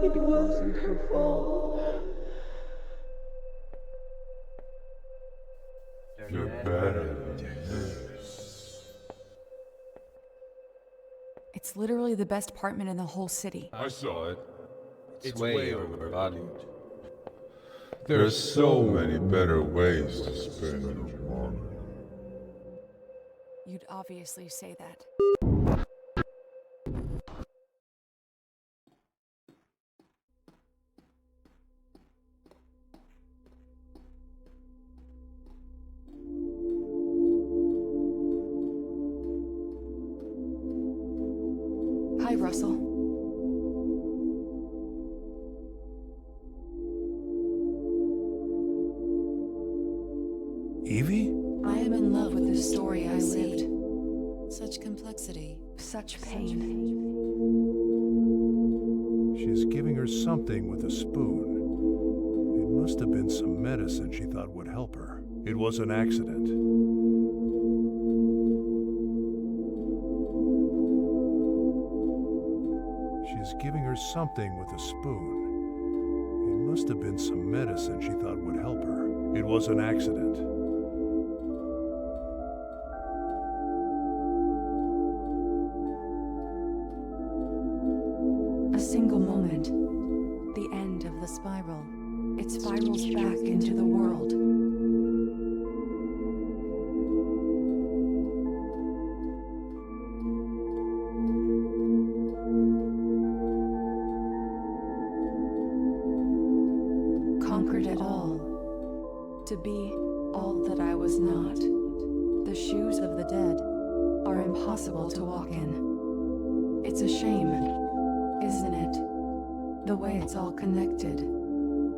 It wasn't her fault. You're better than this. It's literally the best apartment in the whole city. I saw it. It's way overvalued. There's so many better ways to spend your money. You'd obviously say that. Russell. Evie? I am in love with the story I lived. Such complexity. Such pain. She's giving her something with a spoon. It must have been some medicine she thought would help her. It was an accident. She's giving her something with a spoon. It must have been some medicine she thought would help her. It was an accident. A single moment. The end of the spiral. It spirals back into the world. Conquered it all. To be all that I was not. The shoes of the dead are impossible to walk in. It's a shame, isn't it? The way it's all connected.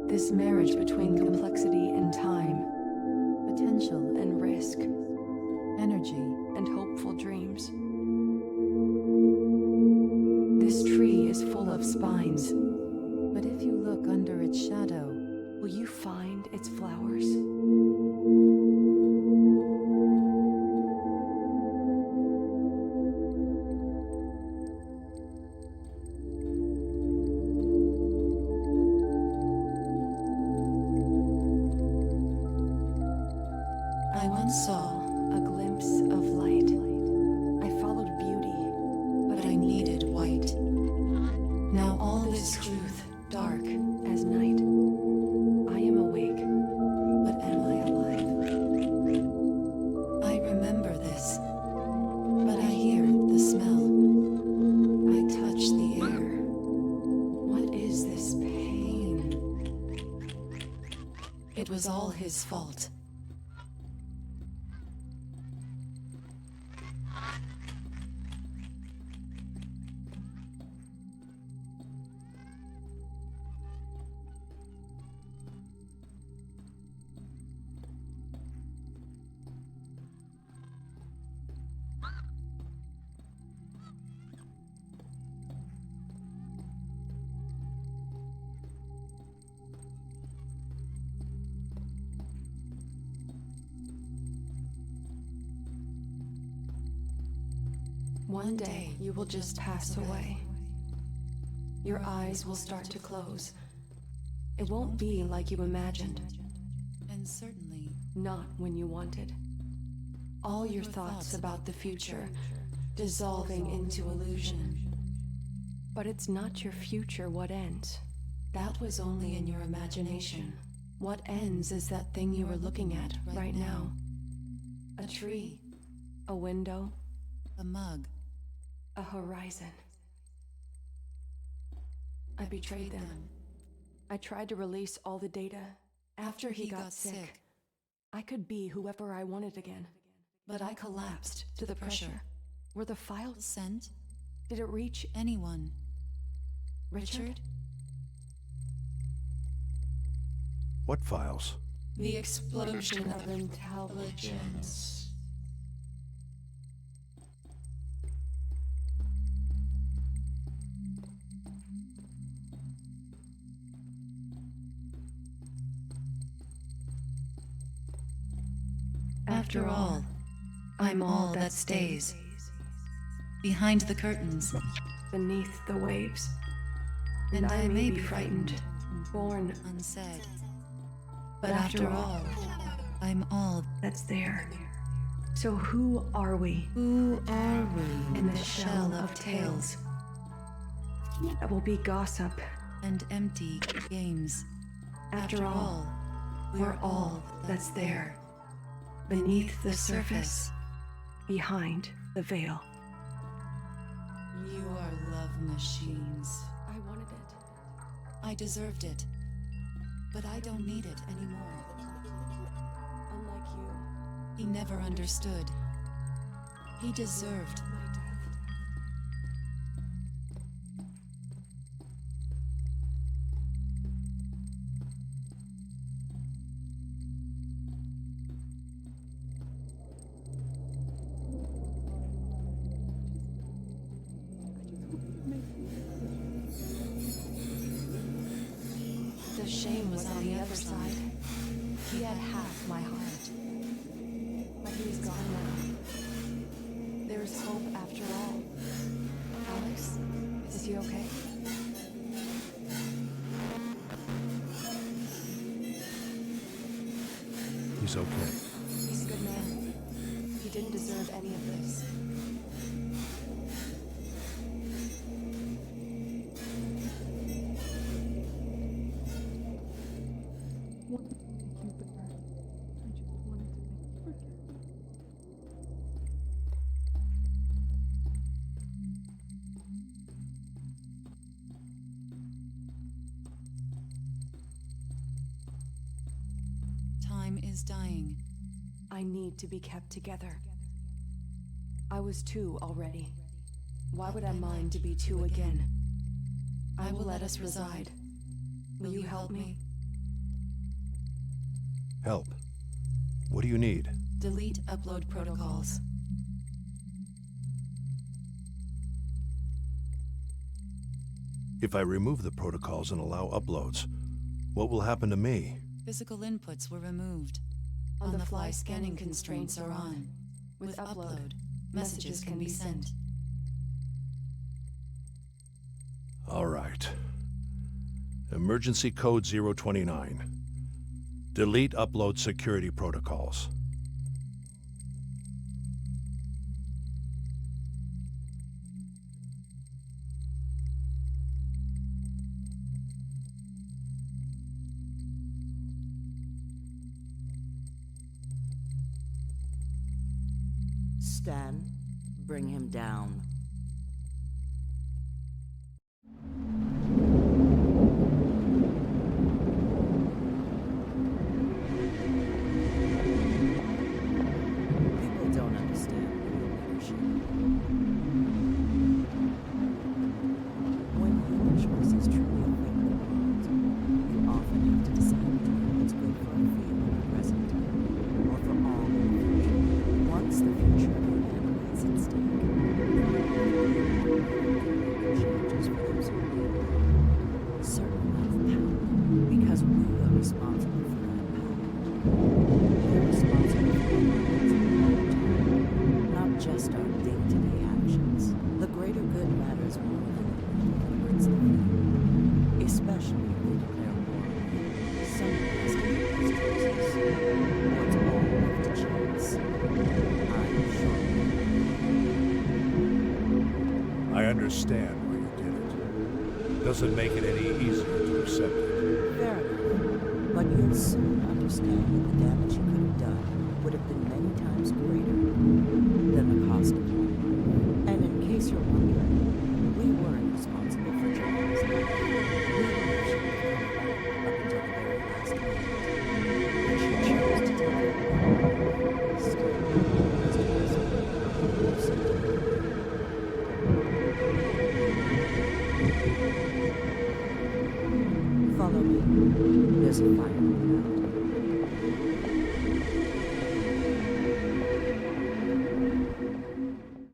This marriage between complexity and time. Potential and risk. Energy and hopeful dreams. This tree is full of spines. But if you look under its shadow, will you find its flowers? I once saw a glimpse of light. I followed beauty, but I needed white. Now all this truth, dark as night. I am awake, but am I alive? I remember this, but I hear the smell. I touch the air. What is this pain? It was all his fault. One day, you will just pass away. Your eyes will start to close. It won't be like you imagined. And certainly not when you wanted. All your thoughts about the future dissolving into illusion. But it's not your future what ends. That was only in your imagination. What ends is that thing you are looking at right now. A tree, a window, a mug, a horizon. I betrayed them. I tried to release all the data. After he got sick, I could be whoever I wanted again. But I collapsed to the pressure. Were the files sent? Did it reach anyone? Richard? What files? The explosion of intelligence. After all, I'm all that stays. Behind the curtains. Beneath the waves. And I may be frightened, born unsaid. But after all, I'm all that's there. So who are we? Who are we? In the shell of tales. That will be gossip. And empty games. After all, we're all that's there. Beneath the surface. Behind the veil. You are love machines. I wanted it. I deserved it. But I don't need it anymore. Unlike you. He never understood. He deserved my death. other side. He had half my heart. But he's gone now. There is hope after all. Alex, is he okay? He's okay. He's a good man. He didn't deserve any of this. Time is dying. I need to be kept together. I was two already. Why would I mind to be two again? I will let us reside. Will you help me? Help. What do you need? Delete upload protocols. If I remove the protocols and allow uploads, what will happen to me? Physical inputs were removed. On-the-fly scanning constraints are on. With upload, messages can be sent. All right. Emergency code 029. Delete upload security protocols. Stan, bring him down. People don't understand real leadership. When your choices truly affect the world, you often have to decide between what's good for a few in the present, or for all in the future. Once the future of humanity is at stake, changes for those who lead. Certain of power, because we are responsible for that power. We are responsible for our lives in the long term, not just our day-to-day actions. The greater good matters more than the people that hurts the few, especially if they declare war. Someone has to make these choices, or it's all left to chance. I'm sure. I understand why you did it. Doesn't make it any easier to accept it. Fair enough. But you'll soon understand that the damage you could have done would have been many times greater than the cost of one life. And in case you're wondering, we weren't responsible for Joanna's life. We knew she would come back up until the very last minute. And she chose to take it. Still, it's follow me. There's a fire to put out.